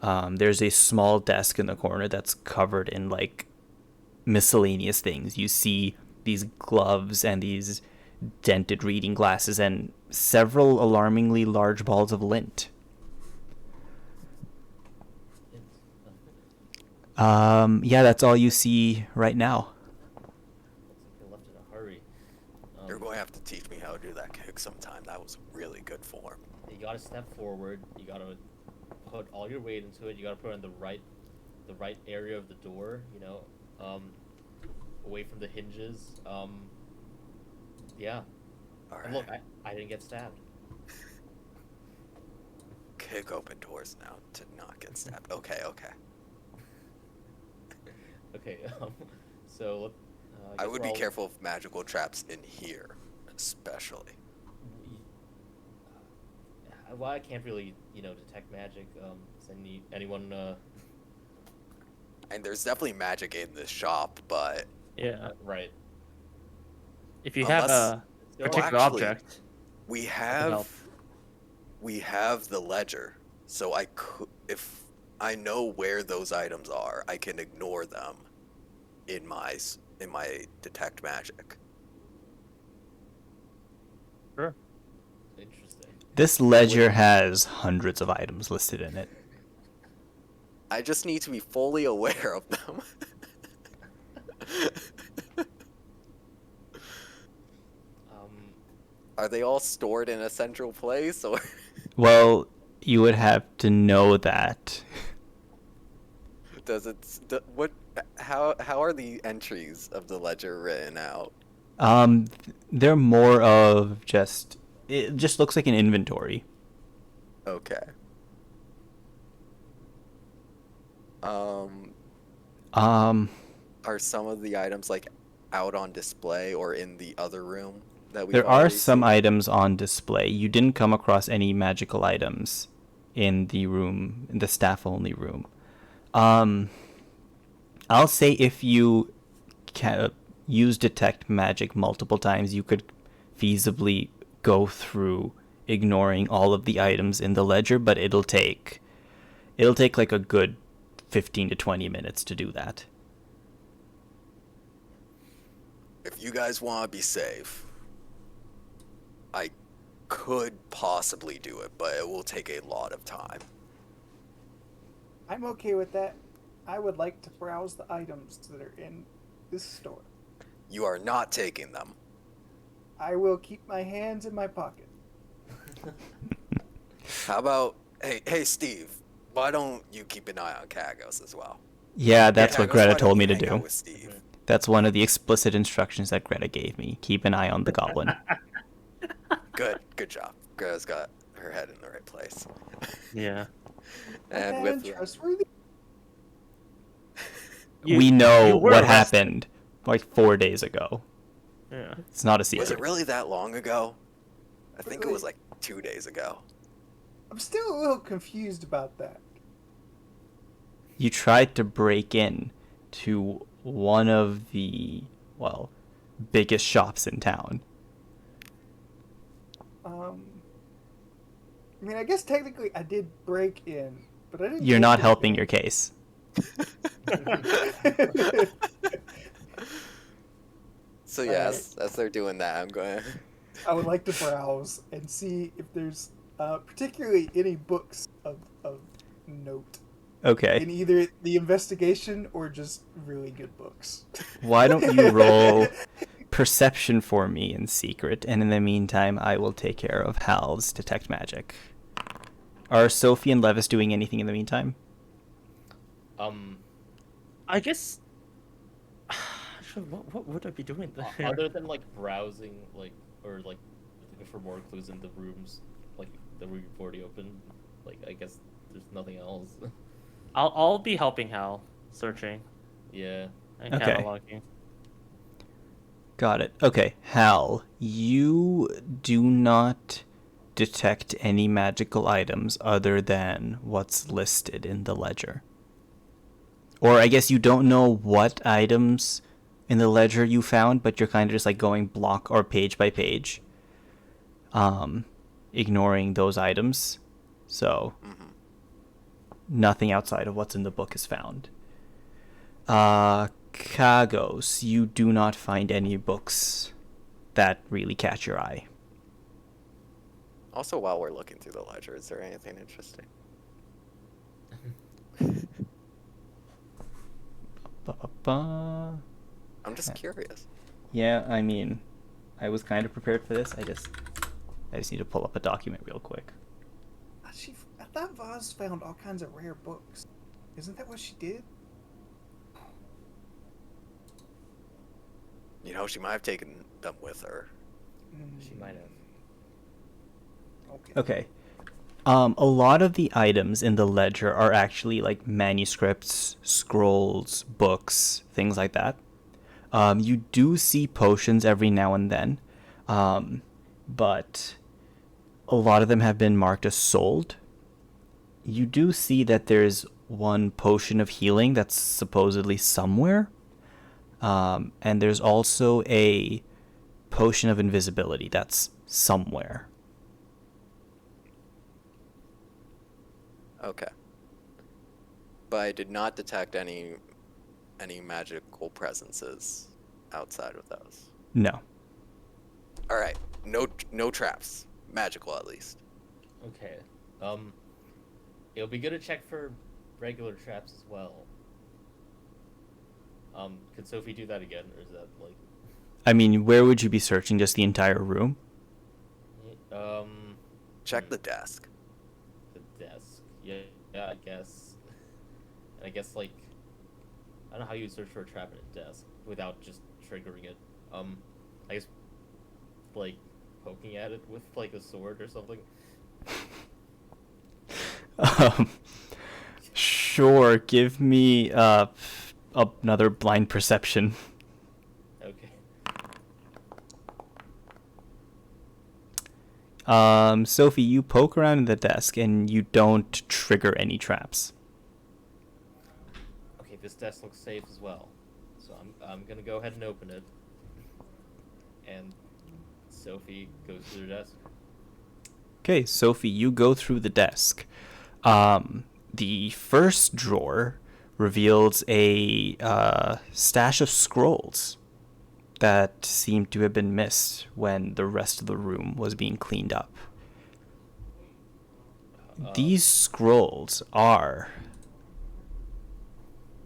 There's a small desk in the corner that's covered in like miscellaneous things. You see these gloves and these dented reading glasses and several alarmingly large balls of lint. Yeah, that's all you see right now. Looks like they left in a hurry. You're going to have to teach me how to do that kick sometime. That was really good form. You gotta step forward. You gotta put all your weight into it. You gotta put it in the right area of the door. Away from the hinges. Yeah. All And right. look, I didn't get stabbed. Kick open doors now to not get stabbed. Okay. Okay. So I guess would we're be all- careful of magical traps in here, especially. Well, I can't really, detect magic. Does anyone? And there's definitely magic in this shop, but Yeah. Right. If you have Unless- a There are- particular actually- object, we help. have the ledger. So if I know where those items are, I can ignore them in my detect magic. sure. Interesting. This ledger has hundreds of items listed in it. I just need to be fully aware of them. Um, Are they all stored in a central place, or Well, you would have to know that. does it? What? How are the entries of the ledger written out? They're more of just. It just looks like an inventory. Okay. Um, Um, are some of the items like out on display or in the other room that we've there are already some seen? items on display. You didn't come across any magical items in the staff-only room. Um, I'll say if you use detect magic multiple times, you could feasibly go through ignoring all of the items in the ledger, but it'll take like a good 15 to 20 minutes to do that. If you guys want to be safe, I could possibly do it, but it will take a lot of time. I'm okay with that. I would like to browse the items that are in this store. You are not taking them. I will keep my hands in my pocket. How about, hey, Steve, why don't you keep an eye on Kagos as well? Yeah, that's what Kagos, Greta why don't told me you to hang out do. with Steve? That's one of the explicit instructions that Greta gave me. Keep an eye on the goblin. Good job. Greta's got her head in the right place. Yeah. And Okay, with trustworthy. You- We you know were what arrested. happened like 4 days ago. Yeah. It's not a was secret. it really that long ago? I think it was Really? like 2 days ago. I'm still a little confused about that. You tried to break in to one of the, well, biggest shops in town. I mean, I guess technically I did break in, but I didn't. You're take not anything. helping your case. So yeah, as they're doing that, I'm going. I would like to browse and see if there's particularly any books of note Okay. in either the investigation or just really good books. Why don't you roll perception for me in secret, and in the meantime, I will take care of Hal's detect magic. Are Sophie and Levis doing anything in the meantime? I guess. Sure, what would I be doing there? Other than like browsing, like or like looking for more clues in the rooms, like that we've already opened, like I guess there's nothing else. I'll be helping Hal searching Yeah. and Okay. cataloging. Got it. Okay, Hal, you do not detect any magical items other than what's listed in the ledger. Or I guess you don't know what items in the ledger you found, but you're kind of just like going block or page by page, ignoring those items. So nothing outside of what's in the book is found. Kagos, you do not find any books that really catch your eye. Also, while we're looking through the ledger, is there anything interesting? Ba-ba-ba. I'm just curious. Yeah, I mean, I was kind of prepared for this. I just need to pull up a document real quick. I thought Vaz found all kinds of rare books. Isn't that what she did? You know, she might have taken them with her. She might have. Okay. Okay. A lot of the items in the ledger are actually like manuscripts, scrolls, books, things like that. You do see potions every now and then, but a lot of them have been marked as sold. You do see that there's one potion of healing that's supposedly somewhere, and there's also a potion of invisibility that's somewhere. Okay. But I did not detect any magical presences outside of those. No. All right. No traps. Magical, at least. Okay. It'll be good to check for regular traps as well. Could Sophie do that again, or is that like? I mean, where would you be searching? Just the entire room? Check the desk. The desk. Yeah, I guess. And I guess like, I don't know how you would search for a trap in a desk without just triggering it. I guess like poking at it with like a sword or something. Sure. Give me another blind perception. Okay. Sophie, you poke around in the desk and you don't trigger any traps. Okay, this desk looks safe as well, so I'm gonna go ahead and open it. And Sophie goes to the desk. Okay, Sophie, you go through the desk. The first drawer reveals a stash of scrolls that seemed to have been missed when the rest of the room was being cleaned up. These scrolls are...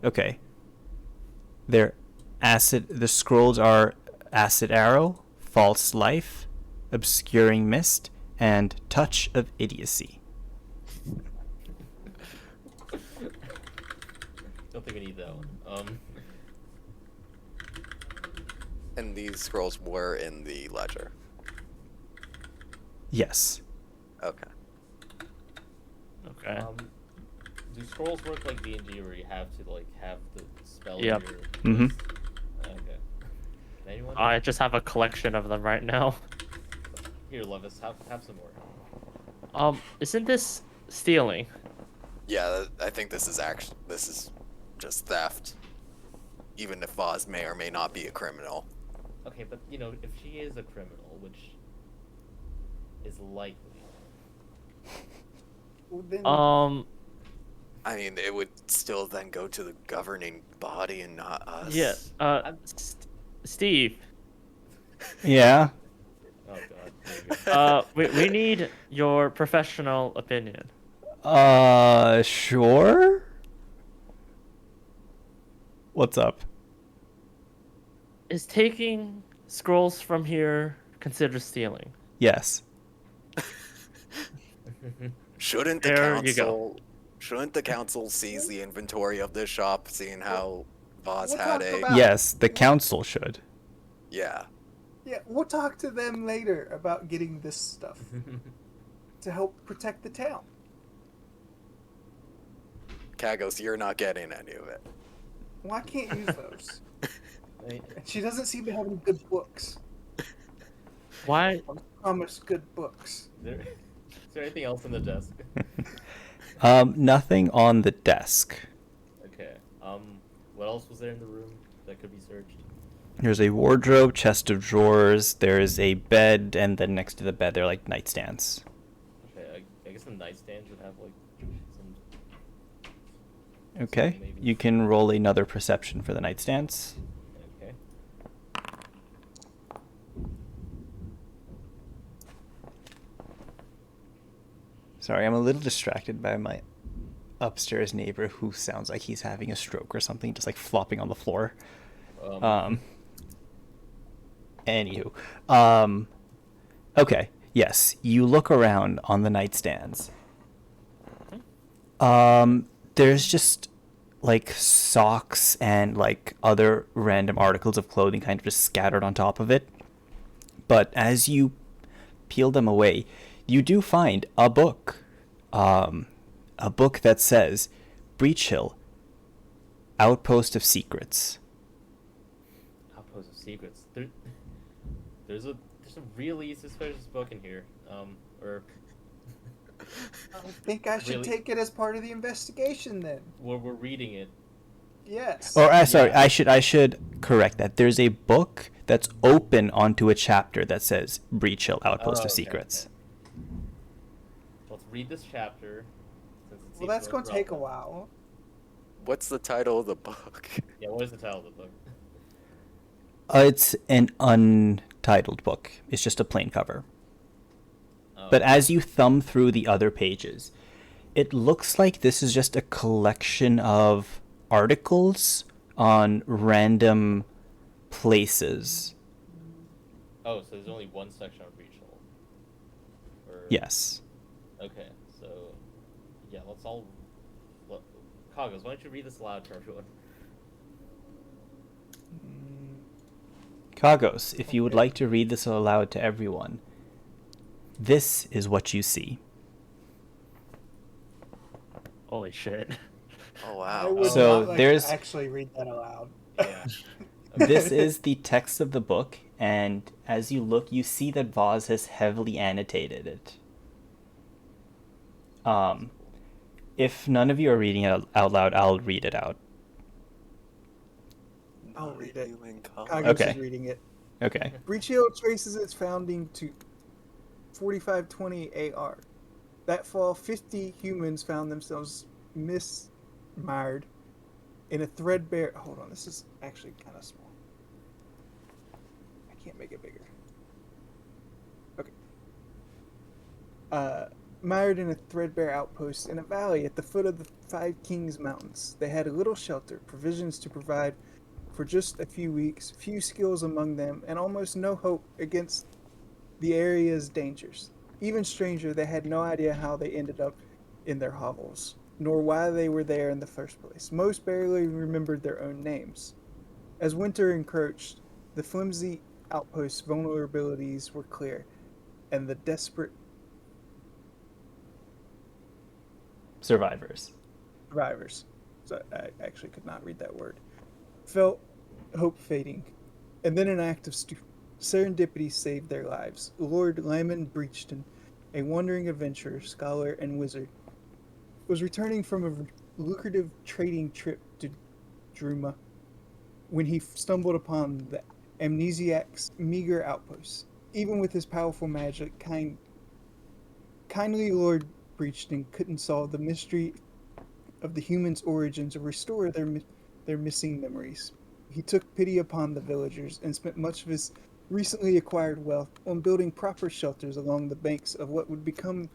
Okay. The scrolls are Acid Arrow, False Life, Obscuring Mist, and Touch of Idiocy. Don't think I need that one. And these scrolls were in the ledger. Yes. Okay. Okay. Do scrolls work like D&D where you have to like have the spell? Yep. In your Mhm. Okay. Anyone? I just have a collection of them right now. Here, Levis, have some more. Isn't this stealing? Yeah, I think this is just theft. Even if Voz may or may not be a criminal. Okay, but you know, if she is a criminal, which is likely. Well, then, I mean, it would still then go to the governing body and not us. Yeah. Steve. Yeah. Oh god. There you go. We need your professional opinion. Sure? What's up? Is taking scrolls from here considered stealing? Yes. Shouldn't the There you go. council? Shouldn't the council seize the inventory of this shop, seeing how Voz We'll had talk a? about- Yes, the council should. Yeah. yeah, we'll talk to them later about getting this stuff to help protect the town. Kagos, you're not getting any of it. Well, I can't use those. Hey, And she doesn't seem to have any good books. Why? I promised good books. is there anything else in the desk? Nothing on the desk. Okay. What else was there in the room that could be searched? There's a wardrobe, chest of drawers, there's a bed, and then next to the bed there are like nightstands. Okay, I guess the nightstands would have like some. Okay. maybe- You can roll another perception for the nightstands. Okay. Sorry, I'm a little distracted by my upstairs neighbor who sounds like he's having a stroke or something, just like flopping on the floor. Anywho. Okay. Yes, you look around on the nightstands. There's just like socks and like other random articles of clothing kind of just scattered on top of it. But as you peel them away, you do find a book. A book that says Breach Hill, Outpost of Secrets. Outpost of Secrets. There's a really suspicious book in here. Or I think I should Really? take it as part of the investigation then. we're reading it. Yes. Or sorry, Yeah. I should correct that. There's a book that's open onto a chapter that says Breach Hill, Outpost Oh, of okay, Secrets. okay. Let's read this chapter. Since it Well, seems that's so going to take a relevant. while. What's the title of the book? Yeah, what is the title of the book? It's an untitled book. It's just a plain cover. Oh, But as you thumb through the other pages, It looks like this is just a collection of articles on random places. Oh, so there's only one section on Breach Hole. Or... Yes. Okay, so yeah, let's all. Kagos, why don't you read this aloud for everyone? Kagos, if you would Okay. like to read this aloud to everyone, this is what you see. Holy shit. Oh I wow. would So not like there's- to actually read that aloud. Yeah. This is the text of the book, and as you look, you see that Voz has heavily annotated it. If none of you are reading it out loud, I'll read it out. I'll read it. You in color. Kagos Okay. is reading it. Okay. Breach Hill traces its founding to 4520 AR. That fall, 50 humans found themselves mired in a threadbare. Hold on, this is actually kind of small. I can't make it bigger. Okay. Mired in a threadbare outpost in a valley at the foot of the Five Kings Mountains. They had a little shelter, provisions to provide for just a few weeks, few skills among them, and almost no hope against the area's dangers. Even stranger, they had no idea how they ended up in their hovels, nor why they were there in the first place. Most barely remembered their own names. As winter encroached, the flimsy outpost's vulnerabilities were clear, and the desperate Survivors. survivors, so I actually could not read that word, felt hope fading, and then an act of serendipity saved their lives. Lord Lyman Breachton, a wandering adventurer, scholar, and wizard, was returning from a lucrative trading trip to Druma when he stumbled upon the Amnesiac's meager outpost. Even with his powerful magic, kindly Lord Breachton couldn't solve the mystery of the humans' origins or restore their missing memories. He took pity upon the villagers and spent much of his recently acquired wealth on building proper shelters along the banks of what would become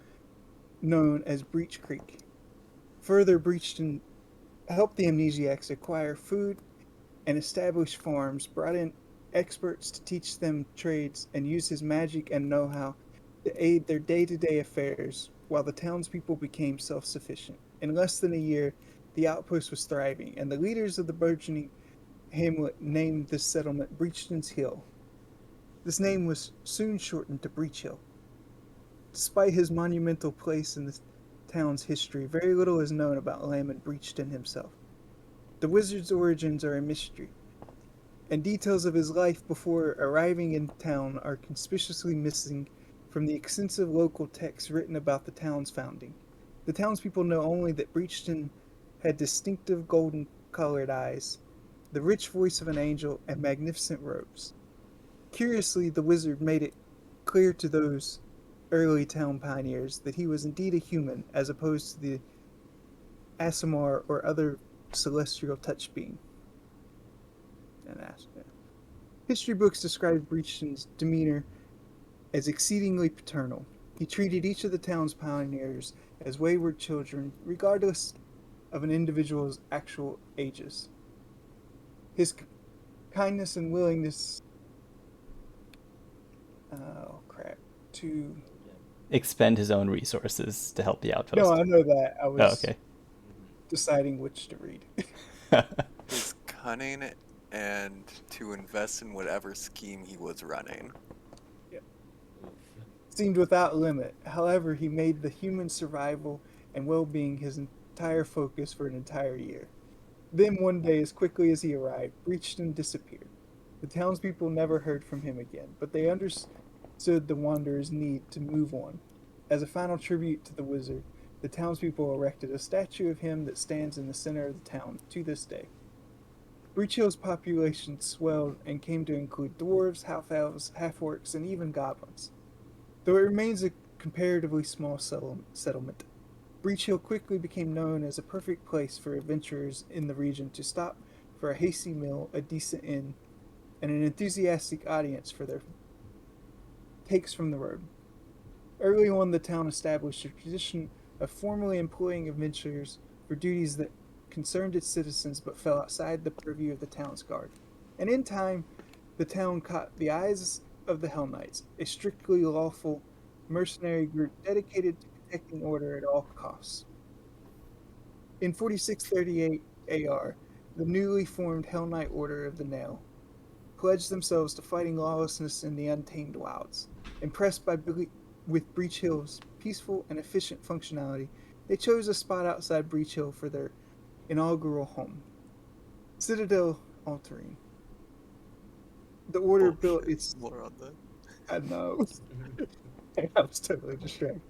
known as Breach Creek. Further, Breachton helped the Amnesiacs acquire food and establish farms, brought in experts to teach them trades, and used his magic and know-how to aid their day-to-day affairs while the townspeople became self-sufficient. In less than a year, the outpost was thriving, and the leaders of the burgeoning hamlet named this settlement Breachton's Hill. This name was soon shortened to Breach Hill. Despite his monumental place in the town's history, very little is known about Lyman Breachton himself. The wizard's origins are a mystery, and details of his life before arriving in town are conspicuously missing from the extensive local texts written about the town's founding. The townspeople know only that Breachton had distinctive golden-colored eyes, the rich voice of an angel, and magnificent robes. Curiously, the wizard made it clear to those early town pioneers that he was indeed a human, as opposed to the Aasimar or other celestial touch being. History books describe Breachton's demeanor as exceedingly paternal. He treated each of the town's pioneers as wayward children, regardless of an individual's actual ages. His kindness and willingness to... Expend his own resources to help the outpost. No, I know that. I was Oh, okay. deciding which to read. His cunning and to invest in whatever scheme he was running. Seemed without limit. However, he made the human survival and well-being his entire focus for an entire year. Then one day, as quickly as he arrived, Breachton disappeared. The townspeople never heard from him again, but they understood the wanderer's need to move on. As a final tribute to the wizard, the townspeople erected a statue of him that stands in the center of the town to this day. Breach Hill's population swelled and came to include dwarves, half-elves, half-orcs, and even goblins. Though it remains a comparatively small settlement, Breach Hill quickly became known as a perfect place for adventurers in the region to stop for a hasty meal, a decent inn, and an enthusiastic audience for their takes from the road. Early on, the town established a tradition of formally employing adventurers for duties that concerned its citizens but fell outside the purview of the town's guard. And in time, the town caught the eyes of the Hell Knights, a strictly lawful mercenary group dedicated to protecting order at all costs. In 4638 AR, the newly formed Hell Knight Order of the Nail pledged themselves to fighting lawlessness in the untamed wilds. Impressed with Breach Hill's peaceful and efficient functionality, they chose a spot outside Breach Hill for their inaugural home, Citadel Altarine. The Order built its... More on that. I know. I was totally distracted.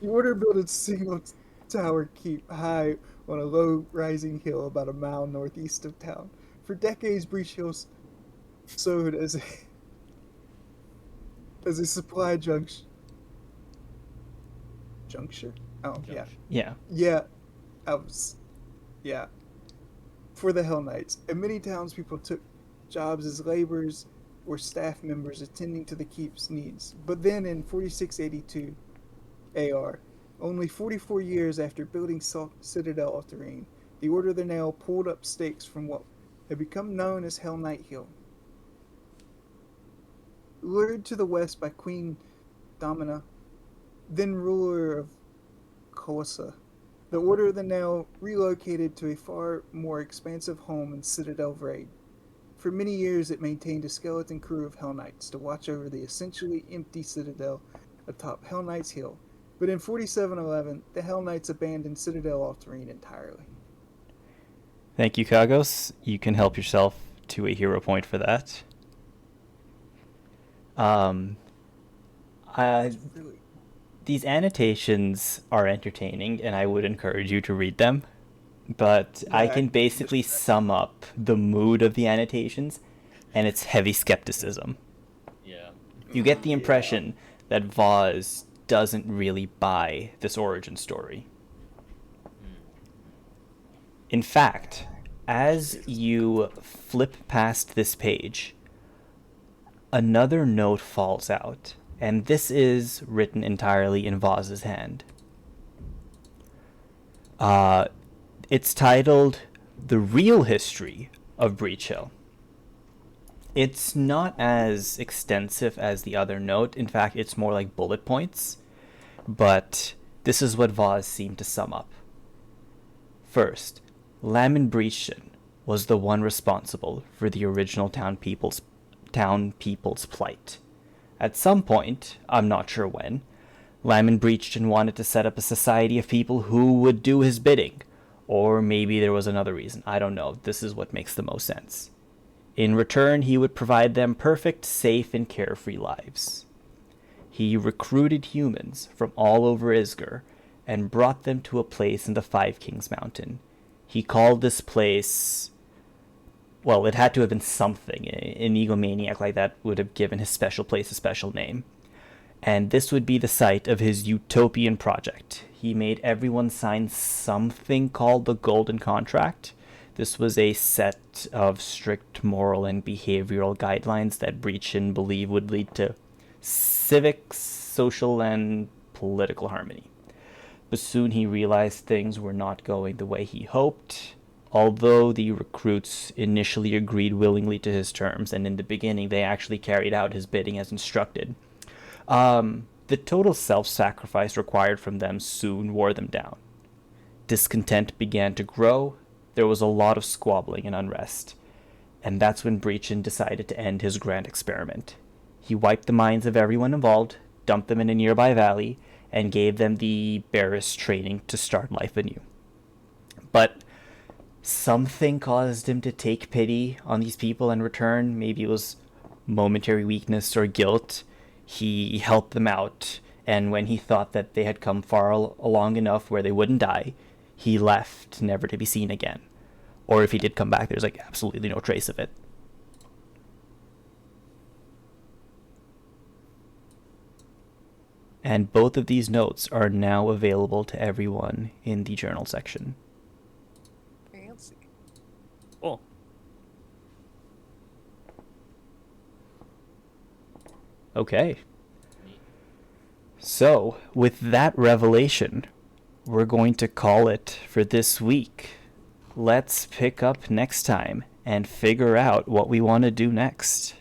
The Order built its single tower keep high on a low rising hill about a mile northeast of town. For decades, Breach Hill served as a supply juncture. Oh, yeah. Yeah. Yeah. For the Hell Knights. And many townspeople took jobs as laborers or staff members attending to the keep's needs. But then in 4682 AR, only 44 years after building Citadel Altarine, the Order of the Nail pulled up stakes from what had become known as Hell Knight Hill. Lured to the west by Queen Domina, then ruler of Kosa, the Order of the Nail relocated to a far more expansive home in Citadel Vraid. For many years it maintained a skeleton crew of Hell Knights to watch over the essentially empty citadel atop Hell Knights Hill, but in 4711 the Hell Knights abandoned Citadel Altarine entirely. Thank you, Kagos. You can help yourself to a hero point for that. These annotations are entertaining, and I would encourage you to read them. But Yeah, I can basically sum up the mood of the annotations, and it's heavy skepticism. Yeah. You get the impression that Voz doesn't really buy this origin story. In fact, as you flip past this page, another note falls out, and this is written entirely in Voz's hand. It's titled The Real History of Breach Hill. It's not as extensive as the other note. In fact, it's more like bullet points. But this is what Voz seemed to sum up. First, Lamin Breachin was the one responsible for the original town people's plight. At some point, I'm not sure when, Lamin Breachin wanted to set up a society of people who would do his bidding. Or maybe there was another reason. I don't know. This is what makes the most sense. In return, he would provide them perfect, safe, and carefree lives. He recruited humans from all over Isger and brought them to a place in the Five Kings Mountain. He called this place... Well, it had to have been something. An egomaniac like that would have given his special place a special name. And this would be the site of his utopian project. He made everyone sign something called the Golden Contract. This was a set of strict moral and behavioral guidelines that Breachin believed would lead to civic, social, and political harmony. But soon he realized things were not going the way he hoped. Although the recruits initially agreed willingly to his terms, and in the beginning they actually carried out his bidding as instructed, the total self-sacrifice required from them soon wore them down. Discontent began to grow. There was a lot of squabbling and unrest. And that's when Breachin decided to end his grand experiment. He wiped the minds of everyone involved, dumped them in a nearby valley, and gave them the barest training to start life anew. But something caused him to take pity on these people in return. Maybe it was momentary weakness or guilt. He helped them out, and when he thought that they had come far along enough where they wouldn't die, he left, never to be seen again. Or if he did come back, there's like absolutely no trace of it. And both of these notes are now available to everyone in the journal section. Fancy. Cool. Okay. So, with that revelation, we're going to call it for this week. Let's pick up next time and figure out what we want to do next.